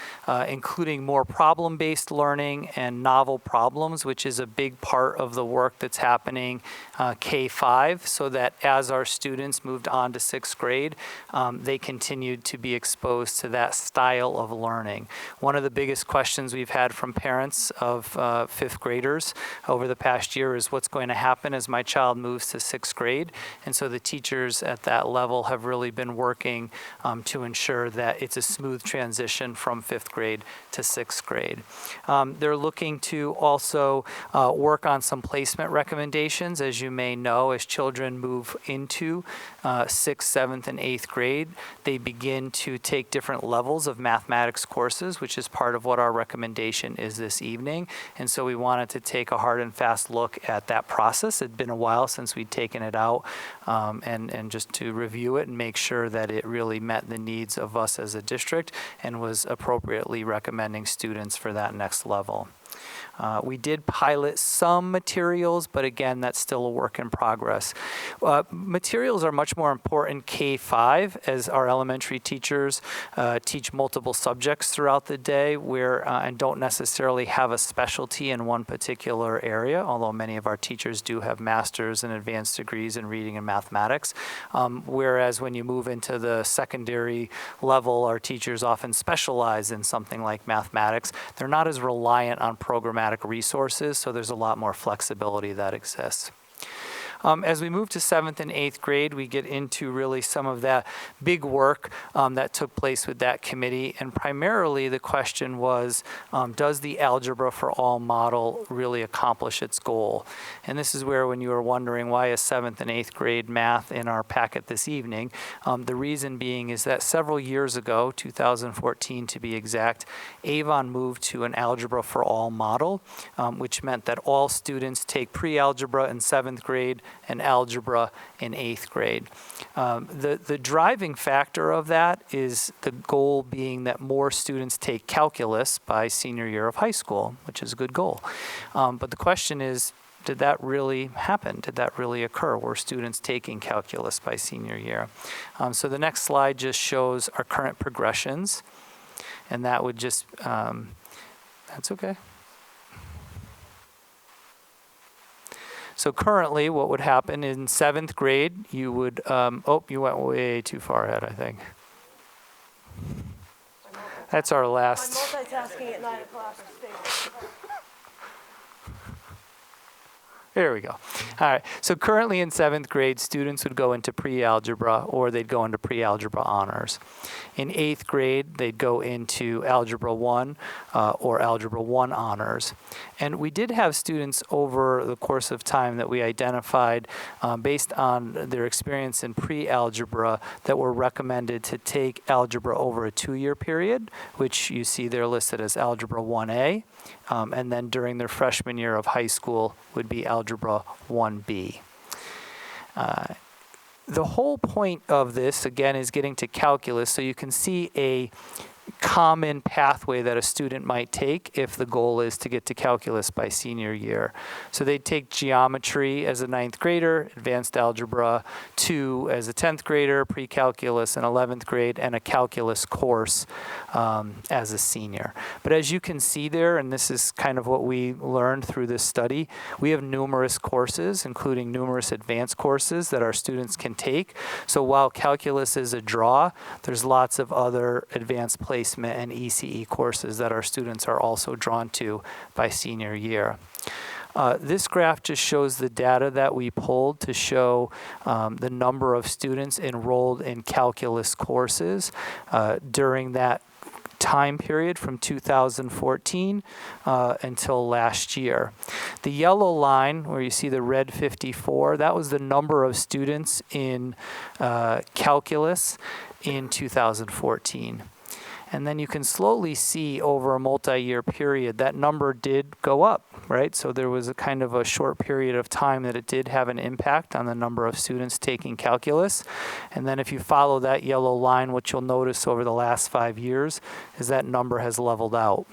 including more problem-based learning and novel problems, which is a big part of the work that's happening K-5, so that as our students moved on to 6th grade, they continued to be exposed to that style of learning. One of the biggest questions we've had from parents of 5th graders over the past year is what's going to happen as my child moves to 6th grade. And so the teachers at that level have really been working to ensure that it's a smooth transition from 5th grade to 6th grade. They're looking to also work on some placement recommendations. As you may know, as children move into 6th, 7th, and 8th grade, they begin to take different levels of mathematics courses, which is part of what our recommendation is this evening. And so we wanted to take a hard and fast look at that process. It'd been a while since we'd taken it out, and just to review it and make sure that it really met the needs of us as a district and was appropriately recommending students for that next level. We did pilot some materials, but again, that's still a work in progress. Materials are much more important K-5 as our elementary teachers teach multiple subjects throughout the day and don't necessarily have a specialty in one particular area, although many of our teachers do have master's and advanced degrees in reading and mathematics. Whereas when you move into the secondary level, our teachers often specialize in something like mathematics. They're not as reliant on programmatic resources, so there's a lot more flexibility that exists. As we move to 7th and 8th grade, we get into really some of that big work that took place with that committee. And primarily the question was, does the Algebra for All model really accomplish its goal? And this is where, when you were wondering why is 7th and 8th grade math in our packet this evening, the reason being is that several years ago, 2014 to be exact, Avon moved to an Algebra for All model, which meant that all students take pre-algebra in 7th grade and algebra in 8th grade. The driving factor of that is the goal being that more students take calculus by senior year of high school, which is a good goal. But the question is, did that really happen? Did that really occur? Were students taking calculus by senior year? So the next slide just shows our current progressions, and that would just, that's okay. So currently, what would happen in 7th grade, you would, you went way too far ahead, I think. That's our last. I'm multitasking at 9 o'clock. There we go. All right. So currently in 7th grade, students would go into pre-algebra or they'd go into pre-algebra honors. In 8th grade, they'd go into Algebra 1 or Algebra 1 honors. And we did have students over the course of time that we identified based on their experience in pre-algebra that were recommended to take algebra over a 2-year period, which you see there listed as Algebra 1A. And then during their freshman year of high school would be Algebra 1B. The whole point of this, again, is getting to calculus, so you can see a common pathway that a student might take if the goal is to get to calculus by senior year. So they'd take geometry as a 9th grader, advanced algebra 2 as a 10th grader, pre-calculus in 11th grade, and a calculus course as a senior. But as you can see there, and this is kind of what we learned through this study, we have numerous courses, including numerous advanced courses that our students can take. So while calculus is a draw, there's lots of other advanced placement and ECE courses that our students are also drawn to by senior year. This graph just shows the data that we pulled to show the number of students enrolled in calculus courses during that time period from 2014 until last year. The yellow line, where you see the red 54, that was the number of students in calculus in 2014. And then you can slowly see over a multi-year period that number did go up, right? So there was a kind of a short period of time that it did have an impact on the number of students taking calculus. And then if you follow that yellow line, what you'll notice over the last 5 years is that number has leveled out.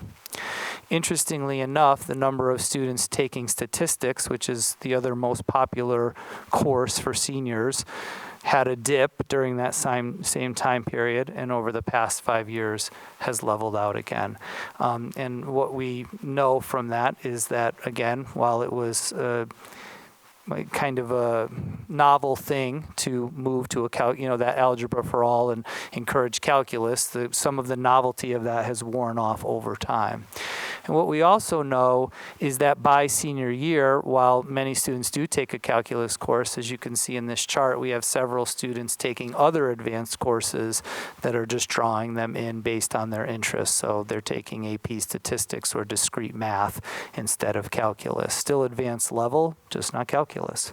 Interestingly enough, the number of students taking statistics, which is the other most popular course for seniors, had a dip during that same time period, and over the past 5 years has leveled out again. And what we know from that is that, again, while it was kind of a novel thing to move to that algebra for all and encourage calculus, some of the novelty of that has worn off over time. And what we also know is that by senior year, while many students do take a calculus course, as you can see in this chart, we have several students taking other advanced courses that are just drawing them in based on their interests. So they're taking AP statistics or discrete math instead of calculus. Still advanced level, just not calculus.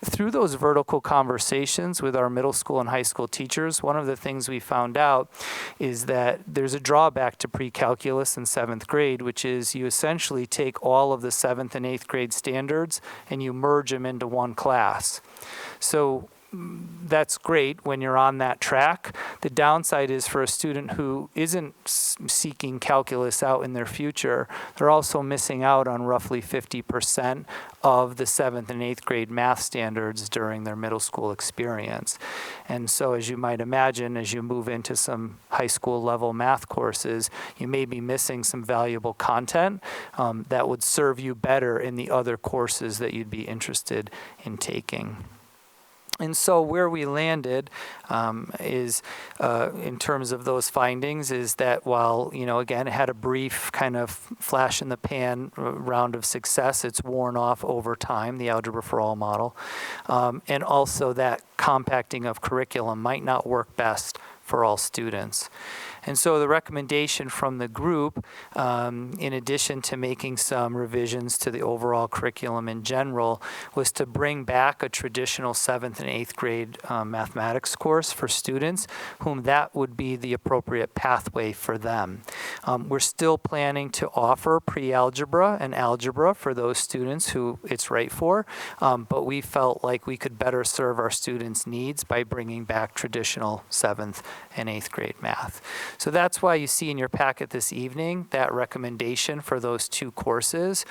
Through those vertical conversations with our middle school and high school teachers, one of the things we found out is that there's a drawback to pre-calculus in 7th grade, which is you essentially take all of the 7th and 8th grade standards and you merge them into one class. So that's great when you're on that track. The downside is for a student who isn't seeking calculus out in their future, they're also missing out on roughly 50% of the 7th and 8th grade math standards during their middle school experience. And so as you might imagine, as you move into some high school level math courses, you may be missing some valuable content that would serve you better in the other courses that you'd be interested in taking. And so where we landed is, in terms of those findings, is that while, again, it had a brief kind of flash in the pan round of success, it's worn off over time, the Algebra for All model. And also that compacting of curriculum might not work best for all students. And so the recommendation from the group, in addition to making some revisions to the overall curriculum in general, was to bring back a traditional 7th and 8th grade mathematics course for students whom that would be the appropriate pathway for them. We're still planning to offer pre-algebra and algebra for those students who it's right for, but we felt like we could better serve our students' needs by bringing back traditional 7th and 8th grade math. So that's why you see in your packet this evening that recommendation for those two courses.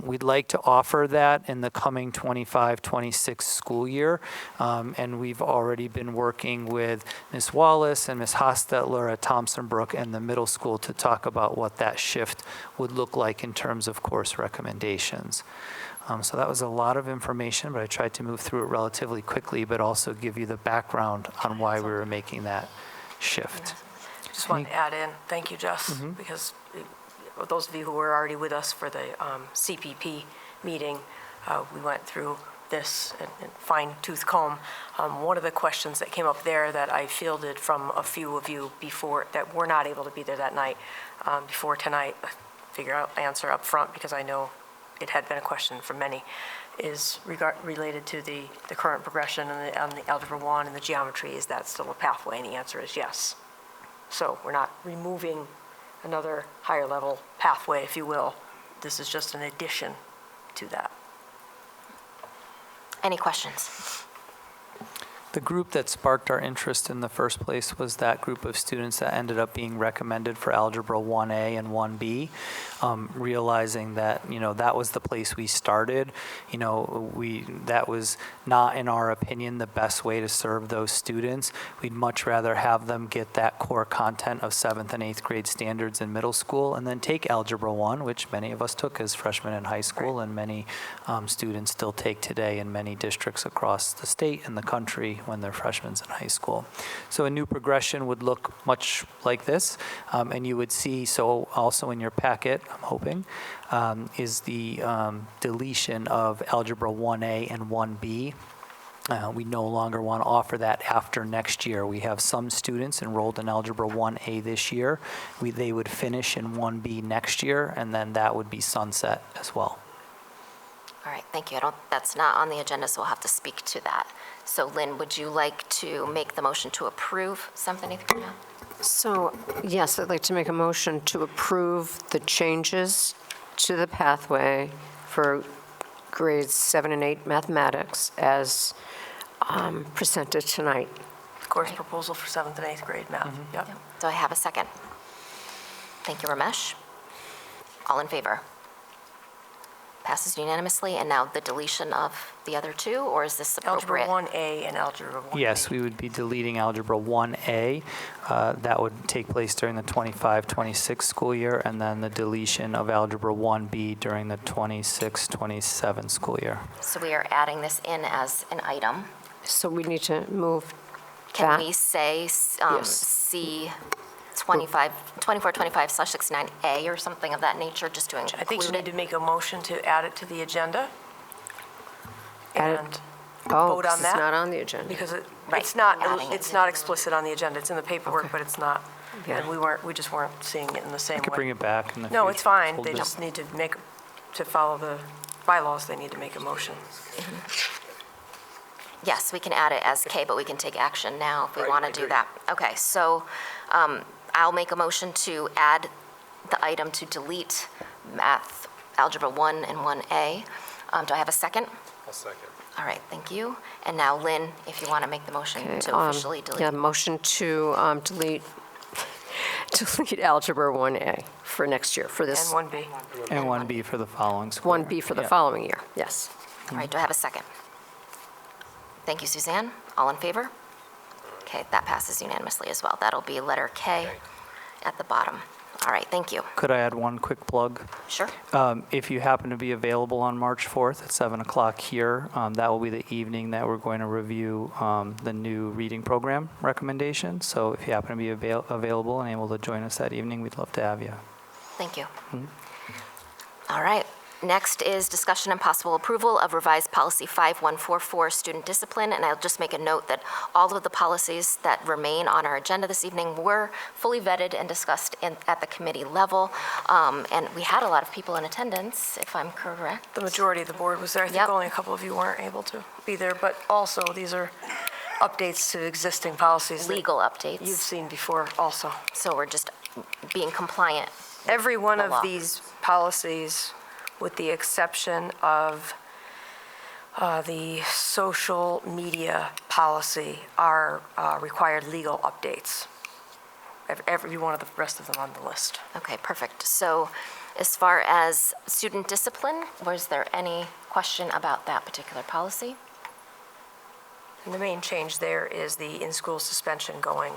We'd like to offer that in the coming 25-26 school year, and we've already been working with Ms. Wallace and Ms. Hostetler at Thompson Brook and the middle school to talk about what that shift would look like in terms of course recommendations. So that was a lot of information, but I tried to move through it relatively quickly, but also give you the background on why we were making that shift. Just want to add in, thank you, Jess, because those of you who were already with us for the CPP meeting, we went through this and fine-tooth comb. One of the questions that came up there that I fielded from a few of you before, that were not able to be there that night, before tonight, answer up front, because I know it had been a question for many, is related to the current progression on the Algebra 1 and the geometry. Is that still a pathway? And the answer is yes. So we're not removing another higher level pathway, if you will. This is just an addition to that. Any questions? The group that sparked our interest in the first place was that group of students that ended up being recommended for Algebra 1A and 1B, realizing that, that was the place we started. That was not, in our opinion, the best way to serve those students. We'd much rather have them get that core content of 7th and 8th grade standards in middle school, and then take Algebra 1, which many of us took as freshmen in high school, and many students still take today in many districts across the state and the country when they're freshmen in high school. So a new progression would look much like this, and you would see, so also in your packet, I'm hoping, is the deletion of Algebra 1A and 1B. We no longer want to offer that after next year. We have some students enrolled in Algebra 1A this year. They would finish in 1B next year, and then that would be sunset as well. All right, thank you. That's not on the agenda, so we'll have to speak to that. So Lynn, would you like to make the motion to approve 7th and 8th grade math? So, yes, I'd like to make a motion to approve the changes to the pathway for grades 7 and 8 mathematics as presented tonight. Course proposal for 7th and 8th grade math. Mm-hmm. Yep. Do I have a second? Thank you, Ramesh. All in favor? Passes unanimously. And now the deletion of the other two, or is this appropriate? Algebra 1A and Algebra 1B. Yes, we would be deleting Algebra 1A. That would take place during the 25-26 school year, and then the deletion of Algebra 1B during the 26-27 school year. So we are adding this in as an item. So we need to move Can that. we say Yes. C 2425/69A or something of that nature, just to include I think you need it? to make a motion to add it to the agenda Add it- and Oh, vote on it's that. not on the agenda. Because Right, it's not adding it. explicit on the agenda. It's in the paperwork, but it's not. Yeah. And we just weren't seeing it in the same Could way. bring it back in the No, future. it's fine. Hold They it. just need to to follow the bylaws, they need to make a motion. Yes, we can add it as K, but we can take action now if we want to do that. Okay, so I'll make a motion to add the item to delete math, Algebra 1 and 1A. Do I have a second? I'll second. All right, thank you. And now Lynn, if you want to make the motion Okay, to officially delete. Yeah, motion to delete Algebra 1A for next year, for And this, 1B. And 1B for the following school year. 1B for the Yeah. following year, yes. All right, do I have a second? Thank you, Suzanne. All in favor? Okay, that passes unanimously as well. That'll be letter K at the bottom. All right, thank you. Could I add one quick plug? Sure. If you happen to be available on March 4th at 7 o'clock here, that will be the evening that we're going to review the new reading program recommendations. So if you happen to be available and able to join us that evening, we'd love to have you. Thank you. All right. Next is discussion and possible approval of revised policy 5144, student discipline. And I'll just make a note that all of the policies that remain on our agenda this evening were fully vetted and discussed at the committee level. And we had a lot of people in attendance, if I'm correct. The majority of the board was there. I think Yep. only a couple of you weren't able to be there, but also these are updates to existing policies that Legal updates. you've seen before also. So we're just being compliant. Every one the of law. these policies, with the exception of the social media policy, are required legal updates. Every one of the rest of them on the list. Okay, perfect. So as far as student discipline, was there any question about that particular policy? And the main change there is the in-school suspension going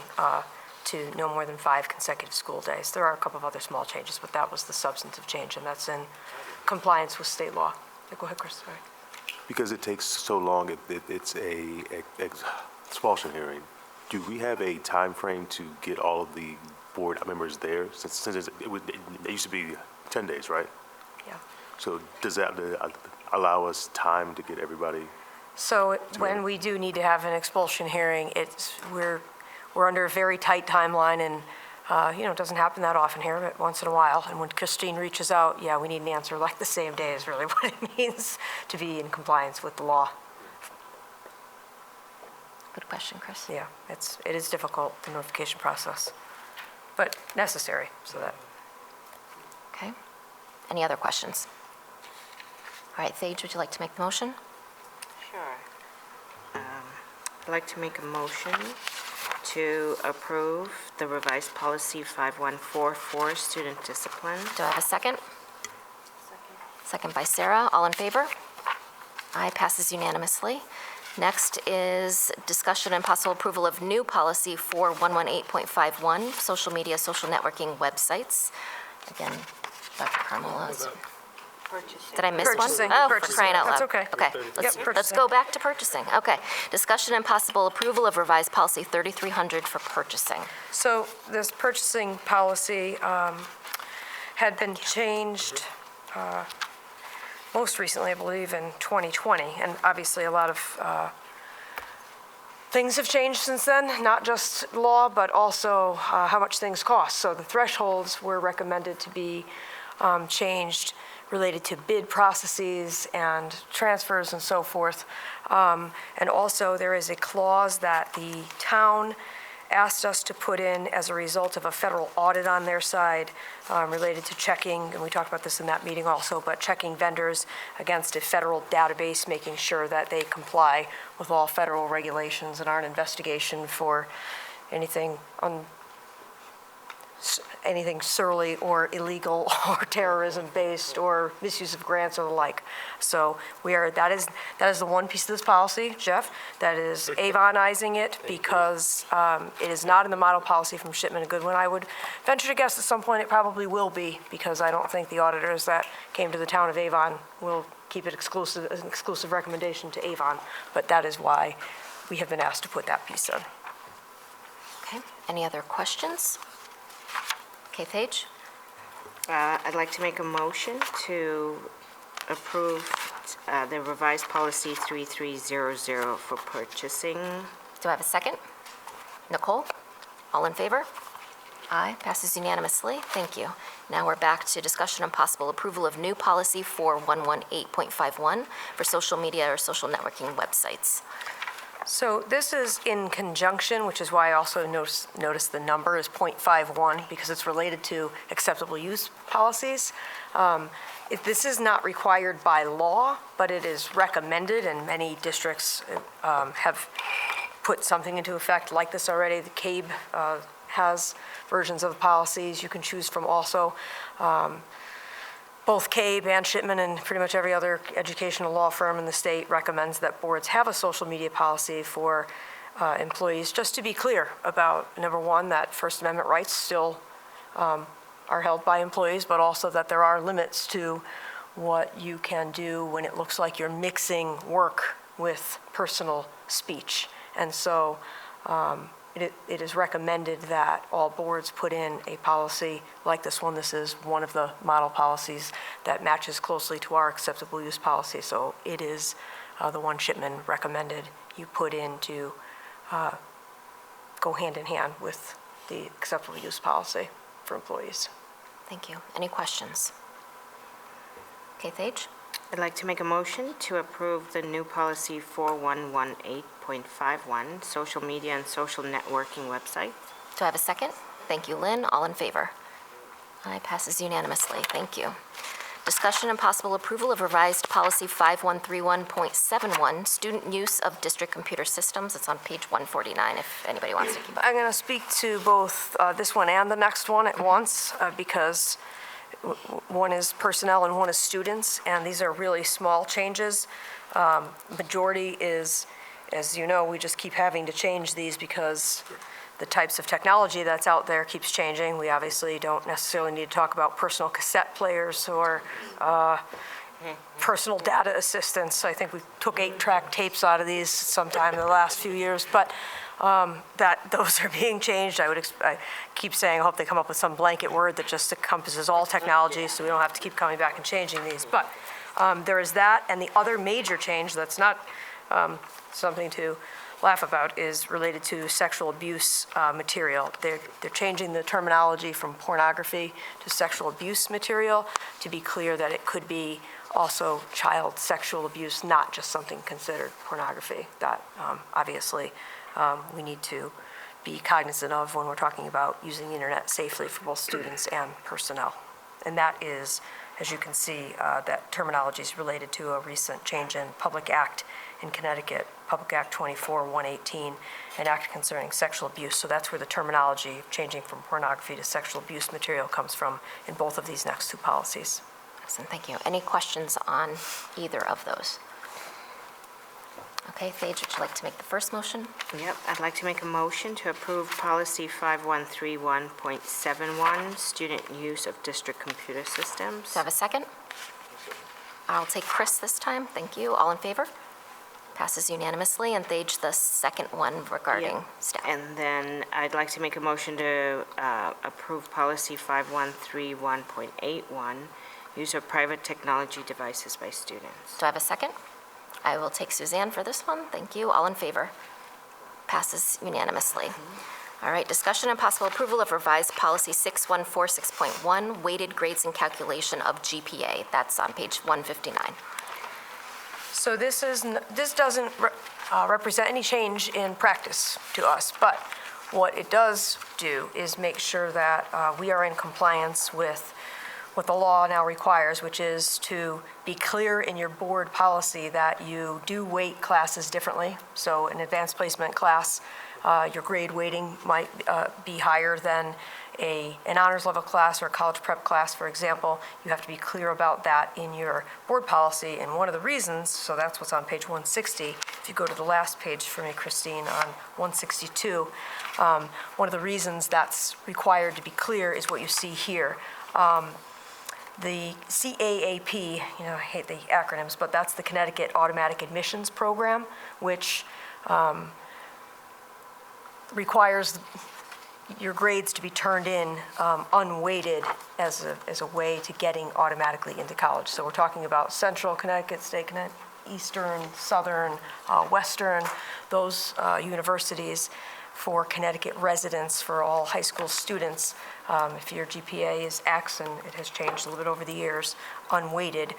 to no more than 5 consecutive school days. There are a couple of other small changes, but that was the substantive change, and that's in compliance with state law. Go ahead, Chris, sorry. Because it takes so long, it's a expulsion hearing. Do we have a time frame to get all of the board members there? Since it used to be 10 days, right? Yeah. So does that, allow us time to get everybody. So when we do need to have an expulsion hearing, we're under a very tight timeline, and, it doesn't happen that often here, but once in a while. And when Christine reaches out, yeah, we need an answer like the same day is really what it means to be in compliance with the law. Good question, Chris. Yeah, it is difficult, the notification process, but necessary, so that. Okay. Any other questions? All right, Thage, would you like to make the motion? Sure. I'd like to make a motion to approve the revised policy 5144 for student discipline. Do I have a second? Second by Sarah. All in favor? Aye, passes unanimously. Next is discussion and possible approval of new policy 4118.51, social media, social networking websites. Again, Dr. Carmela. Did I miss one? Purchasing. Oh, for Purchasing. crying out loud. That's okay. Okay, Yep, let's purchasing. go back to purchasing. Okay. Discussion and possible approval of revised policy 3300 for purchasing. So this purchasing policy had been changed most recently, I believe, in 2020. And obviously, a lot of things have changed since then, not just law, but also how much things cost. So the thresholds were recommended to be changed related to bid processes and transfers and so forth. And also, there is a clause that the town asked us to put in as a result of a federal audit on their side related to checking, and we talked about this in that meeting also, but checking vendors against a federal database, making sure that they comply with all federal regulations and aren't investigation for anything surly or illegal or terrorism-based or misuse of grants or the like. So that is the one piece of this policy, Jeff, that is Avonizing it because it is not in the model policy from Shipman and Goodwin. I would venture to guess at some point it probably will be, because I don't think the auditors that came to the town of Avon will keep it exclusive, as an exclusive recommendation to Avon, but that is why we have been asked to put that piece in. Okay. Any other questions? Okay, Thage? I'd like to make a motion to approve the revised policy 3300 for purchasing. Do I have a second? Nicole? All in favor? Aye, passes unanimously. Thank you. Now we're back to discussion and possible approval of new policy 4118.51 for social media or social networking websites. So this is in conjunction, which is why I also noticed the number is .51, because it's related to acceptable use policies. This is not required by law, but it is recommended, and many districts have put something into effect like this already. The CABE has versions of the policies you can choose from also. Both CABE and Shipman and pretty much every other educational law firm in the state recommends that boards have a social media policy for employees, just to be clear about, number one, that First Amendment rights still are held by employees, but also that there are limits to what you can do when it looks like you're mixing work with personal speech. And so it is recommended that all boards put in a policy like this one. This is one of the model policies that matches closely to our acceptable use policy. So it is the one Shipman recommended you put in to go hand in hand with the acceptable use policy for employees. Thank you. Any questions? Okay, Thage? I'd like to make a motion to approve the new policy 4118.51, social media and social networking websites. Do I have a second? Thank you, Lynn. All in favor? Aye, passes unanimously. Thank you. Discussion and possible approval of revised policy 5131.71, student use of district computer systems. It's on page 149 if anybody wants to keep up. I'm going to speak to both this one and the next one at once because one is personnel and one is students, and these are really small changes. Majority is, as you know, we just keep having to change these because the types of technology that's out there keeps changing. We obviously don't necessarily need to talk about personal cassette players or personal data assistants. I think we took 8-track tapes out of these sometime in the last few years, but those are being changed. I keep saying I hope they come up with some blanket word that just encompasses all technology so we don't have to keep coming back and changing these. But There is that, and the other major change that's not something to laugh about is related to sexual abuse material. They're changing the terminology from pornography to sexual abuse material to be clear that it could be also child sexual abuse, not just something considered pornography. That obviously we need to be cognizant of when we're talking about using the internet safely for both students and personnel. And that is, as you can see, that terminology is related to a recent change in Public Act in Connecticut, Public Act 24-118, an act concerning sexual abuse. So that's where the terminology changing from pornography to sexual abuse material comes from in both of these next two policies. Excellent, thank you. Any questions on either of those? Okay, Paige, would you like to make the first motion? Yep, I'd like to make a motion to approve policy 5131.71, student use of district computer systems. Do I have a second? I'll take Chris this time. Thank you. All in favor? Passes unanimously. And Paige, the second one regarding staff. And then I'd like to make a motion to approve policy 5131.81, use of private technology devices by students. Do I have a second? I will take Suzanne for this one. Thank you. All in favor? Passes unanimously. All right, discussion and possible approval of revised policy 6146.1, weighted grades and calculation of GPA. That's on page 159. So this doesn't represent any change in practice to us, but what it does do is make sure that we are in compliance with what the law now requires, which is to be clear in your board policy that you do weight classes differently. So an advanced placement class, your grade weighting might be higher than an honors level class or a college prep class, for example. You have to be clear about that in your board policy. And one of the reasons, so that's what's on page 160. If you go to the last page for me, Christine, on 162, one of the reasons that's required to be clear is what you see here. The CAAP, I hate the acronyms, but that's the Connecticut Automatic Admissions Program, which requires your grades to be turned in unweighted as a way to getting automatically into college. So we're talking about Central Connecticut, State Connecticut, Eastern, Southern, Western, those universities for Connecticut residents, for all high school students. If your GPA is X, and it has changed a little bit over the years, unweighted,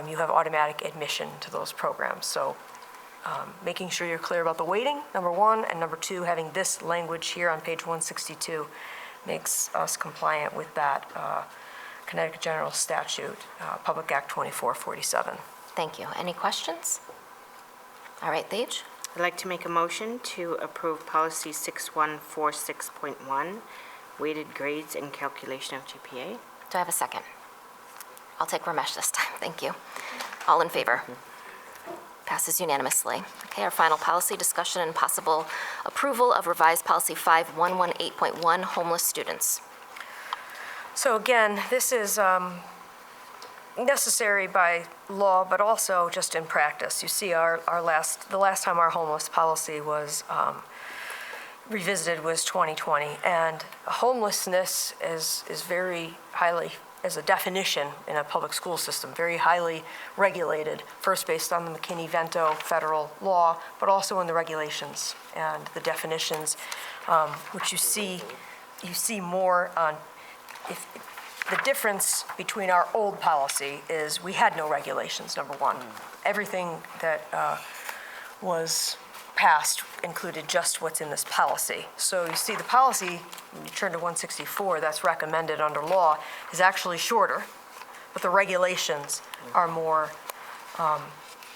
you have automatic admission to those programs. So making sure you're clear about the weighting, number one, and number two, having this language here on page 162 makes us compliant with that Connecticut General Statute, Public Act 2447. Thank you. Any questions? All right, Paige? I'd like to make a motion to approve policy 6146.1, weighted grades and calculation of GPA. Do I have a second? I'll take Ramesh this time. Thank you. All in favor? Passes unanimously. Okay, our final policy discussion and possible approval of revised policy 5118.1, homeless students. So again, this is necessary by law, but also just in practice. You see, the last time our homeless policy was revisited was 2020, and homelessness is very highly, as a definition in a public school system, very highly regulated, first based on the McKinney-Vento federal law, but also in the regulations and the definitions, which you see more on. The difference between our old policy is we had no regulations, number one. Everything that was passed included just what's in this policy. So you see the policy, when you turn to 164, that's recommended under law, is actually shorter, but the regulations are more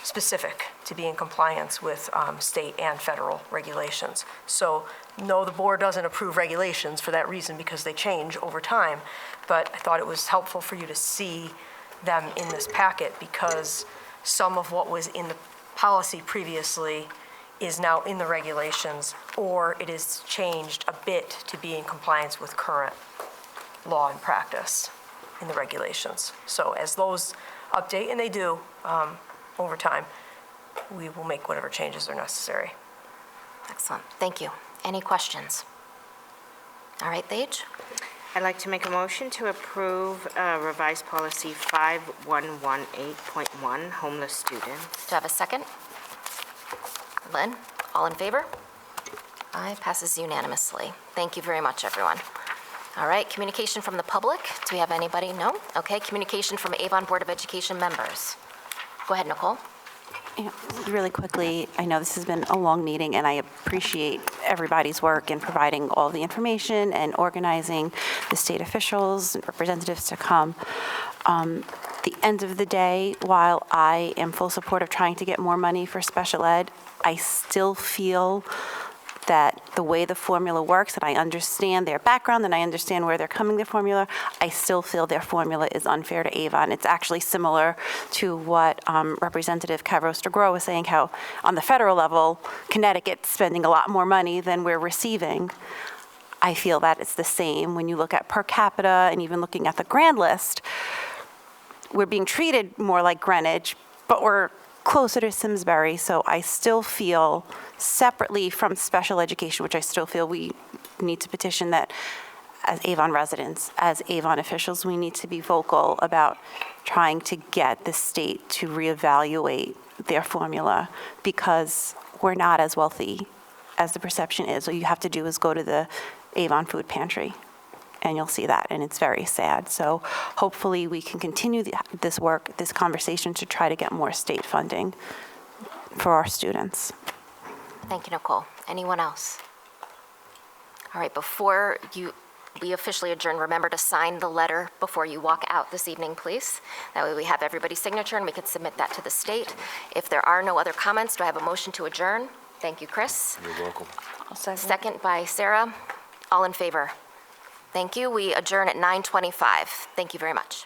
specific to be in compliance with state and federal regulations. So no, the board doesn't approve regulations for that reason because they change over time, but I thought it was helpful for you to see them in this packet because some of what was in the policy previously is now in the regulations, or it is changed a bit to be in compliance with current law and practice in the regulations. So as those update, and they do over time, we will make whatever changes are necessary. Excellent. Thank you. Any questions? All right, Paige? I'd like to make a motion to approve revised policy 5118.1, homeless students. Do I have a second? Lynn, all in favor? Aye, passes unanimously. Thank you very much, everyone. All right, communication from the public. Do we have anybody? No? Okay, communication from Avon Board of Education members. Go ahead, Nicole. Really quickly, I know this has been a long meeting, and I appreciate everybody's work in providing all the information and organizing the state officials and representatives to come. The end of the day, while I am full support of trying to get more money for special ed, I still feel that the way the formula works, and I understand their background and I understand where they're coming their formula, I still feel their formula is unfair to Avon. It's actually similar to what Representative Cavros-DeGroat was saying, how on the federal level, Connecticut's spending a lot more money than we're receiving. I feel that it's the same when you look at per capita and even looking at the grand list. We're being treated more like Greenwich, but we're closer to Simsbury, so I still feel separately from special education, which I still feel we need to petition that as Avon residents, as Avon officials, we need to be vocal about trying to get the state to reevaluate their formula because we're not as wealthy as the perception is. All you have to do is go to the Avon food pantry and you'll see that, and it's very sad. So hopefully we can continue this work, this conversation to try to get more state funding for our students. Thank you, Nicole. Anyone else? All right, before we officially adjourn, remember to sign the letter before you walk out this evening, please. That way we have everybody's signature and we can submit that to the state. If there are no other comments, do I have a motion to adjourn? Thank you, Chris. You're welcome. Second by Sarah. All in favor? Thank you. We adjourn at 9:25. Thank you very much.